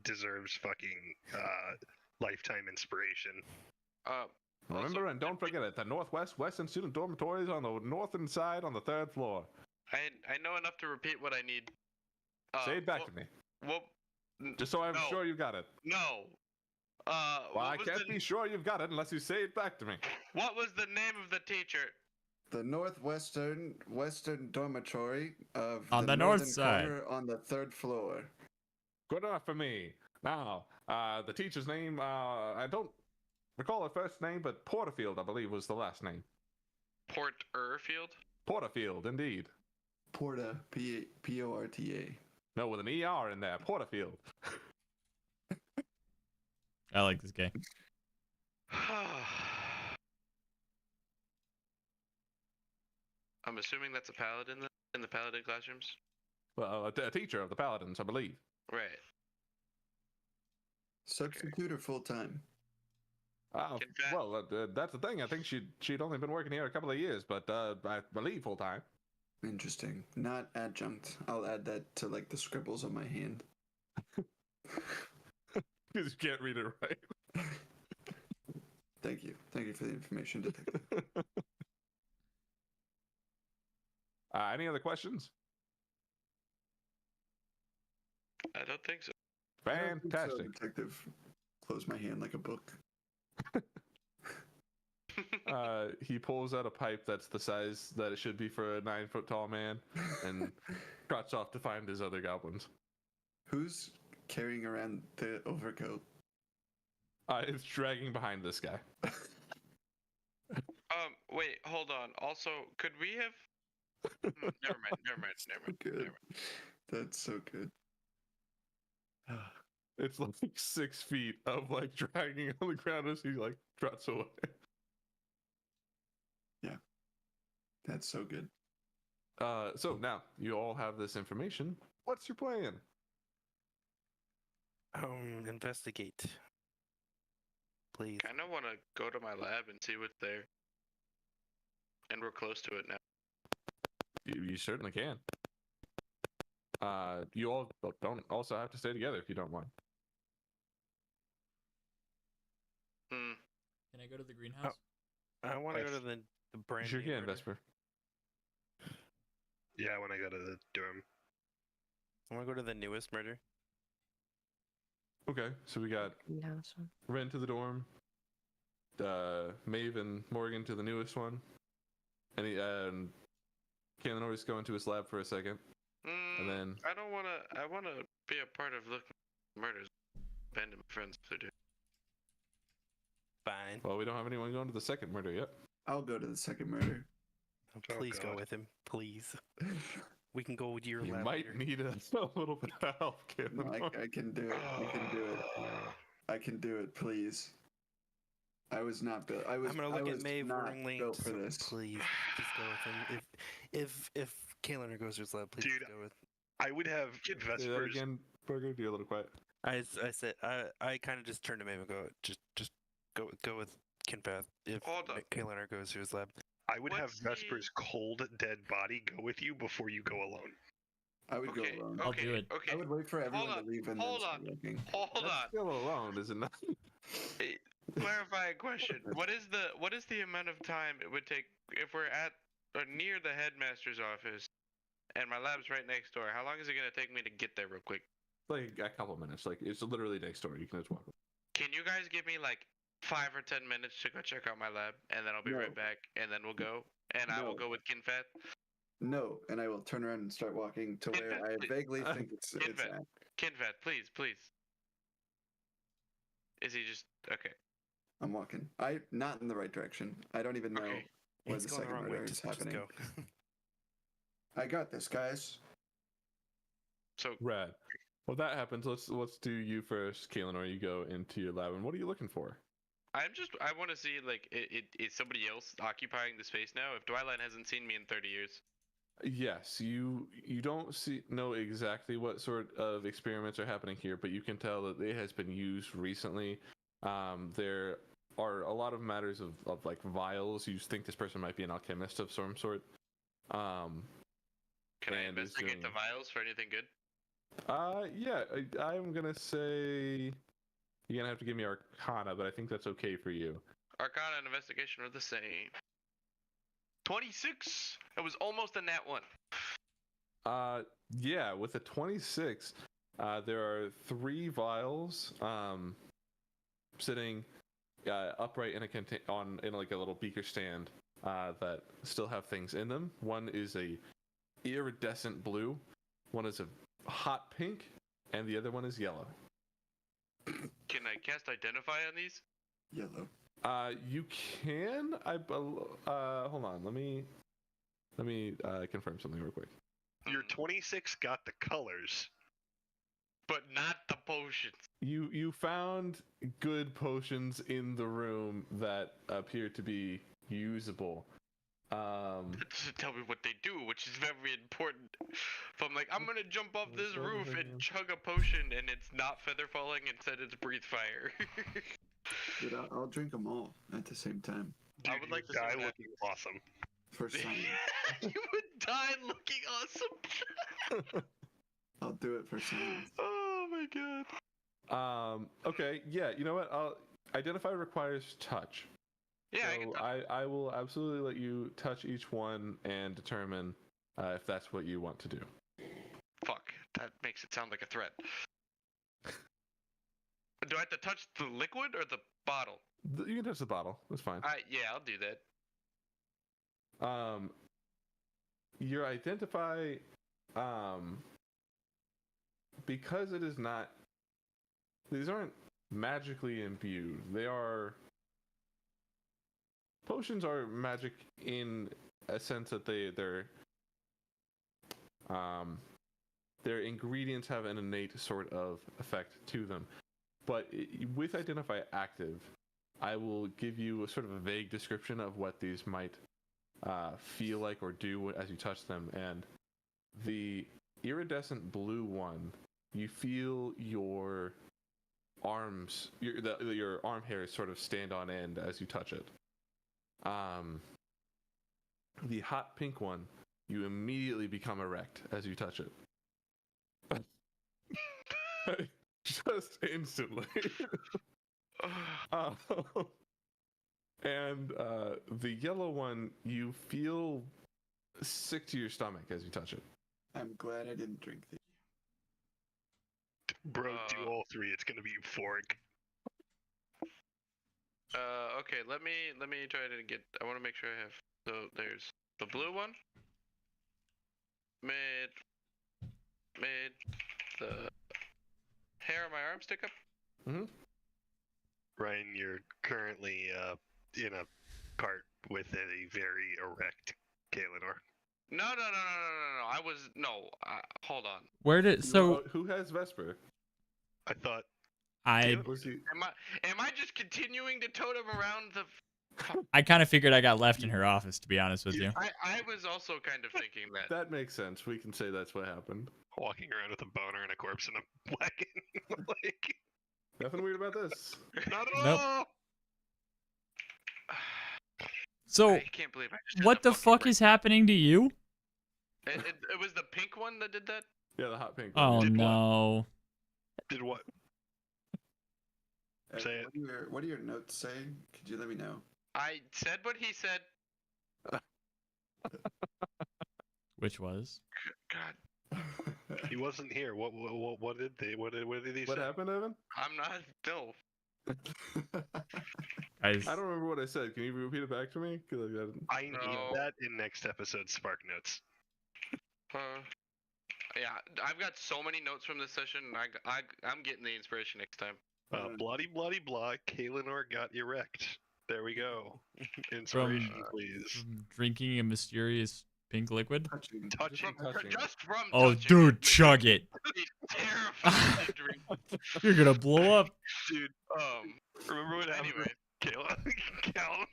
deserves fucking lifetime inspiration. Remember and don't forget it. The Northwest Western student dormitories on the northern side on the 3rd floor. I know enough to repeat what I need. Say it back to me. Well, Just so I'm no. sure you got it. No. Well, I can't be sure you've got it unless you say it back to me. What was the name of the teacher? The northwestern western dormitory of On the north side. corner on the 3rd floor. Good enough for me. Now, the teacher's name, I don't recall her first name, but Porterfield, I believe, was the last name. Porterfield? Porterfield, indeed. Porta, P-O-R-T-A. No, with an E-R in there. Porterfield. I like this guy. I'm assuming that's a paladin in the paladin classrooms? Well, a teacher of the Paladins, I believe. Right. Substitute or full time? Well, that's the thing. I think she'd only been working here a couple of years, but I believe full time. Interesting. Not adjunct. I'll add that to like the scribbles on my hand. Because you can't read it right. Thank you. Thank you for the information, detective. Any other questions? I don't think so. I don't think so, Fantastic. detective. Close my hand like a book. He pulls out a pipe that's the size that it should be for a 9-foot tall man, and trots off to find his other goblins. Who's carrying around the overcoat? It's dragging behind this guy. Wait, hold on. Also, could we have? Never mind. Good. That's so good. It's like 6 feet of like dragging on the ground as he like trots away. That's so good. So now you all have this information. What's your plan? Investigate. Please. Kind of want to go to my lab and see what's there. And we're close to it now. You certainly can. You all don't also have to stay together if you don't want. Hmm. Can I go to the greenhouse? I want to go to the brand Sure new can, murder. Vesper. Yeah, when I go to the dorm. I want to go to the newest murder. Okay, so we got Greenhouse one. Ren to the dorm, Maeve and Morgan to the newest one, and Kalen always go into his lab for a second, and then I don't want to. I want to be a part of looking at murders. Abandon my friends if they do. Fine. well, we don't have anyone going to the second murder yet. I'll go to the second murder. Please go God. with him. Please. We can go with your You lab might later. need a little bit of help, No, Kalen. I can do it. I can do it. I can do it. Please. I was not built. I'm gonna look at Maeve not warningly. built for so this. Please, just go with him. If Kalen goes to his lab, please Dude, just go with. I would have Say that Vespers. again, Burger. Be a little quiet. I said I kind of just turned to Maeve and go just go with Kinpath if Hold up. Kalen goes to his lab. I would have What's the- Vesper's cold dead body go with you before you go alone. I would Okay. go alone. I'll Okay. do it. Okay. I would wait for everyone on, to leave and hold then on. start looking. Hold That's on. still alone, is it not? Clarifying question. What is the amount of time it would take if we're at or near the headmaster's office and my lab's right next door? How long is it gonna take me to get there real quick? Like a couple minutes. Like it's literally next door. You can just walk. Can you guys give me like 5 or 10 minutes to go check out my lab, and then I'll be No. right back, and then we'll go, and I will No. go with Kinfat. No, and I will turn around and start walking to where I vaguely think it's Kinfat. at. Kinfat, please. Is he just okay? I'm walking. Not in the right direction. I don't even know Okay. where He's the going the second wrong way. murder is Just happening. go. I got this, guys. So Rad. Well, that happens. Let's do you first, Kalen, or you go into your lab. And what are you looking for? I want to see like is somebody else occupying the space now? If Twilight hasn't seen me in 30 years. Yes, you don't know exactly what sort of experiments are happening here, but you can tell that it has been used recently. There are a lot of matters of like vials. You think this person might be an alchemist of some sort. Can I And is investigate the doing- vials for anything good? Yeah, I'm gonna say you're gonna have to give me Arcana, but I think that's okay for you. Arcana and investigation are the same. 26. It was almost a nat one. Yeah, with a 26, there are 3 vials sitting upright in in like a little beaker stand that still have things in them. One is a iridescent blue, one is a hot pink, and the other one is yellow. Can I cast identify on these? Yellow. You can. Hold on. Let me confirm something real quick. Your 26 got the colors. But not the potions. You found good potions in the room that appear to be usable. That doesn't tell me what they do, which is very important. If I'm like, I'm gonna jump off this roof and chug a potion, and it's not feather falling, instead it's breathe fire. Dude, I'll drink them all at the same time. Dude, I would like you to see die what looking awesome. For science. You would die looking awesome. I'll do it for science. Oh my god. Okay. Yeah. You know what? Identify requires touch. Yeah, I can So tell. I will absolutely let you touch each one and determine if that's what you want to do. Fuck. That makes it sound like a threat. Do I have to touch the liquid or the bottle? You can touch the bottle. That's fine. Yeah, I'll do that. You identify, because it is not. These aren't magically imbued. They are. Potions are magic in a sense that their ingredients have an innate sort of effect to them. But with Identify Active, I will give you a sort of a vague description of what these might feel like or do as you touch them. And the iridescent blue one, you feel your arms, your arm hairs sort of stand on end as you touch it. The hot pink one, you immediately become erect as you touch it. Just instantly. And the yellow one, you feel sick to your stomach as you touch it. I'm glad I didn't drink the. Bro, do all three. It's gonna be euphoric. Okay, let me try to get. I want to make sure I have. So there's the blue one. Made the hair on my arm stick up. Mm-hmm. Ryan, you're currently in a cart with a very erect Kalinor. No. I was hold on. Where did Who has Vesper? I thought. I Was he? Am I just continuing to tote him around the? I kind of figured I got left in her office, to be honest with you. I was also kind of thinking that. That makes sense. We can say that's what happened. Walking around with a boner and a corpse in a wagon. Like, Nothing weird about this. not at Nope. all. So, I can't believe I just what the fuck is happening to you? It was the pink one that did that? Yeah, the hot pink. Oh Did what? no. Did what? Say it. What do your notes say? Could you let me know? I said what he said. Which was? God, He wasn't here. What did he say? What happened, Evan? I'm not. No. Guys, I don't remember what I said. Can you repeat it back to me? 'Cause I didn't- I need No. that in next episode's Spark Notes. Yeah, I've got so many notes from this session. I'm getting the inspiration next time. Bloody blah. Kalinor got erect. There we go. Inspiration, please. from drinking a mysterious pink liquid? Touching. Touching. Just from Oh, touching dude, chug it. He's terrified to drink. You're gonna blow up. Dude, remember what happened? Anyway. Callum.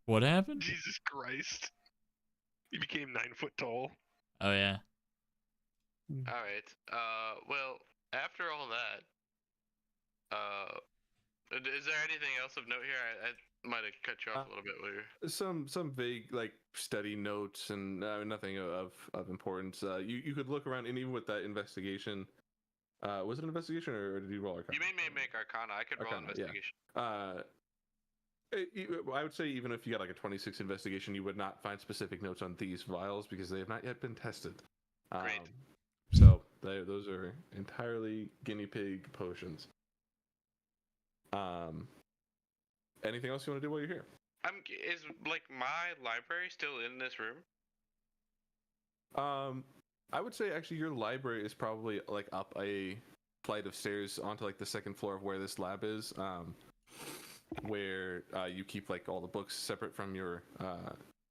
What happened? Jesus Christ. He became 9 foot tall. Oh, yeah. All right. Well, after all that, is there anything else of note here? I might have cut you off a little bit later. Some vague like study notes and nothing of importance. You could look around, and even with that investigation, was it an investigation or did you roll Arcana? You made me make Arcana. I could roll Arcana, yeah. investigation. I would say even if you got like a 26 investigation, you would not find specific notes on these vials because they have not yet been tested. Great. So those are entirely guinea pig potions. Anything else you want to do while you're here? Is like my library still in this room? I would say actually your library is probably like up a flight of stairs onto like the second floor of where this lab is, where you keep like all the books separate from your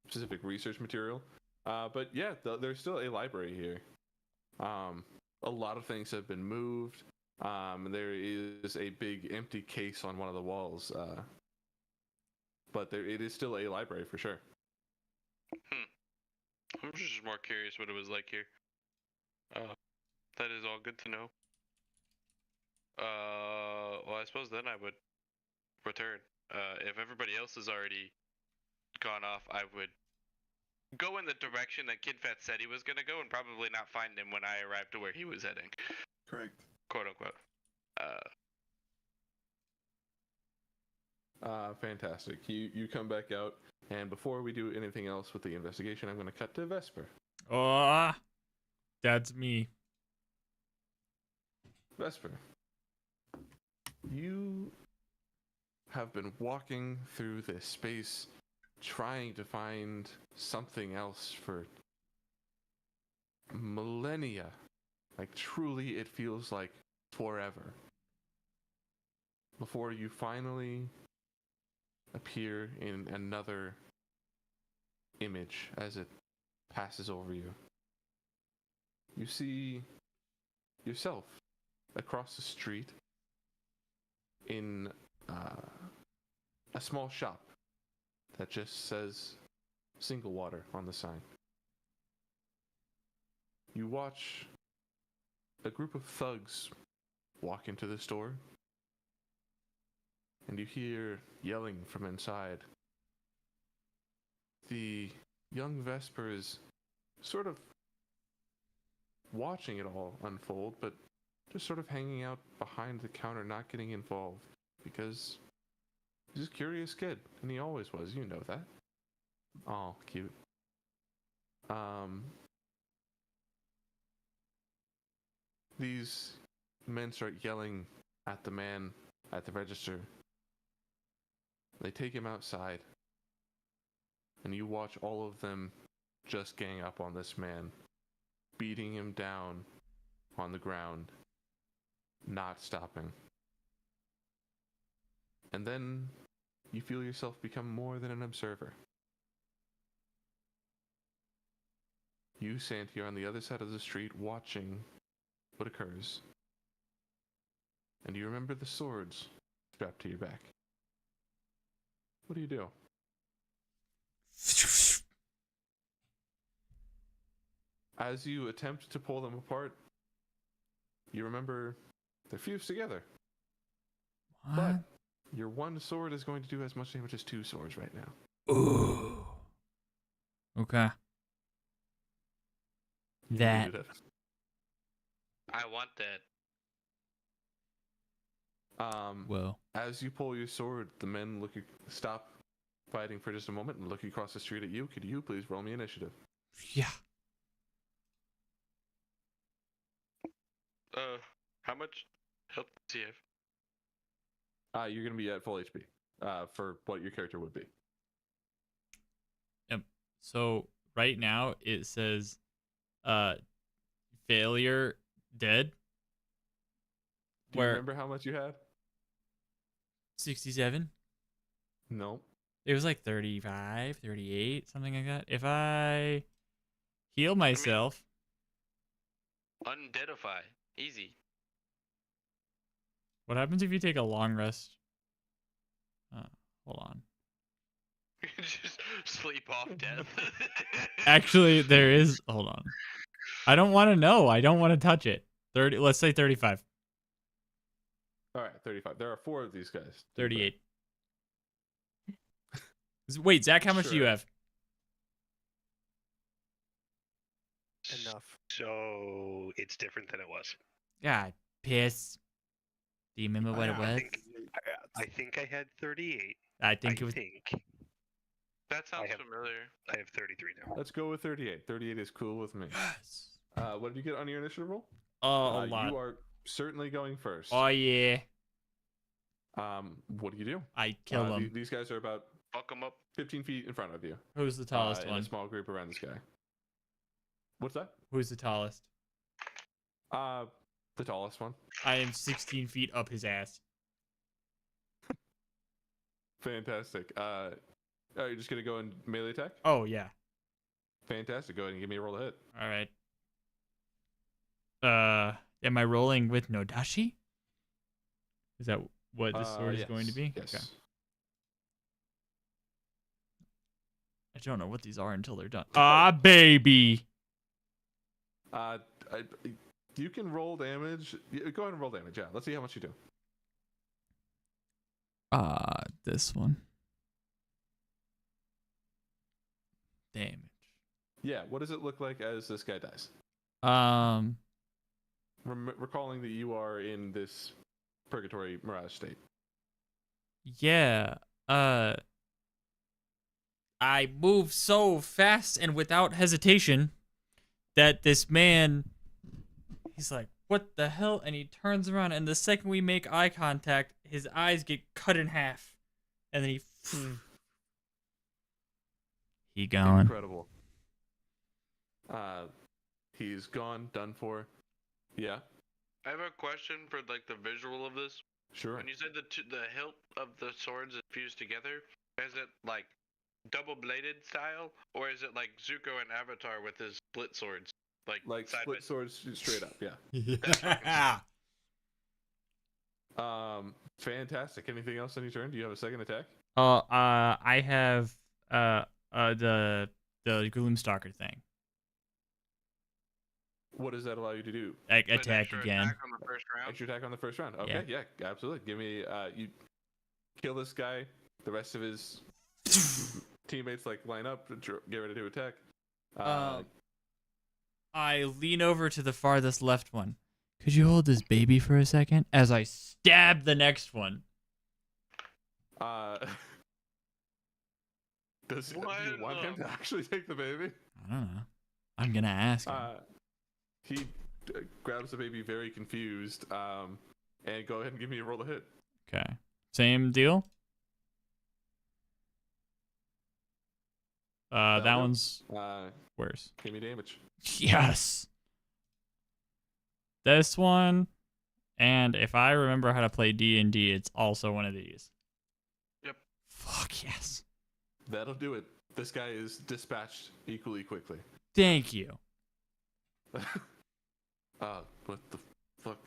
specific research material. But yeah, there's still a library here. A lot of things have been moved. There is a big empty case on one of the walls, but it is still a library for sure. I'm just more curious what it was like here. That is all good to know. Well, I suppose then I would return. If everybody else has already gone off, I would go in the direction that Kid Fat said he was gonna go, and probably not find him when I arrived to where he was heading. Correct. Quote unquote. Fantastic. You come back out, and before we do anything else with the investigation, I'm going to cut to Vesper. Oh, that's me. Vesper, you have been walking through this space trying to find something else for millennia. Like, truly, it feels like forever. Before you finally appear in another image as it passes over you. You see yourself across the street in a small shop that just says single water on the sign. You watch a group of thugs walk into the store, and you hear yelling from inside. The young Vesper is sort of watching it all unfold, but just sort of hanging out behind the counter, not getting involved, because he's a curious kid, and he always was. You know that. Oh, cute. These men start yelling at the man at the register. They take him outside, and you watch all of them just gang up on this man, beating him down on the ground, not stopping. And then you feel yourself become more than an observer. You stand here on the other side of the street watching what occurs. And you remember the swords strapped to your back. What do you do? As you attempt to pull them apart, you remember they're fused together. What? But your one sword is going to do as much damage as two swords right now. Ooh. Okay. That. I want that. Whoa. As you pull your sword, the men stop fighting for just a moment and look across the street at you. Could you please roll me initiative? Yeah. How much health does he have? You're going to be at full HP for what your character would be. Yep. So right now it says failure dead. Do you remember how much you had? 67. No. It was like 35, 38, something like that. If I heal myself. Undeadify. Easy. What happens if you take a long rest? Hold on. Just sleep off death. Actually, there is. Hold on. I don't want to know. I don't want to touch it. 30. Let's say 35. All right, 35. There are 4 of these guys. 38. Wait, Zach, how much do you Sure. have? Enough. So it's different than it was. God, piss. Do you remember what it was? I think I had 38. I think it was. That sounds have- familiar. I have 33 now. Let's go with 38. 38 is cool with me. Yes. What did you get on your initiative roll? Oh, a lot. You are certainly going first. Oh, yeah. What do you do? I kill him. These guys are about Fuck him up. 15 feet in front of you. Who's the tallest in one? a small group around this guy. What's that? Who's the tallest? The tallest one. I am 16 feet up his ass. Fantastic. You're just gonna go and melee attack? Oh, yeah. Fantastic. Go ahead and give me a roll to hit. All right. Am I rolling with no dashi? Is that what this sword is going to be? Yes. Okay. I don't know what these are until they're done. Ah, baby. You can roll damage. Go ahead and roll damage. Yeah. Let's see how much you do. This one. Damage. Yeah. What does it look like as this guy dies? Recalling that you are in this purgatory mirage state. Yeah. I move so fast and without hesitation that this man, he's like, what the hell? And he turns around, and the second we make eye contact, his eyes get cut in half. And then he gone. Incredible. He's gone, done for. Yeah, I have a question for like the visual of this. sure. When you said the hilt of the swords is fused together, is it like double bladed style, or is it like Zuko and Avatar with his split swords, Like side split by- swords straight up, yeah. Fantastic. Anything else on your turn? Do you have a second attack? I have the Gloomstalker thing. What does that allow you to do? Like An attack extra again. attack on the first round? Extra attack on the first round. Okay, yeah, absolutely. Give me you kill this guy. The rest of his teammates like line up, get ready to attack. I lean over to the farthest left one. Could you hold this baby for a second? As I stab the next one. Do you want him to actually take the baby? I don't know. I'm gonna ask him. He grabs the baby very confused. And go ahead and give me a roll to hit. Okay. Same deal? That do. one's worse. Give me damage. Yes. This one, and if I remember how to play D&D, it's also one of these. Yep. Fuck yes. That'll do it. This guy is dispatched equally quickly. Thank you. What the fuck?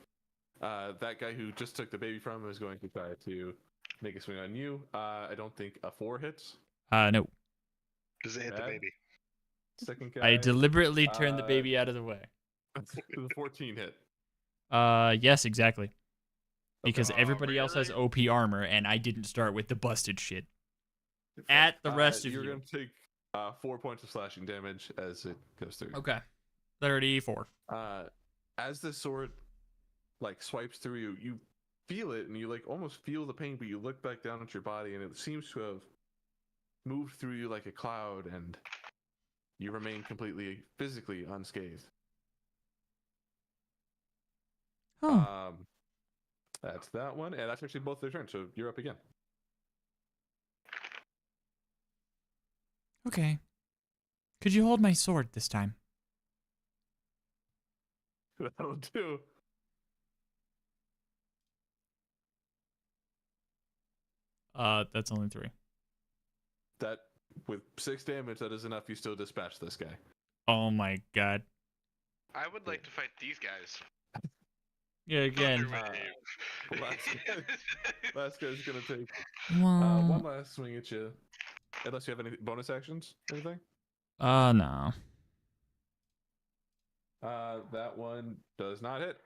That guy who just took the baby from him is going to try to make a swing on you. I don't think a 4 hits. No. Does it hit the Bad. baby? Second guy. I deliberately turned the baby out of the way. The 14 hit. Yes, exactly. Because Oh, everybody else has really? OP armor, and I didn't start with the busted shit. At the rest of you're you. going to take 4 points of slashing damage as it goes through. Okay. 34. As the sword like swipes through you, you feel it and you like almost feel the pain, but you look back down at your body and it seems to have moved through you like a cloud, and you remain completely physically unscathed. Oh. That's that one, and that's actually both their turns, so you're up again. Okay. Could you hold my sword this time? That'll do. That's only 3. That with 6 damage, that is enough. You still dispatch this guy. Oh my god. I would like to fight these guys. Yeah, again. Last guy's gonna take Well, one last swing at you. Unless you have any bonus actions, anything. no. That one does not hit.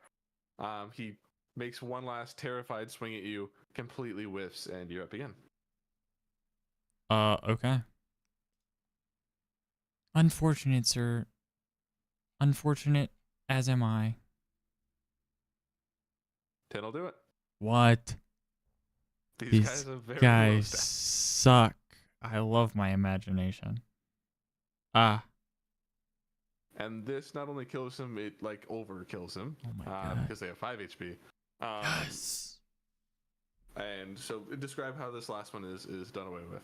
He makes one last terrified swing at you, completely whiffs, and you're up again. Okay. Unfortunate, sir. Unfortunate as am I. 10 will do it. What? These guys are very low guys stats. suck. I love my imagination. And this not only kills him, it like over kills him. Oh my god. Because they have 5 HP. Yes. And so describe how this last one is done away with.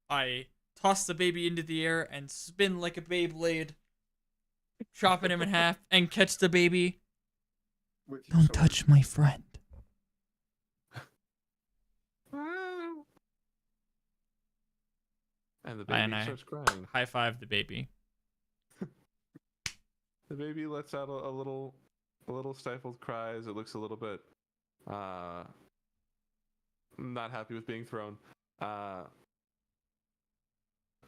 I toss the baby into the air and spin like a Beyblade, chopping him in half, and catch the baby. Don't touch my friend. And the baby I starts crying. high five the baby. The baby lets out a little stifled cries. It looks a little bit not happy with being thrown.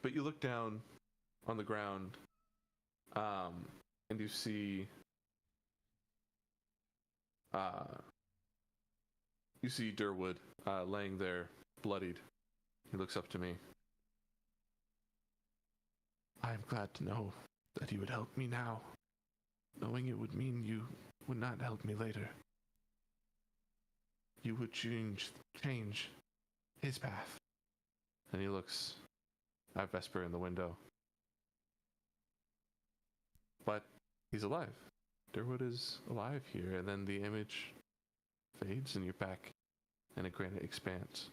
But you look down on the ground, and you see Durwood laying there, bloodied. He looks up to me. I am glad to know that you would help me now, knowing it would mean you would not help me later. You would change his path. And he looks at Vesper in the window. But he's alive. Durwood is alive here, and then the image fades and you're back in a granite expanse.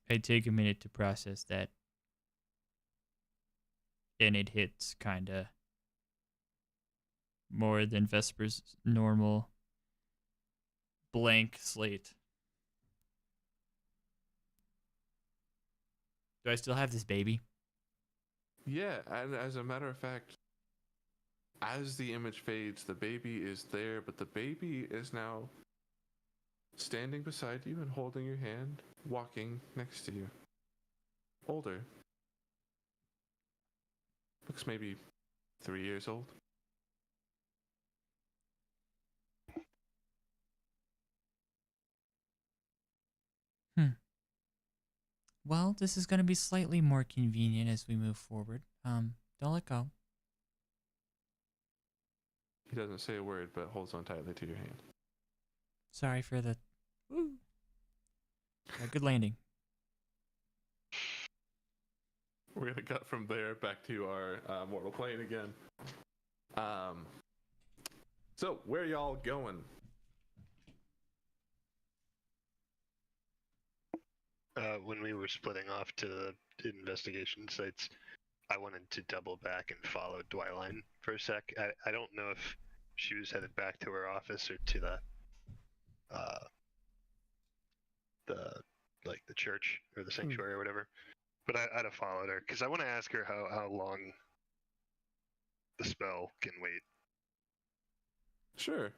I take a minute to process that. And it hits kind of more than Vesper's normal blank slate. Do I still have this baby? Yeah, and as a matter of fact, as the image fades, the baby is there, but the baby is now standing beside you and holding your hand, walking next to you. Older. Looks maybe 3 years old. Well, this is going to be slightly more convenient as we move forward. Don't let go. He doesn't say a word, but holds on tightly to your hand. Sorry for the... Woo. Good landing. We're gonna cut from there back to our mortal plane again. So where y'all going? When we were splitting off to the investigation sites, I wanted to double back and follow Dwyline for a sec. I don't know if she was headed back to her office or to the church or the sanctuary or whatever. But I'd have followed her because I want to ask her how long the spell can wait. Sure.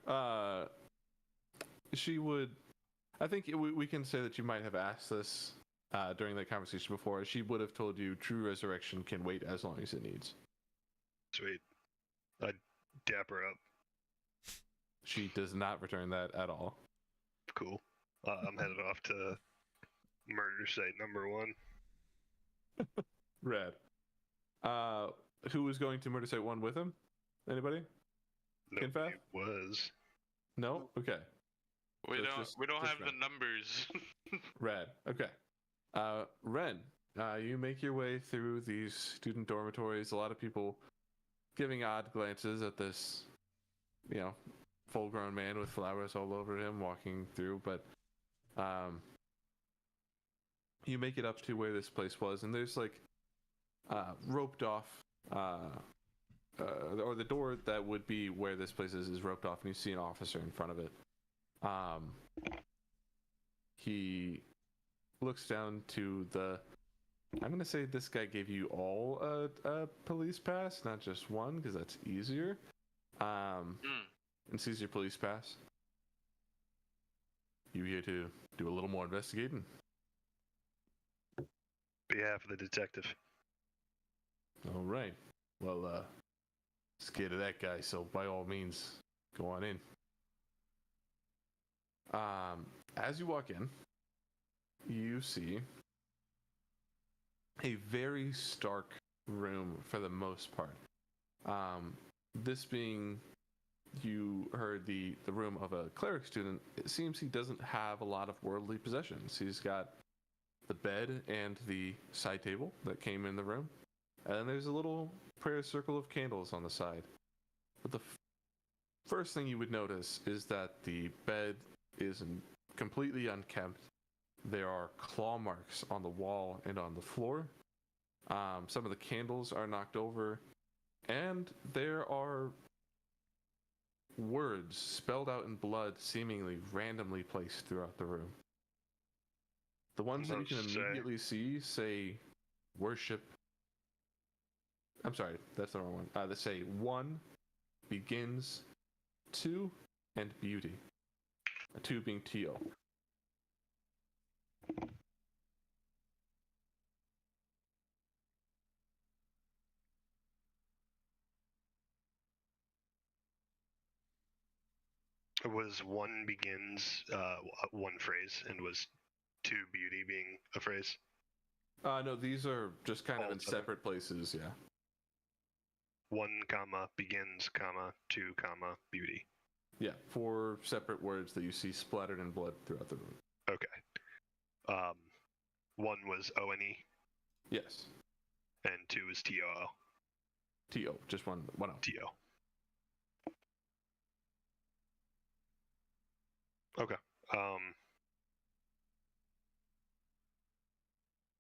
She would. I think we can say that you might have asked this during that conversation before. She would have told you true resurrection can wait as long as it needs. Sweet. I'd dap her up. She does not return that at all. Cool. I'm headed off to murder site number 1. Red. Who was going to murder site 1 with him? Anybody? Nobody Kinfath? was. No? Okay. We So it's don't. just- we don't just have the Ren. numbers. Red. Okay. Ren, you make your way through these student dormitories. A lot of people giving odd glances at this, full-grown man with flowers all over him walking through. But you make it up to where this place was, and there's like roped off, or the door that would be where this place is roped off, and you see an officer in front of it. He looks down to I'm going to say this guy gave you all a police pass, not just one, because that's easier. And sees your police pass. You here to do a little more investigating? Behalf of the detective. All right. Well, scared of that guy, so by all means, go on in. As you walk in, you see a very stark room for the most part. This being, you heard the room of a cleric student. It seems he doesn't have a lot of worldly possessions. He's got the bed and the side table that came in the room. And then there's a little prayer circle of candles on the side. But the first thing you would notice is that the bed is completely unkempt. There are claw marks on the wall and on the floor. Some of the candles are knocked over. And there are words spelled out in blood seemingly randomly placed throughout the room. The ones that you can immediately see say worship. I'm sorry, that's the wrong one. They say 1 begins, 2, and beauty. 2 being T-O. Was 1 begins one phrase, and was 2 beauty being a phrase? No, these are just kind of All in together. separate places, yeah. 1 comma begins comma 2 comma beauty. Yeah, 4 separate words that you see splattered in blood throughout the room. Okay. 1 was O-N-E, Yes. and 2 was T-O-O. T-O, just one O. T-O. Okay.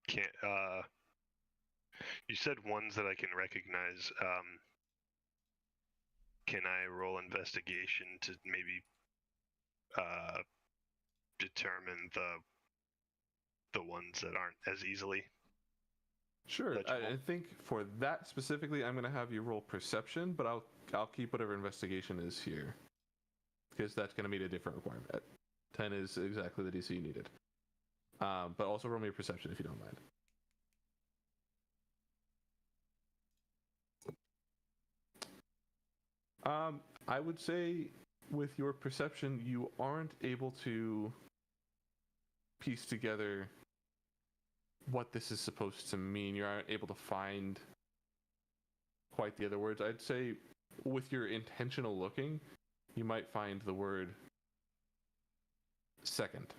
Can't. You said ones that I can recognize. Can I roll investigation to maybe determine the ones that aren't as easily? Sure. Legible? I think for that specifically, I'm gonna have you roll perception, but I'll keep whatever investigation is here, because that's gonna meet a different requirement. 10 is exactly the DC you needed. But also roll me a perception if you don't mind. I would say with your perception, you aren't able to piece together what this is supposed to mean. You aren't able to find quite the other words. I'd say with your intentional looking, you might find the word second.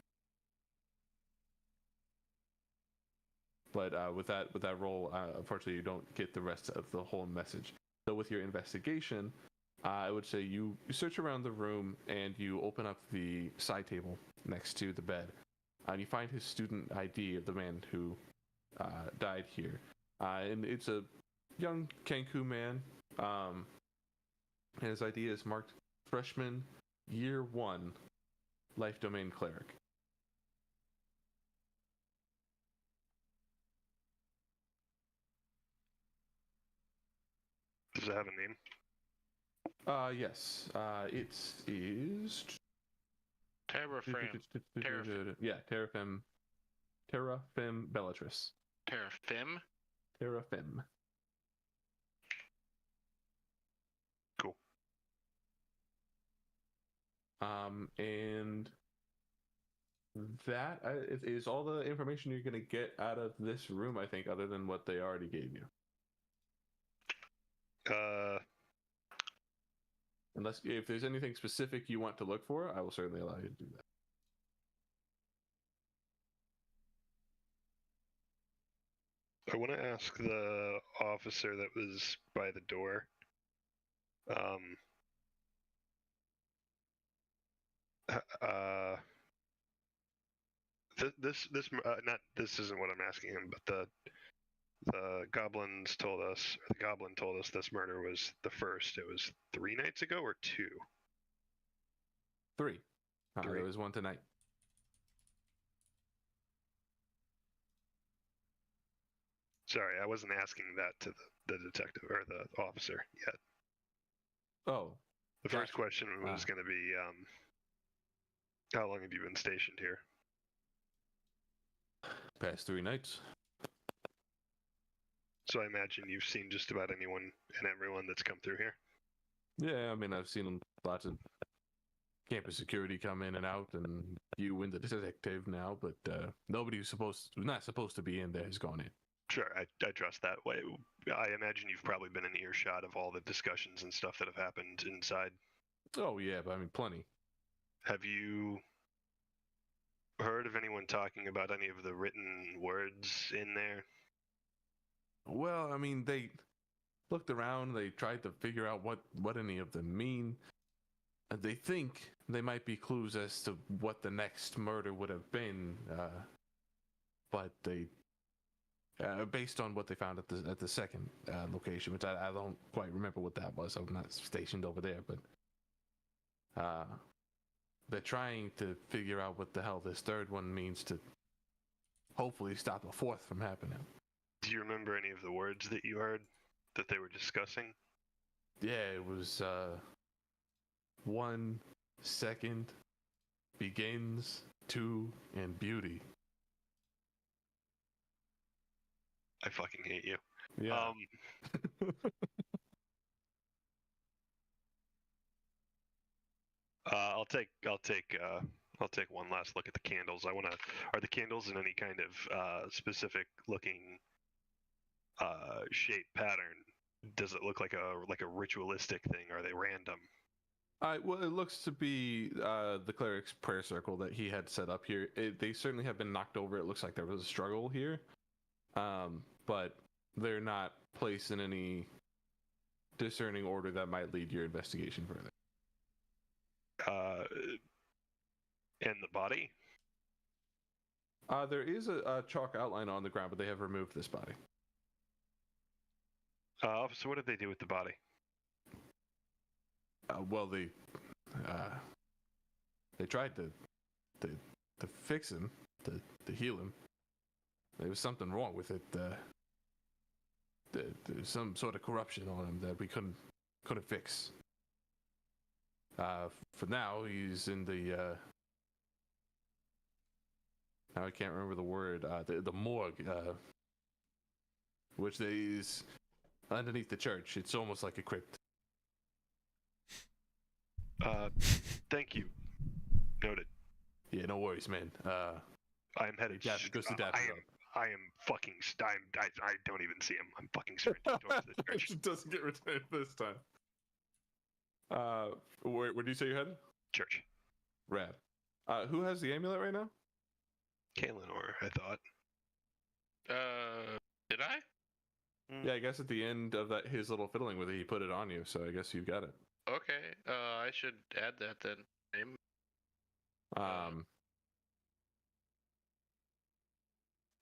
But with that roll, unfortunately, you don't get the rest of the whole message. So with your investigation, I would say you search around the room and you open up the side table next to the bed, and you find his student ID of the man who died here. And it's a young Kenku man, and his ID is marked freshman, year 1, life domain cleric. Does it have a name? Yes. It is. Terrafim. Yeah, Terrafim Bellatrix. Terrafim? Terrafim. Cool. And that is all the information you're going to get out of this room, I think, other than what they already gave you. Unless, if there's anything specific you want to look for, I will certainly allow you to do that. I want to ask the officer that was by the door. This isn't what I'm asking him, but the goblins told us, or the goblin told us this murder was the first. It was 3 nights ago or 2? 3. 3. There was one tonight. Sorry, I wasn't asking that to the detective or the officer yet. Oh. The first question was going to be, how long have you been stationed here? Past 3 nights. So I imagine you've seen just about anyone and everyone that's come through here? Yeah, I mean, I've seen lots of campus security come in and out, and you and the detective now, but nobody who's not supposed to be in there has gone in. Sure, I trust that way. I imagine you've probably been in earshot of all the discussions and stuff that have happened inside. Oh, yeah, but I mean, plenty. Have you heard of anyone talking about any of the written words in there? Well, I mean, they looked around, they tried to figure out what any of them mean. And they think they might be clues as to what the next murder would have been, but they, based on what they found at the second location, which I don't quite remember what that was. I'm not stationed over there, but they're trying to figure out what the hell this third one means to hopefully stop a fourth from happening. Do you remember any of the words that you heard that they were discussing? Yeah, it was 1 second, begins, 2, and beauty. I fucking hate you. Yeah. I'll take one last look at the candles. Are the candles in any kind of specific looking shape pattern? Does it look like a ritualistic thing? Are they random? Well, it looks to be the cleric's prayer circle that he had set up here. They certainly have been knocked over. It looks like there was a struggle here, but they're not placed in any discerning order that might lead your investigation further. And the body? There is a chalk outline on the ground, but they have removed this body. So what did they do with the body? Well, they tried to fix him, to heal him. There was something wrong with it. There's some sort of corruption on him that we couldn't fix. For now, he's in the now I can't remember the word. The morgue, which is underneath the church. It's almost like a crypt. Thank you. Noted. Yeah, no worries, man. I am headed. Goes to I am fucking. I don't even see him. I'm fucking sprinting towards the church. It doesn't get returned this time. Where do you say you're headed? Church. Rad. Who has the amulet right now? Kaelinor, I thought. Did I? Yeah, I guess at the end of that his little fiddling with it, he put it on you, so I guess you got it. Okay. I should add that then. Name.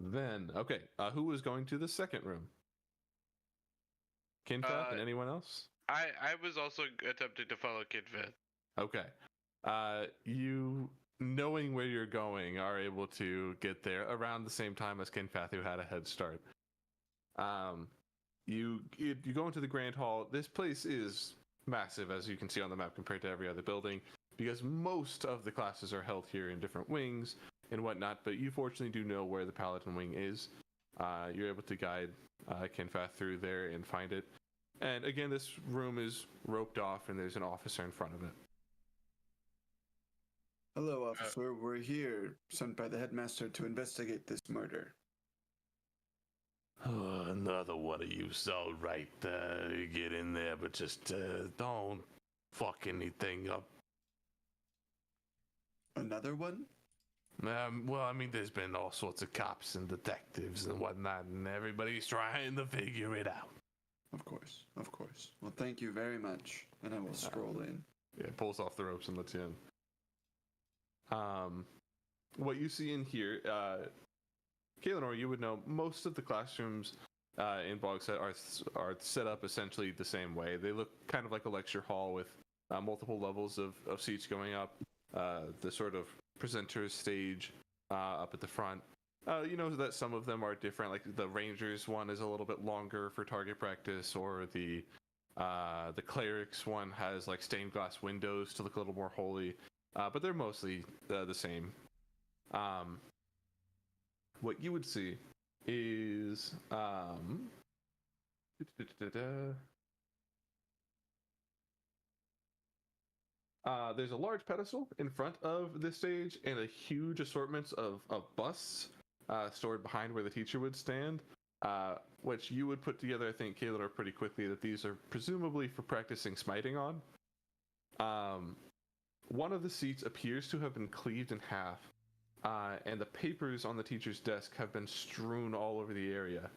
Then okay. Who was going to the second room? Kinfat and anyone else? I was also attempting to follow Kinfat. Okay. You, knowing where you're going, are able to get there around the same time as Kinfath, who had a head start. You go into the Grand Hall. This place is massive, as you can see on the map, compared to every other building, because most of the classes are held here in different wings and whatnot, but you fortunately do know where the Paladin wing is. You're able to guide Kinfath through there and find it. And again, this room is roped off, and there's an officer in front of it. Hello, officer. We're here, sent by the headmaster to investigate this murder. Oh, another one of you. So right, get in there, but just don't fuck anything up. Another one? Well, I mean, there's been all sorts of cops and detectives and whatnot, and everybody's trying to figure it out. Of course, of course. Well, thank you very much, and I will stroll in. Yeah, pulls off the ropes and lets you in. What you see in here, Kaelinor, you would know most of the classrooms in Bogset are set up essentially the same way. They look kind of like a lecture hall with multiple levels of seats going up. The sort of presenter stage up at the front. You know that some of them are different. Like the Rangers one is a little bit longer for target practice, or the Clerics one has like stained glass windows to look a little more holy. But they're mostly the same. What you would see is there's a large pedestal in front of this stage and a huge assortment of busts stored behind where the teacher would stand, which you would put together, I think, Kaelinor, pretty quickly, that these are presumably for practicing smiting on. One of the seats appears to have been cleaved in half, and the papers on the teacher's desk have been strewn all over the area.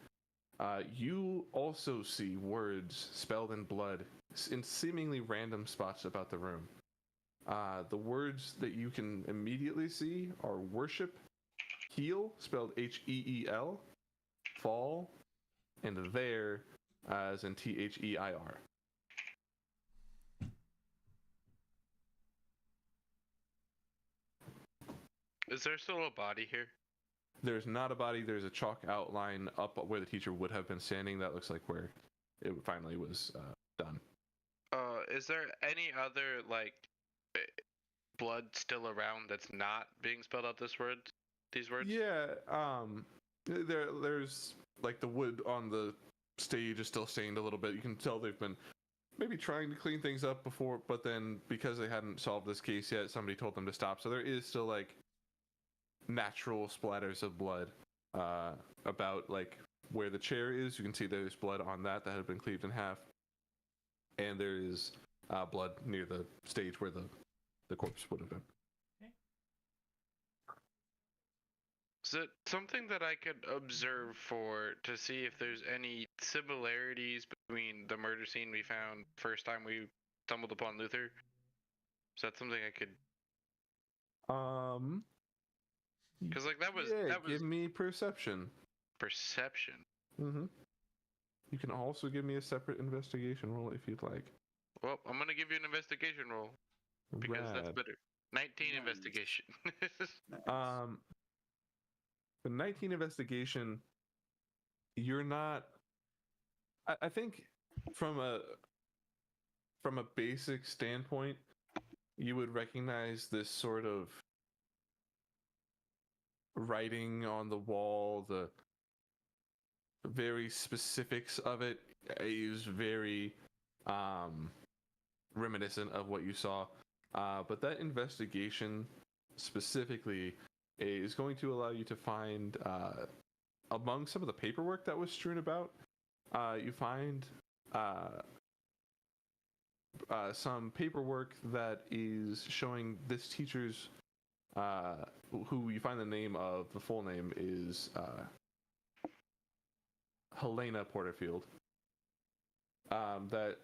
You also see words spelled in blood in seemingly random spots about the room. The words that you can immediately see are worship, heal, spelled H-E-E-L, fall, and there, as in T-H-E-I-R. Is there still a body here? There's not a body. There's a chalk outline up where the teacher would have been standing. That looks like where it finally was done. Is there any other, like, blood still around that's not being spelled out these words? Yeah, there's like the wood on the stage is still stained a little bit. You can tell they've been maybe trying to clean things up before, but then because they hadn't solved this case yet, somebody told them to stop. So there is still like natural splatters of blood about like where the chair is. You can see there's blood on that had been cleaved in half, and there is blood near the stage where the corpse would have been. Is it something that I could observe to see if there's any similarities between the murder scene we found first time we stumbled upon Luther? Is that something I could Because like that was give me perception. perception. Mm-hmm. You can also give me a separate investigation roll if you'd like. Well, I'm gonna give you an investigation roll because that's Rad. better. 19 Nice. investigation. Nice. The 19 investigation, you're not. I think from a basic standpoint, you would recognize this sort of writing on the wall, the very specifics of it is very reminiscent of what you saw. But that investigation specifically is going to allow you to find, among some of the paperwork that was strewn about, you find some paperwork that is showing this teacher's, who you find the full name is Helena Porterfield. That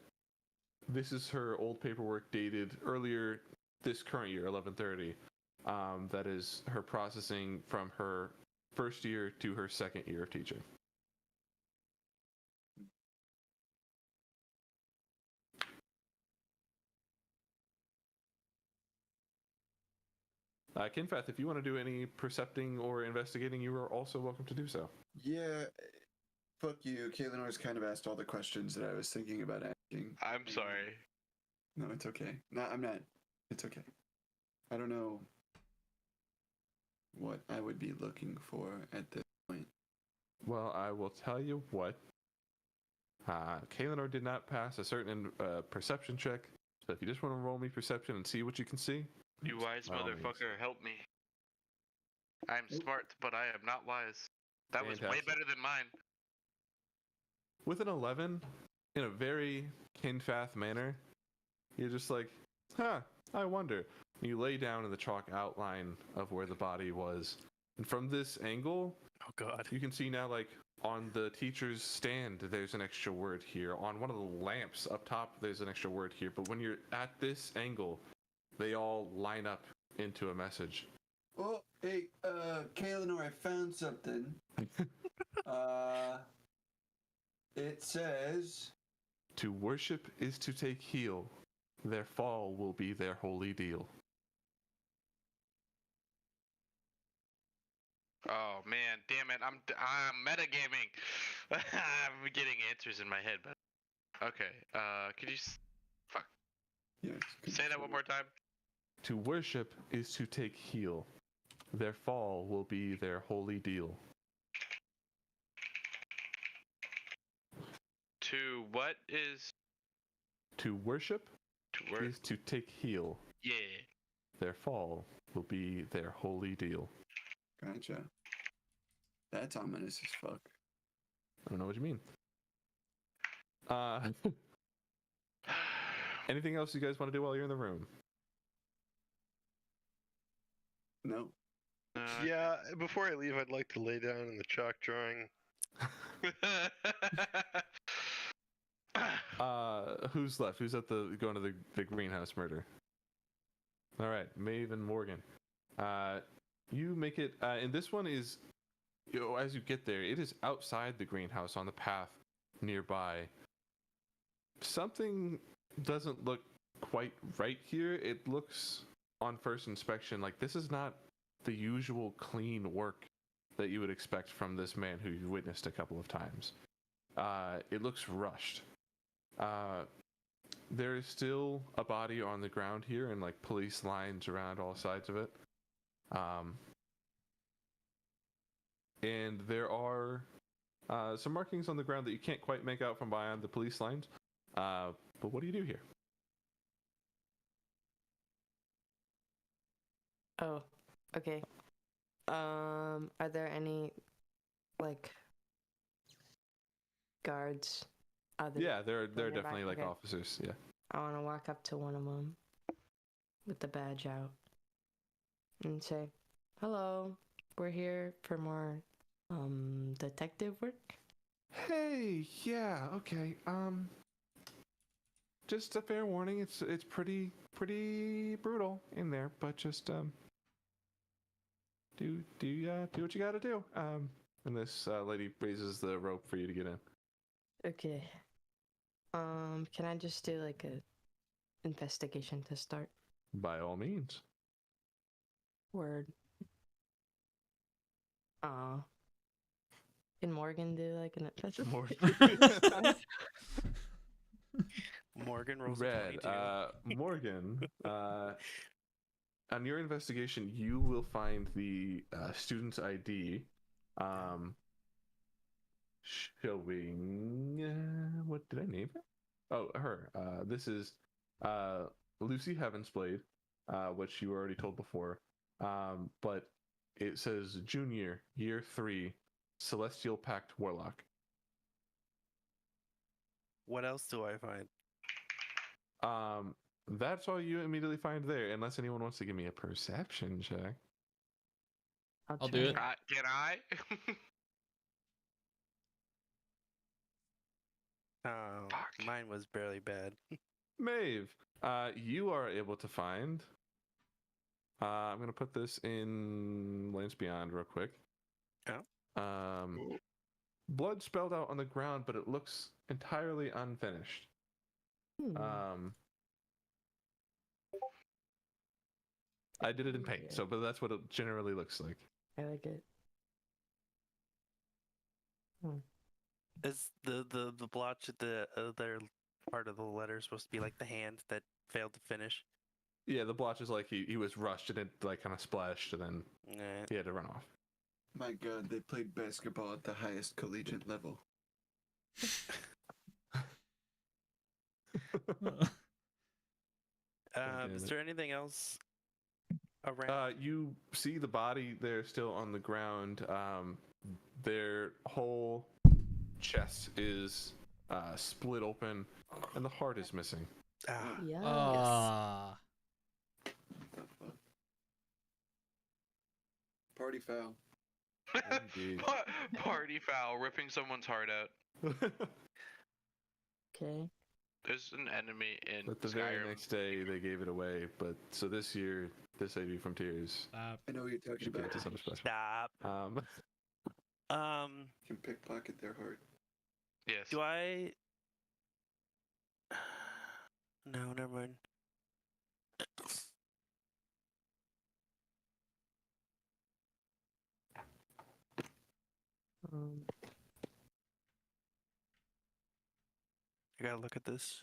this is her old paperwork dated earlier this current year, 11/30. That is her processing from her first year to her second year of teaching. Kinfath, if you want to do any percepting or investigating, you are also welcome to do so. Yeah, fuck you. Kaylenor's kind of asked all the questions that I was thinking about asking. I'm sorry. No, it's okay. No, I'm not. It's okay. I don't know what I would be looking for at this point. Well, I will tell you what. Kalenor did not pass a certain perception check, so if you just want to roll me perception and see what you can see. You wise by all means. motherfucker, help me. I'm smart, but I am not wise. That was way Fantastic. better than mine. With an 11, in a very Kinfath manner, you're just like, I wonder. You lay down in the chalk outline of where the body was. And from this angle, Oh God. you can see now, like, on the teacher's stand, there's an extra word here. On one of the lamps up top, there's an extra word here. But when you're at this angle, they all line up into a message. Oh, hey, Kalenor, I found something. It says, To worship is to take heel. Their fall will be their holy deal. Oh man, damn it! I'm metagaming. I'm getting answers in my head, but okay. Could you fuck yes. say that one more time? To worship is to take heel. Their fall will be their holy deal. To what is To worship to work? is to take heel. Yeah. Their fall will be their holy deal. Gotcha. That's ominous as fuck. I don't know what you mean. Anything else you guys want to do while you're in the room? No. Yeah, before I leave, I'd like to lay down in the chalk drawing. Who's left? Who's at going to the greenhouse murder? All right, Maeve and Morgan. You make it, and this one is, as you get there, it is outside the greenhouse on the path nearby. Something doesn't look quite right here. It looks, on first inspection, like this is not the usual clean work that you would expect from this man who you've witnessed a couple of times. It looks rushed. There is still a body on the ground here and like police lines around all sides of it. And there are some markings on the ground that you can't quite make out from behind the police lines. But what do you do here? Oh, okay. Are there any, like, guards? Yeah, there are nearby? definitely like Okay. officers. Yeah. I want to walk up to one of them with the badge out and say, "Hello, we're here for more detective work." Hey, yeah, okay. Just a fair warning. It's pretty brutal in there, but just do what you gotta do. And this lady raises the rope for you to get in. Okay. Can I just do like a investigation to start? By all means. Word. Can Morgan do like an investigation? Morgan rolls a Red. 22. Morgan. On your investigation, you will find the student's ID. Showing. What did I name her? Oh, her. This is Lucy Heavensblade, which you already told before. But it says Junior, Year 3, Celestial Pact Warlock. What else do I find? That's all you immediately find there, unless anyone wants to give me a perception check. I'll do it. Can I? Oh, Fuck. mine was barely bad. Maeve, you are able to find. I'm gonna put this in Lands Beyond real quick. Oh. Blood spelled out on the ground, but it looks entirely unfinished. I did it in paint, so but that's what it generally looks like. I like it. Is the blotch at the other part of the letter supposed to be like the hand that failed to finish? Yeah, the blotch is like he was rushed and it like kind of splashed and then he had to run off. My God, they played basketball at the highest collegiate level. Is there anything else around? You see the body there still on the ground. Their whole chest is split open and the heart is missing. Yeah. Party foul. Indeed. Party foul, ripping someone's heart out. Okay. There's an enemy in But the very Skyrim. next day they gave it away. But so this year, this lady from Tears. I know what you're talking She gave about. it to someone special. Stop. Can pickpocket their heart. Yes. Do I? No, never mind. I gotta look at this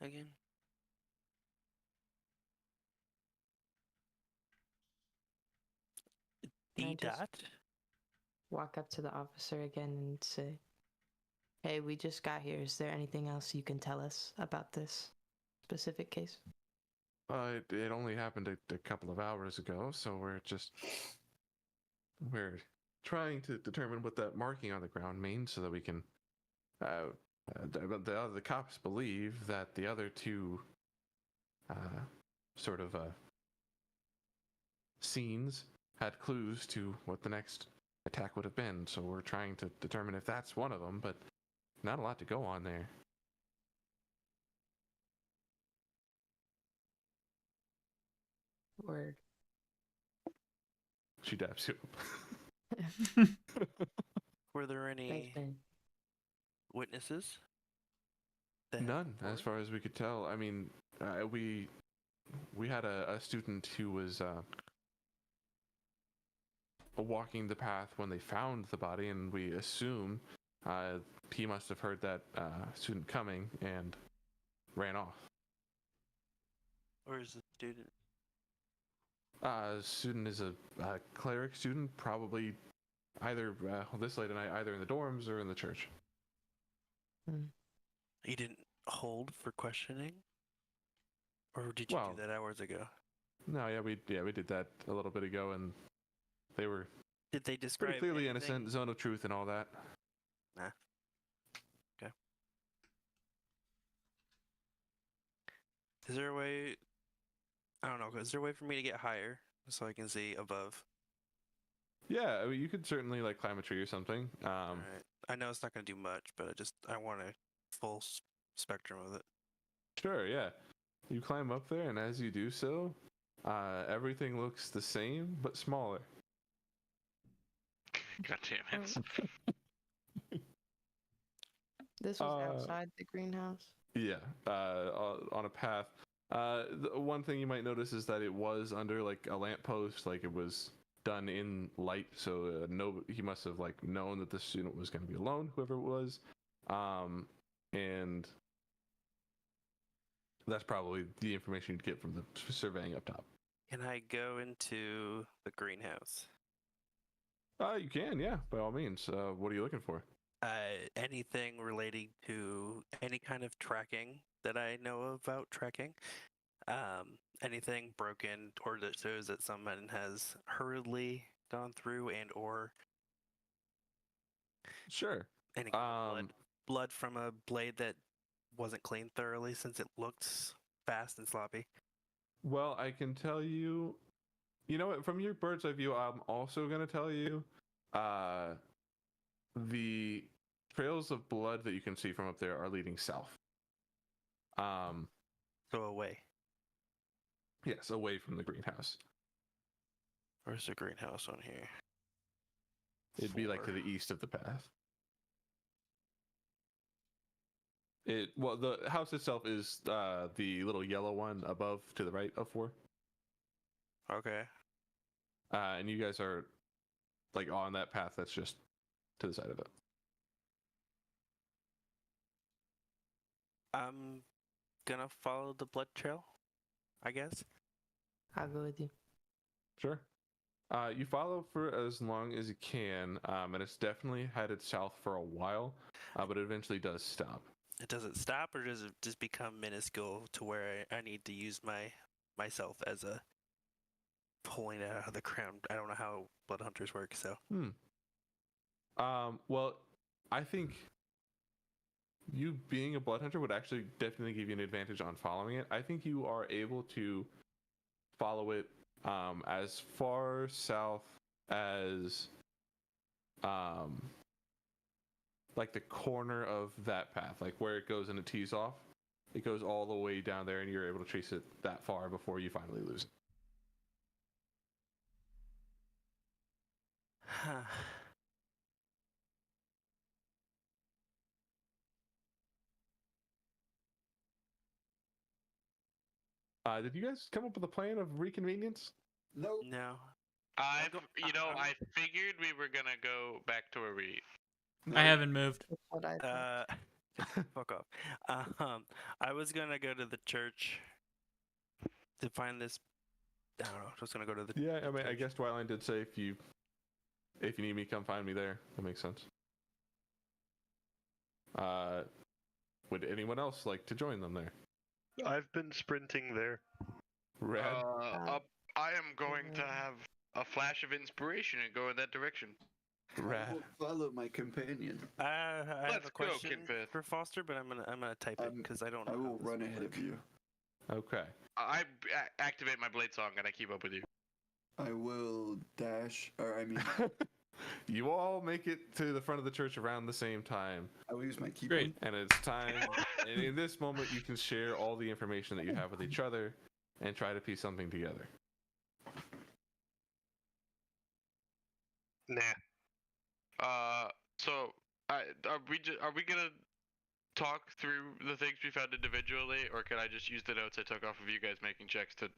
again. Can I D just- dot. Walk up to the officer again and say, "Hey, we just got here. Is there anything else you can tell us about this specific case?" It only happened a couple of hours ago, so we're trying to determine what that marking on the ground means so that we can. The cops believe that the other two sort of scenes had clues to what the next attack would have been. So we're trying to determine if that's one of them, but not a lot to go on there. Word. She dabs you. Were there Thanks, any man. witnesses? that had None, come as forward? far as we could tell. I mean, we had a student who was walking the path when they found the body, and we assume he must have heard that student coming and ran off. Or is the student? Student is a cleric student, probably either this late at night, either in the dorms or in the church. You didn't hold for questioning? Or did you Well, do that hours ago? No, yeah, we did that a little bit ago, and they were Did they describe pretty clearly anything? innocent, zone of truth, and all that. Nah. Okay. Is there a way? I don't know. Is there a way for me to get higher so I can see above? Yeah, I mean, you could certainly like climb a tree or something. All right. I know it's not going to do much, but I want a full spectrum of it. Sure, yeah. You climb up there, and as you do so, everything looks the same but smaller. God damn it. This was outside the greenhouse. Yeah, on a path. The one thing you might notice is that it was under like a lamppost, like it was done in light, so he must have like known that the student was going to be alone, whoever it was, and that's probably the information you'd get from the surveying up top. Can I go into the greenhouse? You can, yeah, by all means. What are you looking for? Anything relating to any kind of tracking that I know about tracking. Anything broken or that shows that someone has hurriedly gone through and or Sure. any kind of blood from a blade that wasn't cleaned thoroughly since it looked fast and sloppy. Well, I can tell you, you know what, from your bird's eye view, I'm also going to tell you the trails of blood that you can see from up there are leading south. So away. Yes, away from the greenhouse. Where's the greenhouse on here? It'd be like to the east of the path. Well, the house itself is the little yellow one above to the right of 4. Okay. And you guys are like on that path that's just to the side of it. I'm gonna follow the blood trail, I guess. I'll go with you. Sure. You follow for as long as you can, and it's definitely headed south for a while, but it eventually does stop. It doesn't stop, or does it just become minuscule to where I need to use myself as a pulling it out of the ground? I don't know how blood hunters work, so. Well, I think you being a blood hunter would actually definitely give you an advantage on following it. I think you are able to follow it as far south as like the corner of that path, like where it goes and it tees off. It goes all the way down there, and you're able to trace it that far before you finally lose it. Did you guys come up with a plan of reconvenience? No. No. I figured we were gonna go back to where we. I haven't moved. That's what I think. Fuck off. I was gonna go to the church to find this. I don't know. I was gonna go to the. Yeah, I mean, I church. guess Twiline did say if you need me, come find me there. That makes sense. Would anyone else like to join them there? I've been sprinting there. Rad. I am going to have a flash of inspiration and go in that direction. I Rad. will follow my companion. I have Let's a go, question Kinfith. for Foster, but I'm gonna type it because I don't know. I how will this run will ahead work. of you. Okay. I activate my blade song and I keep up with you. I will dash, or I mean, You all make it to the front of the church around the same time, I will use my key Great. point. and it's time. And in this moment, you can share all the information that you have with each other and try to piece something together. Nah. So are we gonna talk through the things we found individually, or can I just use the notes I took off of you guys making checks to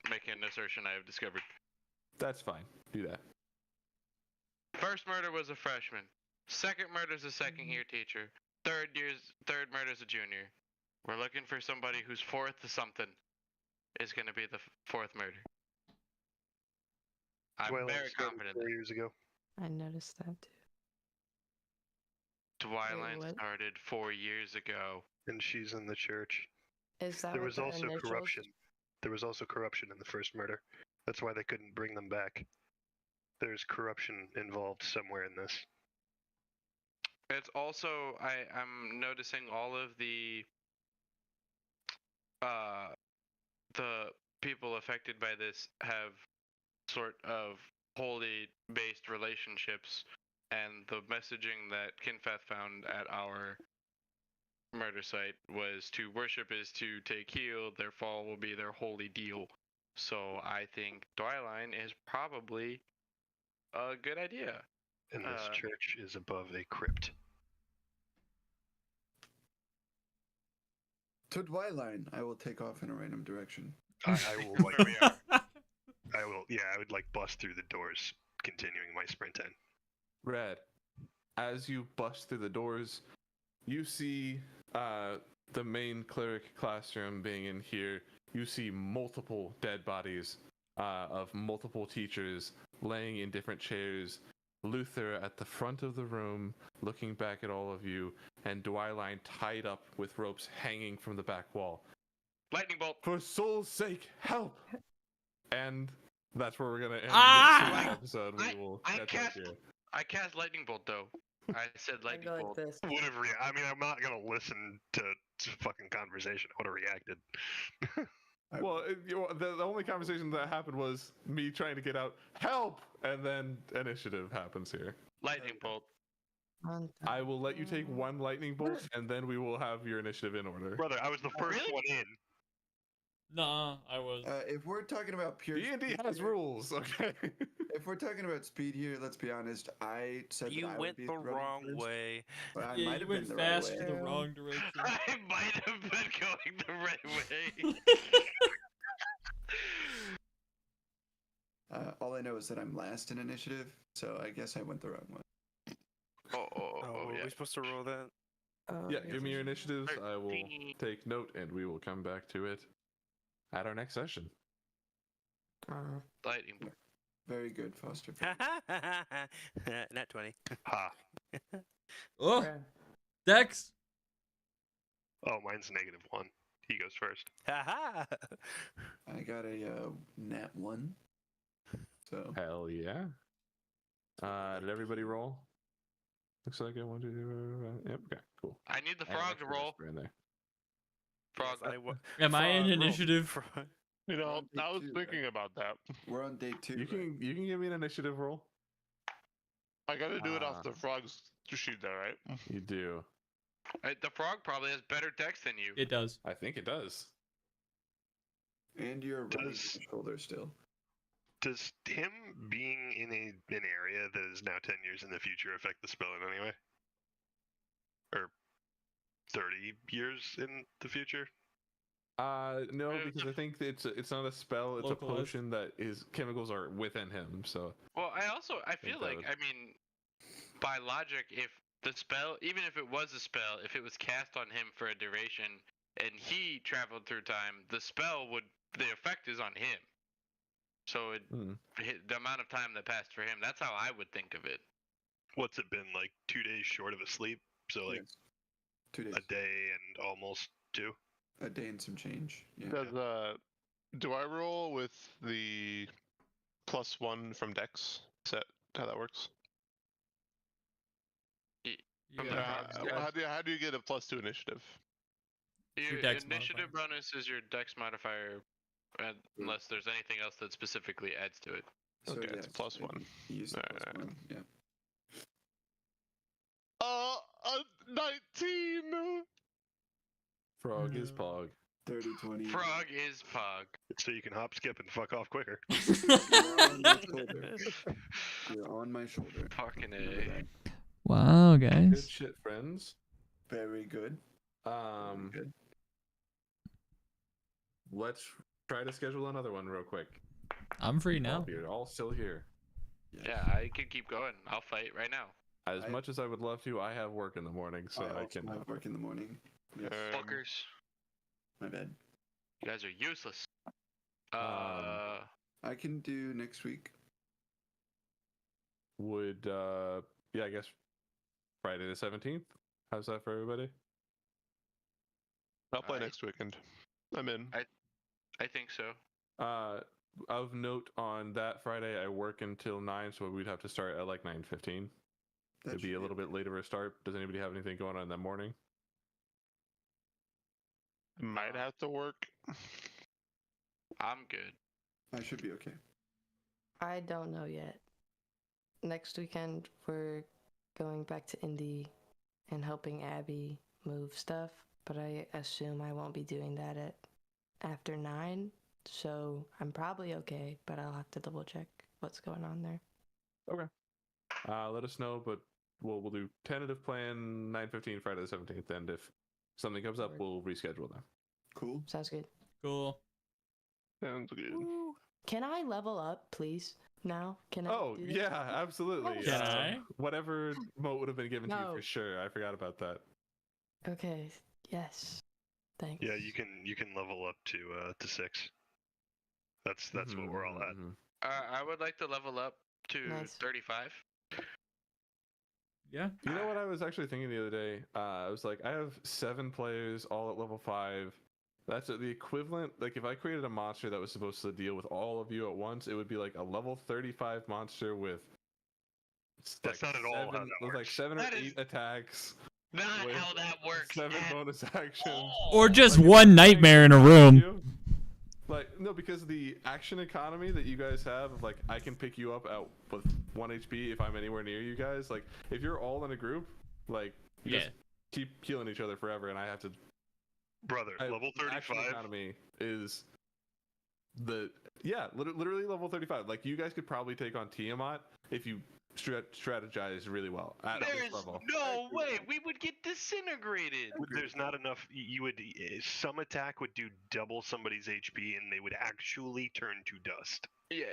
make an assertion I have discovered? That's fine. Do that. First murder was a freshman. Second murder's a second-year teacher. Third murder's a junior. We're looking for somebody whose fourth something is going to be the fourth murder. I'm Twilight very started confident. 4 years ago, I noticed that too. Twilight what? started 4 years ago. and she's in the church. Is that There what was the also initials- corruption. There was also corruption in the first murder. That's why they couldn't bring them back. There's corruption involved somewhere in this. It's also I'm noticing all of the people affected by this have sort of holy based relationships, and the messaging that Kinfeth found at our murder site was to worship is to take heal, their fall will be their holy deal. So I think Dwyline is probably a good idea. And this church is above a crypt. To Dwyline, I will take off in a random direction. I will like. Where we are. I will. Yeah, I would like bust through the doors, continuing my sprint in. Red, as you bust through the doors, you see the main cleric classroom being in here. You see multiple dead bodies of multiple teachers laying in different chairs. Luther at the front of the room, looking back at all of you, and Dwyline tied up with ropes hanging from the back wall. Lightning bolt. For soul's sake, help! And that's where we're gonna end Ah! this episode. We will catch up here. I cast lightning bolt though. I said I lightning go like bolt. this. Would have I mean, I'm not gonna listen to fucking conversation. I would have reacted. Well, the only conversation that happened was me trying to get out, help! And then initiative happens here. Lightning bolt. I will let you take one lightning bolt, and then we will have your initiative in order. Brother, I was the first Really? one in. Nah, I was. If we're talking about pure D&D speed has here- rules, okay? If we're talking about speed here, let's be honest. I said You that I went would be the running wrong first, way. but I Yeah, might you have went been the fast right in way. the wrong direction. I might have been going the right way. All I know is that I'm last in initiative, so I guess I went the wrong way. Oh, yeah. are we supposed to roll that? Yeah, give me your initiatives. I will take note, and we will come back to it at our next session. Lightning bolt. Very good, Foster. Nat 20. Ha. Oh, Dex. Oh, mine's -1. He goes first. Ha I got a nat 1. So Hell yeah. Did everybody roll? Looks like it. 1, 2, 3, 4, 5. Yep. Okay. Cool. I need the And an frog to extra roll. whisper in there. Frog. Am I in Frog, roll. initiative? You know, on day I was 2, thinking about that. we're on day 2. You can give me an initiative roll. I gotta do it Ah. off the frog's sheet there, right? You do. The frog probably has better dex than you. It does. I think it does. And you're running Does- my shoulder still. Does him being in an area that is now 10 years in the future affect the spell in any way? Or 30 years in the future? No, It's because a- I think it's not a spell. It's Localized. a potion that is chemicals are within him. So Well, I feel that like, would- I mean, by logic, if the spell, even if it was a spell, if it was cast on him for a duration and he traveled through time, the effect is on him. So the amount of time that passed for him, that's how I would think of it. What's it been, like 2 days short of a sleep? So like Yes. 2 days. a day and almost 2? A day and some change. Yeah. Do I roll with the +1 from Dex? Is that how that works? From the Yeah. frog's dex. How do you get a +2 initiative? Your dex initiative bonus is your dex modifier, unless there's anything else that specifically adds to it. So, Okay, yeah, it's +1. You use the Alright. +1. Yeah. A 19. frog is pog. 30, 20. Frog is Pog. So you can hop, skip, and fuck off quicker. You're on my shoulder. You're on my shoulder. Fucking Remember A. that. Wow, Good guys. shit, friends. Very good. Very good. Let's try to schedule another one real quick. I'm free now. You're all still here. Yes. Yeah, I can keep going. I'll fight right now. As I- much as I would love to, I have work in the morning, so I also can. have work in the morning. Yes. Fuckers. My bad. You guys are useless. I can do next week. Would I guess Friday the 17th. How's that for everybody? I'll play I- next weekend. I'm in. I think so. Of note, on that Friday, I work until 9, so we'd have to start at like 9:15. That It'd be should a little bit later a start. Does anybody have anything going on that morning? Might have to work. I'm good. I should be okay. I don't know yet. Next weekend, we're going back to Indy and helping Abby move stuff, but I assume I won't be doing that at after 9, so I'm probably okay, but I'll have to double check what's going on there. let us know. But we'll do tentative plan 9:15 Friday the 17th, and if something comes up, we'll reschedule them. Cool. Sounds good. Cool. Sounds good. Can I level up, please? Now? Can I? Oh do this? yeah, absolutely. Can I? Whatever moat would have been given to you No. for sure. I forgot about that. Okay. Yes. Thanks. Yeah, you can level up to 6. That's what we're all at. I would like to level up to Nice. 35. Yeah. You know what I was actually thinking the other day? I was like, I have 7 players all at level 5. That's the equivalent. Like, if I created a monster that was supposed to deal with all of you at once, it would be like a level 35 monster with. That's not at all how that with like works. 7 or That 8 is attacks. Not with how that works. 7 at bonus actions. Or just Like, if one I'm playing nightmare in a against room. you- Like, no, because the action economy that you guys have, of like, I can pick you up at with 1 HP if I'm anywhere near you guys. Like, if you're all in a group, like, you just keep healing each other forever, and I have to. Brother, level the action 35. economy is literally level 35. Like, you guys could probably take on Tiamat if you strategize really well at this There's level. no way we would get disintegrated. There's not enough. You would some attack would do double somebody's HP, and they would actually turn to dust. Yeah,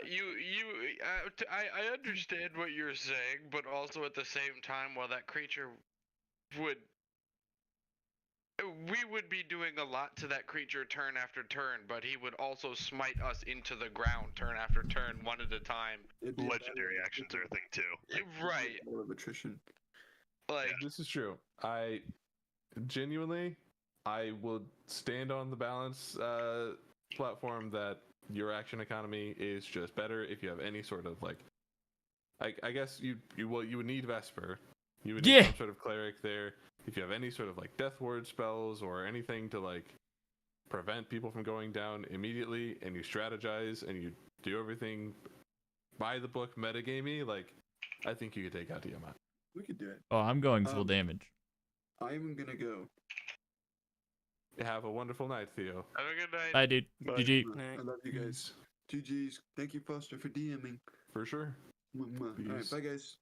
I understand what you're saying, but also at the same time, while that creature we would be doing a lot to that creature turn after turn, but he would also smite us into the ground turn after turn, one at a time. Legendary actions are a thing too. Right. A lot of attrition. Like, This is true. I genuinely, I will stand on the balance platform that your action economy is just better if you have any sort of like. I guess you would need Vesper. You would need some sort of cleric there. If you have any sort of like death ward spells or anything to like prevent people from going down immediately, and you strategize and you do everything by the book metagamey, like I think you could take out Tiamat. We could do it. Oh, I'm going full damage. I'm gonna go. Have a wonderful night, Theo. have a good night. Bye, dude. Bye. GG. I love you guys. GG's. Thank you, Foster, for DMing. For sure. All right, Peace. bye, guys.